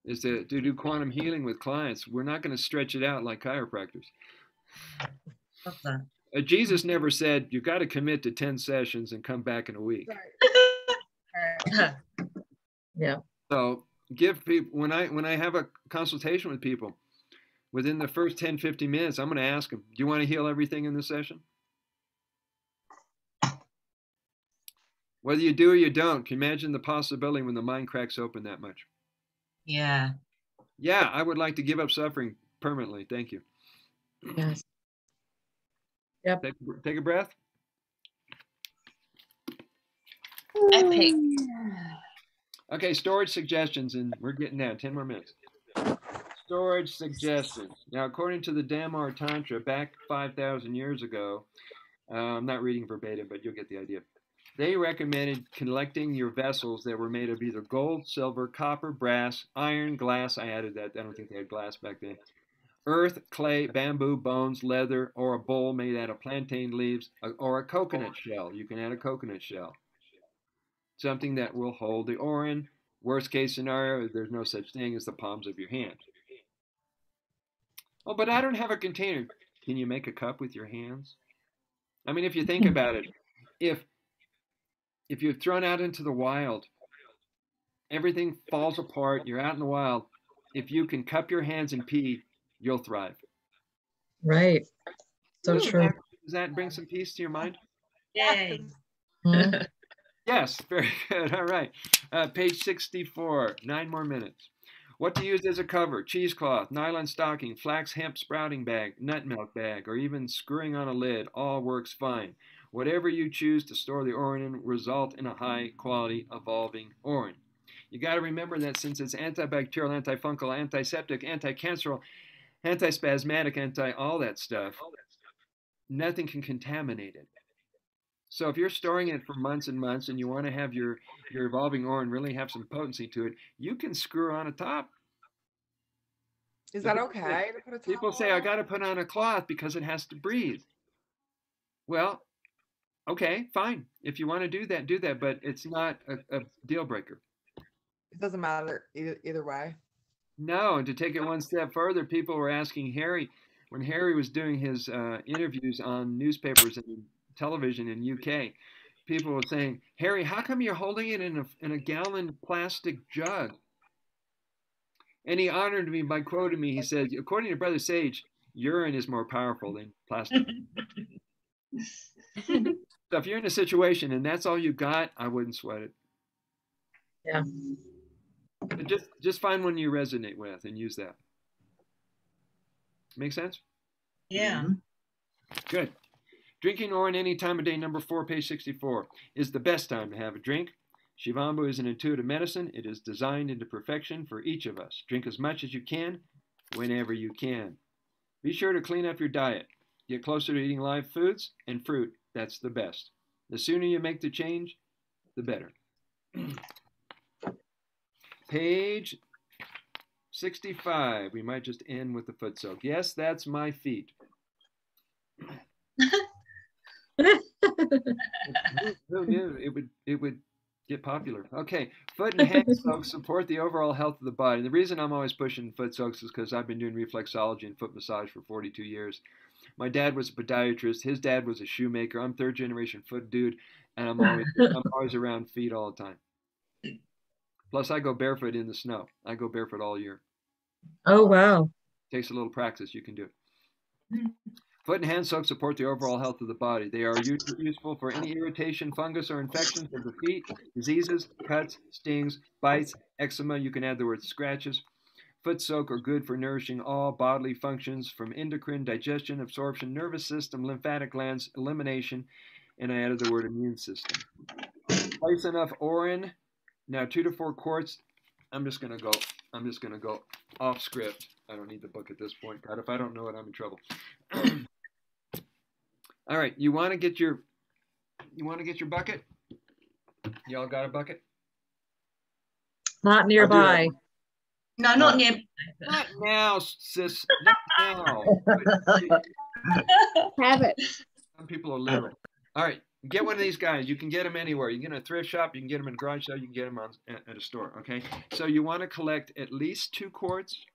is to do quantum healing with clients. We're not going to stretch it out like chiropractors. Love that. Jesus never said, you've got to commit to 10 sessions and come back in a week. Yeah. So give people, when I have a consultation with people, within the first 10, 15 minutes, I'm going to ask them, do you want to heal everything in this session? Whether you do or you don't, can you imagine the possibility when the mind cracks open that much? Yeah. Yeah, I would like to give up suffering permanently. Thank you. Yes. Yep. Take a breath. Epic. Okay, storage suggestions, and we're getting down 10 more minutes. Storage suggestions. Now, according to the Damar Tantra, back 5,000 years ago, I'm not reading verbatim, but you'll get the idea. They recommended collecting your vessels that were made of either gold, silver, copper, brass, iron, glass. I added that. I don't think they had glass back then. Earth, clay, bamboo, bones, leather, or a bowl made out of plantain leaves, or a coconut shell. You can add a coconut shell. Something that will hold the Orin. Worst case scenario, there's no such thing as the palms of your hand. Oh, but I don't have a container. Can you make a cup with your hands? I mean, if you think about it, if you're thrown out into the wild, everything falls apart, you're out in the wild. If you can cup your hands and pee, you'll thrive. Right. So true. Does that bring some peace to your mind? Yay. Mm-hmm. Yes, very good. All right. Page 64, 9 more minutes. What to use as a cover: cheesecloth, nylon stocking, flax hemp sprouting bag, nut milk bag, or even screwing on a lid. All works fine. Whatever you choose to store the Orin in, result in a high quality evolving Orin. You got to remember that since it's antibacterial, antifungal, antiseptic, anti-cancerous, antispasmodic, all that stuff, nothing can contaminate it. So if you're storing it for months and months and you want to have your evolving Orin really have some potency to it, you can screw on a top. Is that okay to put a top People say, I got to put on a cloth because it has to breathe. Well, okay, fine. If you want to do that, but it's not a deal breaker. It doesn't matter either way. No, and to take it one step further, people were asking Harry, when Harry was doing his interviews on newspapers and television in UK, people were saying, Harry, how come you're holding it in a gallon plastic jug? And he honored me by quoting me. He said, according to Brother Sage, urine is more powerful than plastic. So if you're in a situation and that's all you got, I wouldn't sweat it. Yeah. But just find one you resonate with and use that. Make sense? Yeah. Good. Drinking Orin any time of day, number 4, page 64, is the best time to have a drink. Shivambhu is an intuitive medicine. It is designed into perfection for each of us. Drink as much as you can, whenever you can. Be sure to clean up your diet. Get closer to eating live foods and fruit. That's the best. The sooner you make the change, the better. Page 65. We might just end with the foot soak. Yes, that's my feet. Who knew it would get popular? Okay, foot and hand soaks support the overall health of the body. The reason I'm always pushing foot soaks is because I've been doing reflexology and foot massage for 42 years. My dad was a podiatrist. His dad was a shoemaker. I'm third generation foot dude, and I'm always around feet all the time. Plus, I go barefoot in the snow. I go barefoot all year. Oh, wow. Takes a little practice. You can do it. Foot and hand soaks support the overall health of the body. They are useful for any irritation, fungus, or infections of the feet, diseases, cuts, stings, bites, eczema. You can add the word scratches. Foot soak are good for nourishing all bodily functions from endocrine, digestion, absorption, nervous system, lymphatic glands, elimination, and I added the word immune system. Place enough urine. Now 2 to 4 quarts. I'm just gonna go off script. I don't need the book at this point. God, if I don't know it, I'm in trouble. All right, you want to get your bucket? Y'all got a bucket? Not nearby. No, not near. Not now, sis. Not now. Have it. Some people are literal. All right, get one of these guys. You can get them anywhere. You can get them at a thrift shop. You can get them in a garage sale. You can get them at a store. Okay. So you want to collect at least 2 quarts.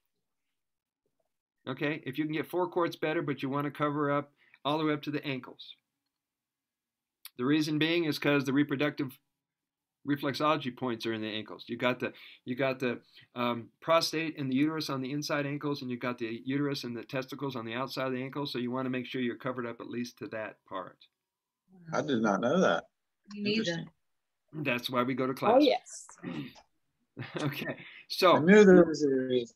Okay. If you can get 4 quarts, better. But you want to cover up all the way up to the ankles. The reason being is because the reproductive reflexology points are in the ankles. You got the prostate and the uterus on the inside ankles, and you got the uterus and the testicles on the outside of the ankles. So you want to make sure you're covered up at least to that part. I did not know that. Me neither. That's why we go to class. Oh, yes. Okay, so I knew there was a reason.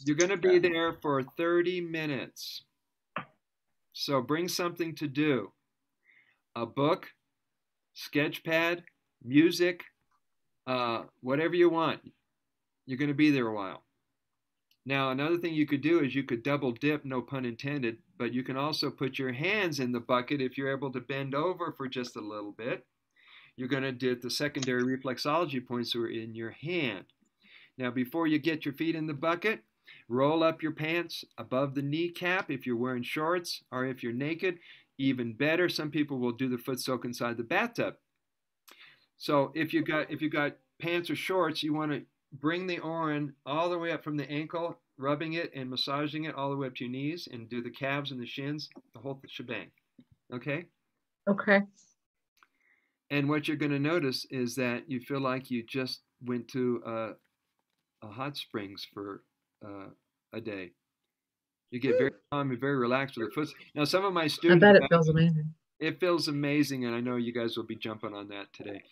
you're going to be there for 30 minutes. So bring something to do. A book, sketch pad, music, whatever you want. You're going to be there a while. Now, another thing you could do is you could double dip, no pun intended, but you can also put your hands in the bucket if you're able to bend over for just a little bit. You're going to do the secondary reflexology points that are in your hand. Now, before you get your feet in the bucket, roll up your pants above the kneecap if you're wearing shorts, or if you're naked, even better. Some people will do the foot soak inside the bathtub. So if you got pants or shorts, you want to bring the urine all the way up from the ankle, rubbing it and massaging it all the way up to your knees, and do the calves and the shins, the whole shebang. Okay? Okay. And what you're going to notice is that you feel like you just went to a hot springs for a day. You get very calm and very relaxed with the foot. Now, some of my students, I bet it feels amazing. It feels amazing, and I know you guys will be jumping on that today.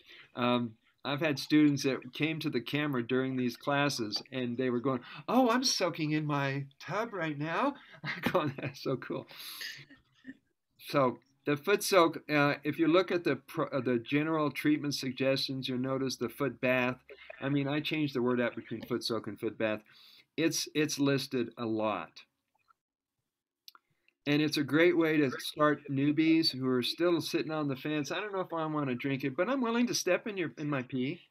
I've had students that came to the camera during these classes, and they were going, "Oh, I'm soaking in my tub right now." I'm going, "That's so cool." So the foot soak, if you look at the general treatment suggestions, you'll notice the foot bath. I mean, I changed the word out between foot soak and foot bath. It's listed a lot. And it's a great way to start newbies who are still sitting on the fence. I don't know if I want to drink it, but I'm willing to step in my pee.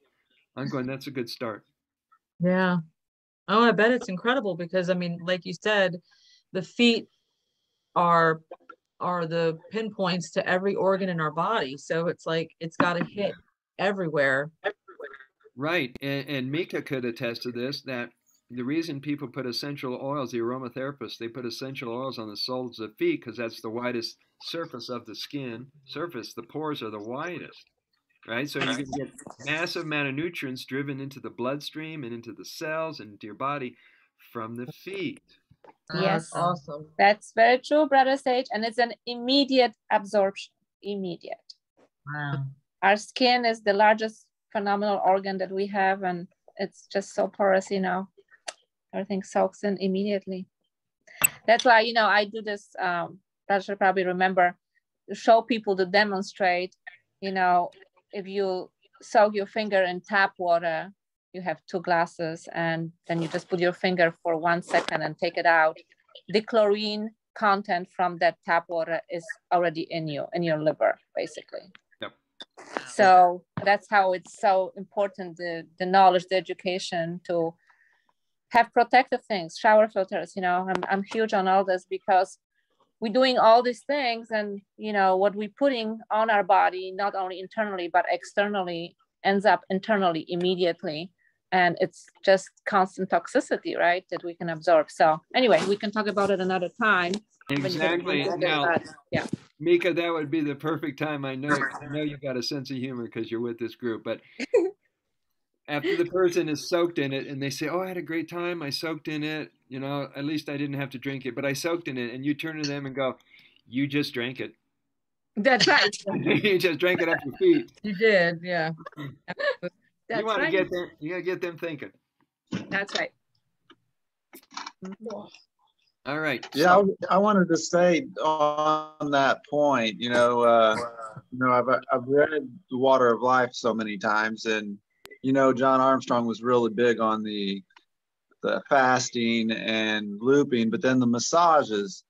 I'm going, that's a good start. Yeah. Oh, I bet it's incredible because, I mean, like you said, the feet are the pinpoints to every organ in our body. So it's like, it's got to hit everywhere. Right. And Mika could attest to this, that the reason people put essential oils, the aromatherapists, they put essential oils on the soles of the feet because that's the widest surface of the skin. The pores are the widest, right? So you can get massive amount of nutrients driven into the bloodstream and into the cells and into your body from the feet. Yes. Awesome. That's very true, Brother Sage. And it's an immediate absorption. Immediate. Wow. Our skin is the largest phenomenal organ that we have, and it's just so porous, everything soaks in immediately. That's why, I do this, that should probably remember, to show people, to demonstrate, if you soak your finger in tap water. You have 2 glasses, and then you just put your finger for 1 second and take it out. The chlorine content from that tap water is already in your liver, basically. Yep. So that's how it's so important, the knowledge, the education, to have protective things, shower filters. I'm huge on all this, because we're doing all these things, and what we're putting on our body, not only internally but externally, ends up internally immediately, and it's just constant toxicity, right, that we can absorb. So anyway, we can talk about it another time. Exactly. Now, yeah, Mika, that would be the perfect time. I know you've got a sense of humor because you're with this group, but after the person is soaked in it and they say, "Oh, I had a great time. I soaked in it. At least I didn't have to drink it, but I soaked in it," and you turn to them and go, "You just drank it." that's right. You just drank it up your feet. You did, yeah. That's you want right. to get them. You got to get them thinking. That's right. All right. Yeah, I wanted to say on that point, I've read The Water of Life so many times, and John Armstrong was really big on the fasting and looping, but then the massages.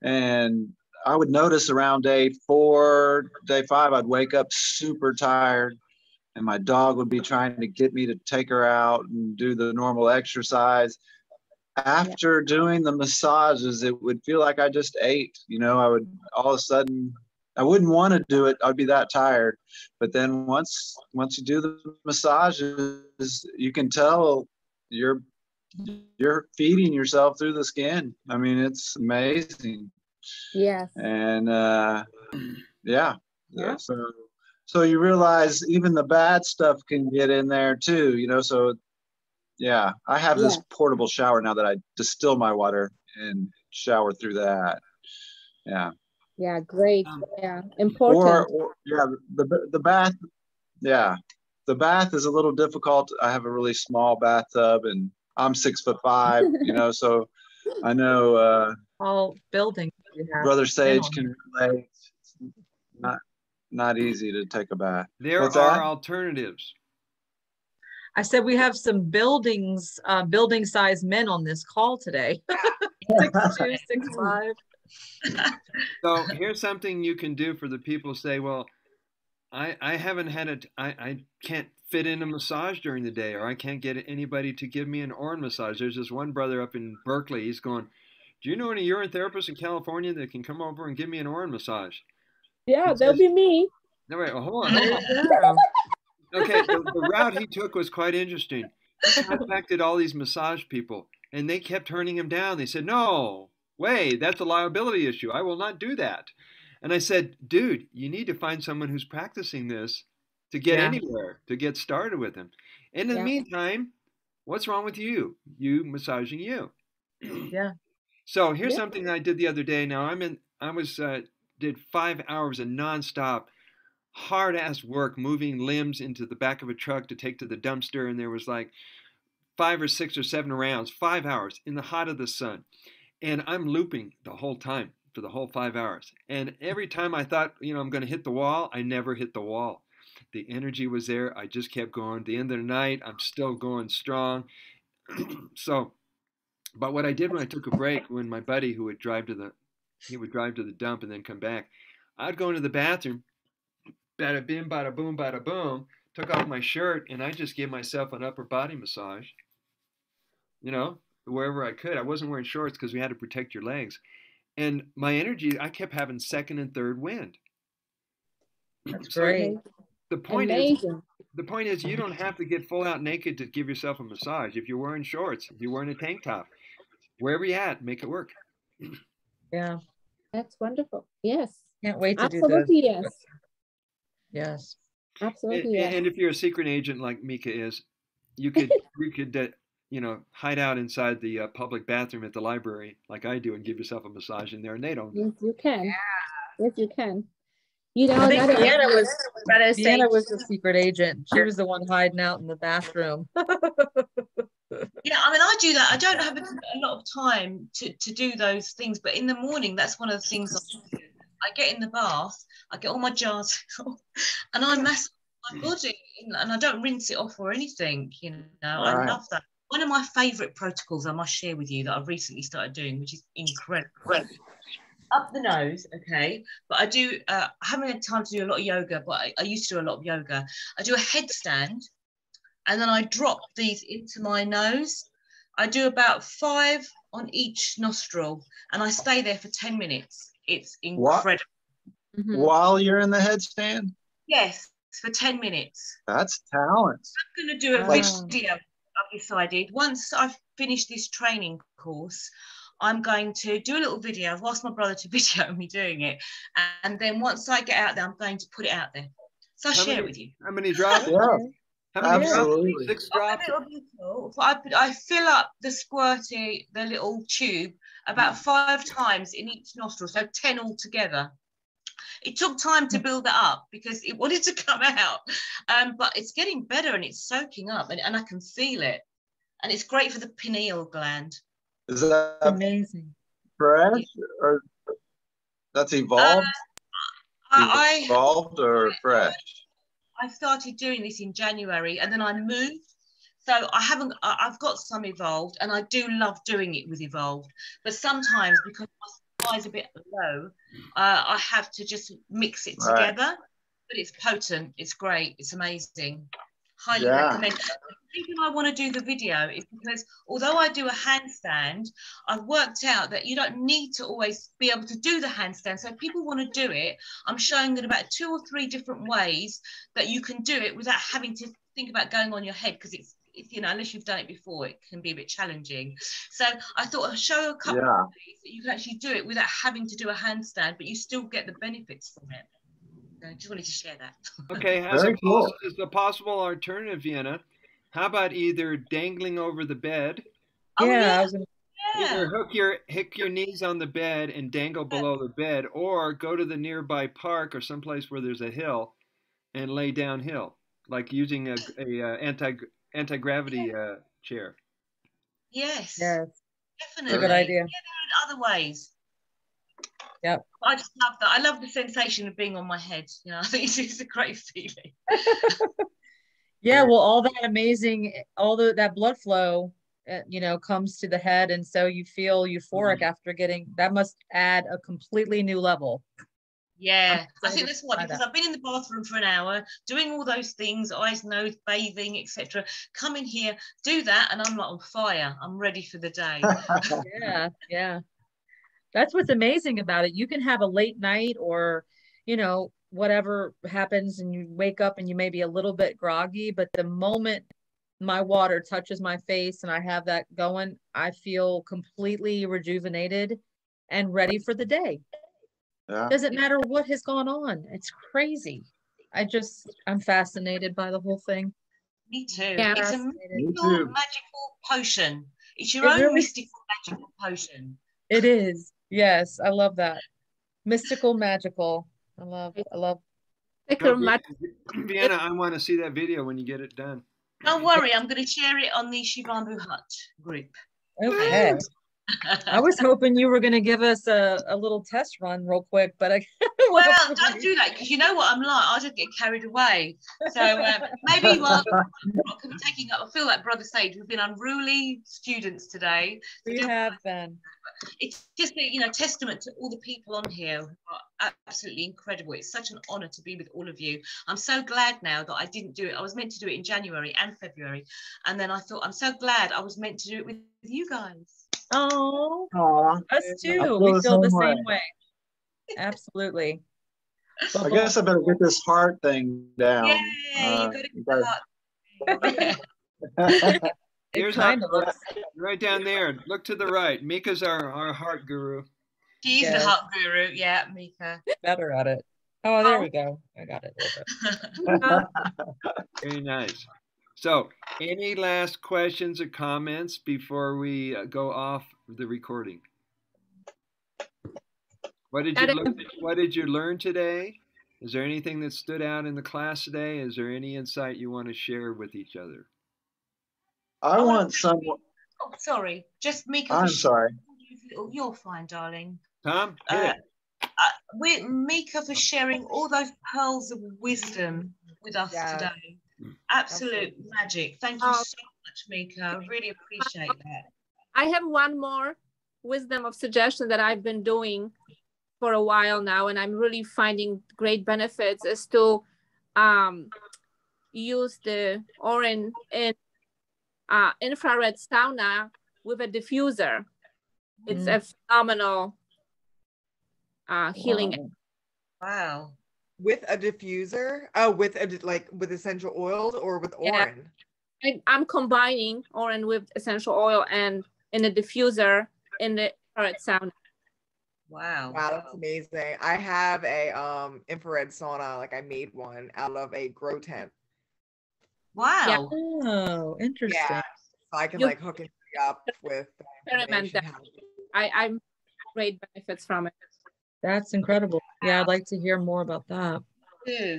And I would notice around day 4, day 5, I'd wake up super tired, and my dog would be trying to get me to take her out and do the normal exercise. After doing the massages, it would feel like I just ate. I would all of a sudden, I wouldn't want to do it. I'd be that tired. But then once you do the massages, you can tell you're feeding yourself through the skin. I mean, it's amazing. Yes. And yeah. So you realize even the bad stuff can get in there too. So yeah, I have this portable shower now that I distill my water and shower through that. Yeah. Yeah, great. Yeah, important. Or the bath. Yeah, the bath is a little difficult. I have a really small bathtub, and I'm 6'5". So I know All buildings. Brother Sage can relate. It's not easy to take a bath. There What's are that? alternatives. I said we have some building size men on this call today. 6'2", 6'5". So here's something you can do for the people who say, well, I haven't had I can't fit in a massage during the day, or I can't get anybody to give me an urine massage. There's this one brother up in Berkeley. He's going, "Do you know any urine therapists in California that can come over and give me an urine massage?" Yeah, that'll be me. No, wait, hold on. Okay, the route he took was quite interesting. He contacted all these massage people, and they kept turning him down. They said, "No way, that's a liability issue. I will not do that." And I said, "Dude, you need to find someone who's practicing this to get anywhere, to get started with him. And in the meantime, what's wrong with you? You massaging you." Yeah. So here's something that I did the other day. Now did 5 hours of nonstop hard-ass work moving limbs into the back of a truck to take to the dumpster, and there was like 5 or 6 or 7 rounds, 5 hours in the hot of the sun, and I'm looping the whole time for the whole 5 hours. And every time I thought, I'm going to hit the wall, I never hit the wall. The energy was there. I just kept going. At the end of the night, I'm still going strong. But what I did when I took a break, when my buddy who would drive to the dump and then come back, I'd go into the bathroom, bada bim, bada boom, took off my shirt, and I just gave myself an upper body massage, wherever I could. I wasn't wearing shorts because we had to protect your legs. And my energy, I kept having second and third wind. That's great. The point is you don't have to get full out naked to give yourself a massage. If you're wearing shorts, if you're wearing a tank top, wherever you're at, make it work. Yeah. That's wonderful. Yes. Can't wait to do this. Absolutely, yes. Yes. Absolutely, yes. And if you're a secret agent like Mika is, you could hide out inside the public bathroom at the library like I do and give yourself a massage in there, and they don't know. Yes, you can. Yeah. Yes, you can. I think Deanna was the secret agent. She was the one hiding out in the bathroom. Yeah, I mean, I do that. I don't have a lot of time to do those things, but in the morning, that's one of the things I get in the bath, I get all my jars and I massage my body, and I don't rinse it off or anything, you know. I Right. love that. One of my favorite protocols I must share with you that I've recently started doing, which is incredible. Up the nose, okay, but I haven't had time to do a lot of yoga, but I used to do a lot of yoga. I do a headstand, and then I drop these into my nose. I do about 5 on each nostril, and I stay there for 10 minutes. It's incredible. While you're in the headstand? Yes, for 10 minutes. That's talent. I'm going to do a video, I've decided. Once I've finished this training course, I'm going to do a little video. I've asked my brother to video me doing it. And then once I get out there, I'm going to put it out there. So I'll share it with you. How many drops? Yeah, How many absolutely. drops? 6 drops? I fill up the squirty, the little tube, about 5 times in each nostril, so 10 altogether. It took time to build that up because it wanted to come out, but it's getting better and it's soaking up, and I can feel it. And it's great for the pineal gland. Is that amazing? Fresh or that's evolved? Evolved or fresh? I started doing this in January, and then I moved. So I've got some evolved, and I do love doing it with evolved. But sometimes, because my supply is a bit low, I have to just mix it together. But it's potent. It's great. It's amazing. Highly recommend. The reason I want to do the video is because although I do a handstand, I've worked out that you don't need to always be able to do the handstand. So if people want to do it, I'm showing them about 2 or 3 different ways that you can do it without having to think about going on your head, because it's you know, unless you've done it before, it can be a bit challenging. So I thought I'd show a couple of ways that you can actually do it without having to do a handstand, but you still get the benefits from it. So I just wanted to share that. Okay, as a possible alternative, Vienna, how about either dangling over the bed? Either hook your knees on the bed and dangle below the bed, or go to the nearby park or someplace where there's a hill and lay downhill, like using a anti-gravity chair. Yes. Yes. Definitely. It's a good idea. Yeah, there are other ways. Yep. I just love that. I love the sensation of being on my head. You know, I think it's a great feeling. Yeah, well, all that amazing, that blood flow, you know, comes to the head, and so you feel euphoric after getting. That must add a completely new level. Yeah, I think that's why, because I've been in the bathroom for an hour doing all those things, eyes, nose, bathing, etc. Come in here, do that, and I'm like on fire. I'm ready for the day. Yeah. That's what's amazing about it. You can have a late night, or, you know, whatever happens, and you wake up and you may be a little bit groggy, but the moment my water touches my face and I have that going, I feel completely rejuvenated and ready for the day. Doesn't matter what has gone on. It's crazy. I'm fascinated by the whole thing. Me too. Yeah, it's a magical potion. It's your own mystical magical potion. It is. Yes, I love that. Mystical, magical. I love. Vienna, I want to see that video when you get it done. Don't worry, I'm going to share it on the Shivambhu Hut group. Okay. I was hoping you were going to give us a little test run real quick, but well, don't do that, because you know what I'm like. I'll just get carried away. So maybe while I'm taking up, I feel like Brother Sage, we've been unruly students today. So we have been. It's just a, you know, testament to all the people on here who are absolutely incredible. It's such an honor to be with all of you. I'm so glad now that I didn't do it. I was meant to do it in January and February, and then I thought I'm so glad I was meant to do it with you guys. Oh, us too. We feel the same way. Absolutely. I guess I better get this heart thing down. Yeah, you got to Here's right down there. Look to the right. Mika's our heart guru. She's the heart guru. Yeah, Mika. Better at it. Oh, there we go. I got it a little bit. Very nice. So, any last questions or comments before we go off the recording? What did you learn today? Is there anything that stood out in the class today? Is there any insight you want to share with each other? I want someone. Oh, sorry. Just Mika. I'm sorry. You're fine, darling. Tom, hit it. Mika for sharing all those pearls of wisdom with us Yes. today. Absolute magic. Thank you so much, Mika. I really appreciate that. I have one more wisdom of suggestion that I've been doing for a while now, and I'm really finding great benefits, is to use the Orin in infrared sauna with a diffuser. It's a phenomenal healing. Wow. With a diffuser? Oh, with essential oils or with Orin? I'm combining Orin with essential oil and in a diffuser in the infrared sauna. Wow. Wow, that's amazing. I have a infrared sauna, like I made one out of a grow tent. Wow. Oh, interesting. Yeah. So I can like hook it up with experiment that. I'm great benefits from it. That's incredible. Yeah, I'd like to hear more about that. Yeah.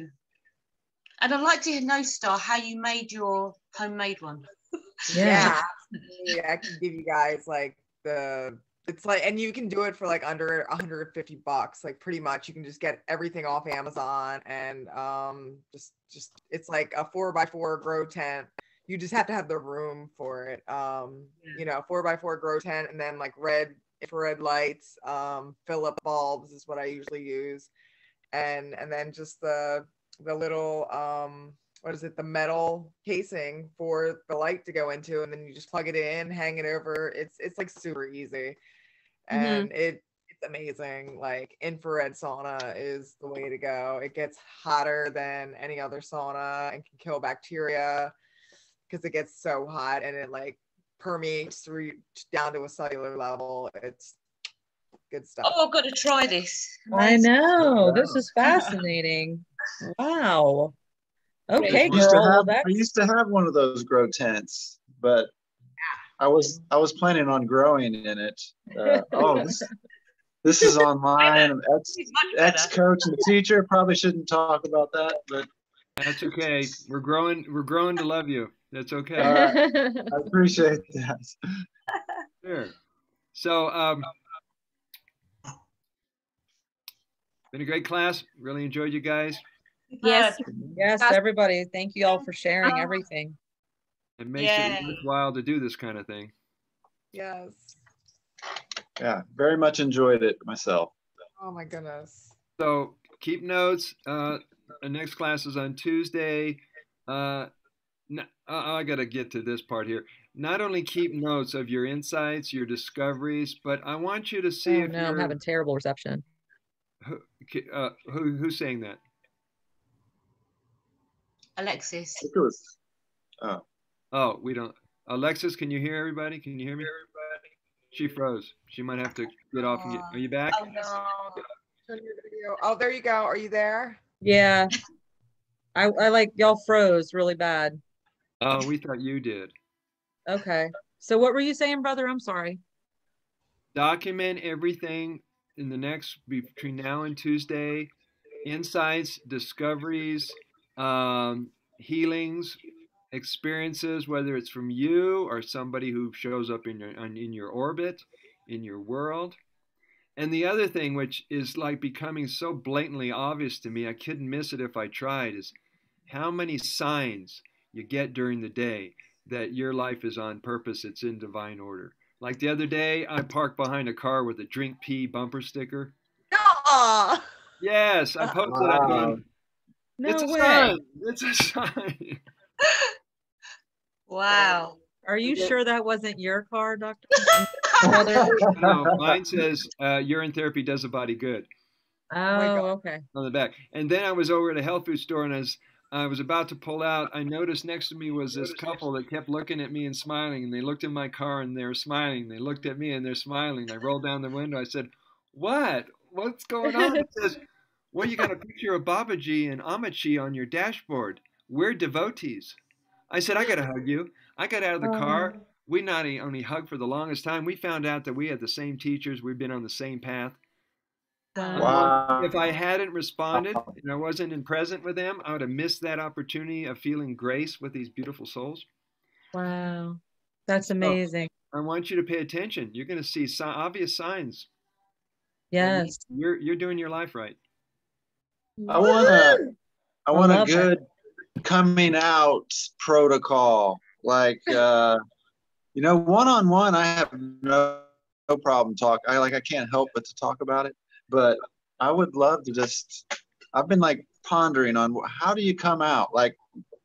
And I'd like to know, Star, how you made your homemade one. Yeah. I can give you guys like it's like, and you can do it for like under $150, like pretty much. You can just get everything off Amazon, and just it's like a 4x4 grow tent. You just have to have the room for it. 4x4 grow tent, and then like red infrared lights, Philip bulbs is what I usually use, and then just the little what is it, the metal casing for the light to go into, and then you just plug it in, hang it over. It's like super easy, and it's amazing. Like infrared sauna is the way to go. It gets hotter than any other sauna and can kill bacteria because it gets so hot, and it like permeates through down to a cellular level. It's good stuff. Oh, I've got to try this. I know. This is fascinating. Wow. Okay, girl. I used to have one of those grow tents, but I was planning on growing in it. This is online. Ex-coach and teacher. Probably shouldn't talk about that, but that's okay. We're growing to love you. That's okay. I appreciate that. Sure. So, been a great class. Really enjoyed you guys. Yes, everybody. Thank you all for sharing everything. It makes it worthwhile to do this kind of thing. Yes. Yeah, very much enjoyed it myself. Oh my goodness. So keep notes. The next class is on Tuesday. I got to get to this part here. Not only keep notes of your insights, your discoveries, but I want you to see if I'm having terrible reception. Who's saying that? Alexis. Oh, we don't. Alexis, can you hear everybody? Can you hear me? She froze. She might have to get off and get. Are you back? Oh no. Oh, there you go. Are you there? Yeah. I like y'all froze really bad. Oh, we thought you did. Okay. So what were you saying, brother? I'm sorry. Document everything in the next between now and Tuesday. Insights, discoveries, healings, experiences, whether it's from you or somebody who shows up in your orbit, in your world. And the other thing, which is like becoming so blatantly obvious to me, I couldn't miss it if I tried, is how many signs you get during the day that your life is on purpose, it's in divine order. Like the other day, I parked behind a car with a drink pee bumper sticker. Aww. Yes, I posted it on. It's a sign. It's a sign. Wow. Are you sure that wasn't your car, Doctor? No, mine says urine therapy does a body good. Oh, okay. On the back. And then I was over at a health food store, and as I was about to pull out, I noticed next to me was this couple that kept looking at me and smiling, and they looked in my car and they were smiling. They looked at me and they're smiling. I rolled down the window. I said, What's going on? It says, well, you got a picture of Babaji and Amachi on your dashboard. We're devotees. I said, I got to hug you. I got out of the car. We not only hugged for the longest time, we found out that we had the same teachers. We've been on the same path. Wow. If I hadn't responded and I wasn't present with them, I would have missed that opportunity of feeling grace with these beautiful souls. Wow. That's amazing. So I want you to pay attention. You're going to see obvious signs. Yes. You're doing your life right. I want a good coming out protocol. Like, you know, one-on-one, I have no problem talking. I can't help but to talk about it. But I would love to just, I've been like pondering on how do you come out? Like,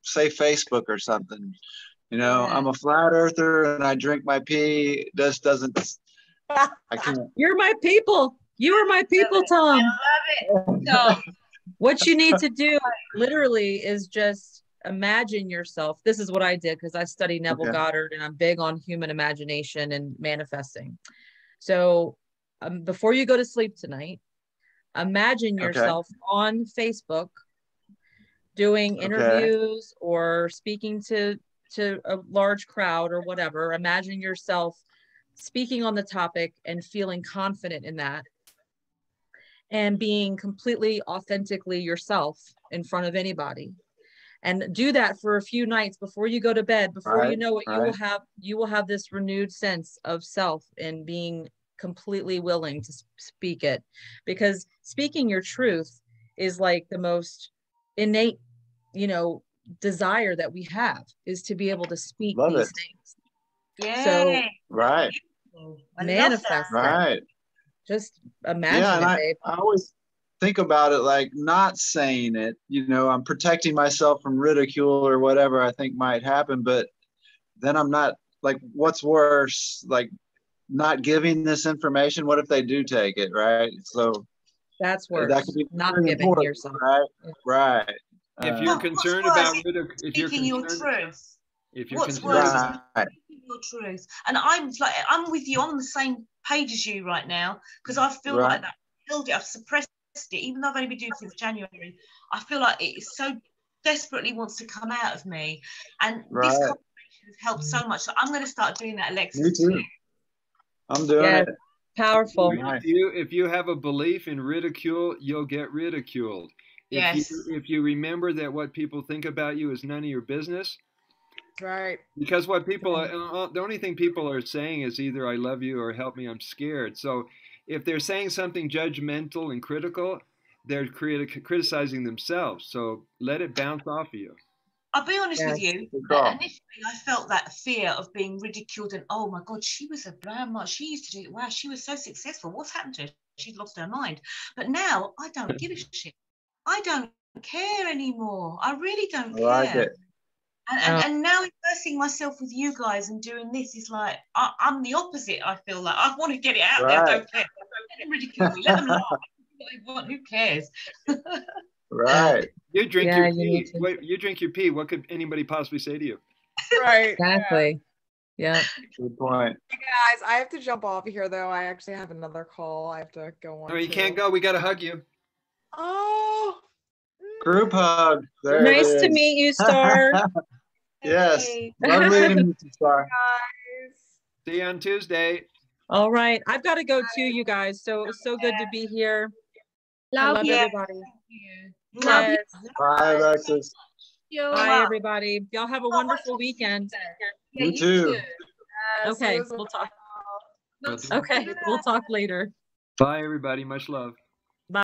say Facebook or something. You know, I'm a flat earther and I drink my pee. This doesn't, I can't. You're my people. You are my people, Tom. I love it. Tom. What you need to do literally is just imagine yourself. This is what I did because I study Neville Goddard and I'm big on human imagination and manifesting. So before you go to sleep tonight, imagine yourself on Facebook doing interviews or speaking to a large crowd or whatever. Imagine yourself speaking on the topic and feeling confident in that and being completely authentically yourself in front of anybody. And do that for a few nights before you go to bed. Before you know it, you will have this renewed sense of self and being completely willing to speak it, because speaking your truth is like the most innate, you know, desire that we have, is to be able to speak these things. Yeah. So manifest it. Just imagine it, babe. I always think about it like not saying it, you know, I'm protecting myself from ridicule or whatever I think might happen, but then I'm not, like, what's worse, like not giving this information? What if they do take it, right? So that's worse. That could be not giving yourself. Right. If you're concerned about speaking your truth. If you're what's concerned worse is speaking your truth. And I'm with you. I'm on the same page as you right now, because I feel like that. I've suppressed it, even though I've only been doing it since January. I feel like it so desperately wants to come out of me, and this conversation has helped so much. So I'm going to start doing that, Alexis. Me too. I'm doing it. Powerful. If you have a belief in ridicule, you'll get ridiculed. If you remember that what people think about you is none of your business. Right. Because what people are, the only thing people are saying is either I love you or help me, I'm scared. So if they're saying something judgmental and critical, they're criticizing themselves. So let it bounce off of you. I'll be honest with you. Initially, I felt that fear of being ridiculed and, oh my God, she was a grandma. She used to do it. Wow, she was so successful. What's happened to her? She's lost her mind. But now I don't give a shit. I don't care anymore. I really don't care. I like it. And now immersing myself with you guys and doing this is like, I'm the opposite. I feel like I want to get it out there. I don't care. Let them ridicule me. Let them laugh. Who cares? Right. You drink your pee. You drink your pee. What could anybody possibly say to you? Right. Exactly. Yeah. Good point. Hey guys, I have to jump off here though. I actually have another call. I have to go on. No, you can't go. We got to hug you. Oh. Group hug. There nice to meet you, Star. Yes. Lovely to meet you, Star. Guys. See you on Tuesday. All right. I've got to go too, you guys. So good to be here. Love everybody. Love you. Bye, Alexis. Bye, everybody. Y'all have a wonderful weekend. You too. Okay, we'll talk. Okay, we'll talk later. Bye, everybody. Much love.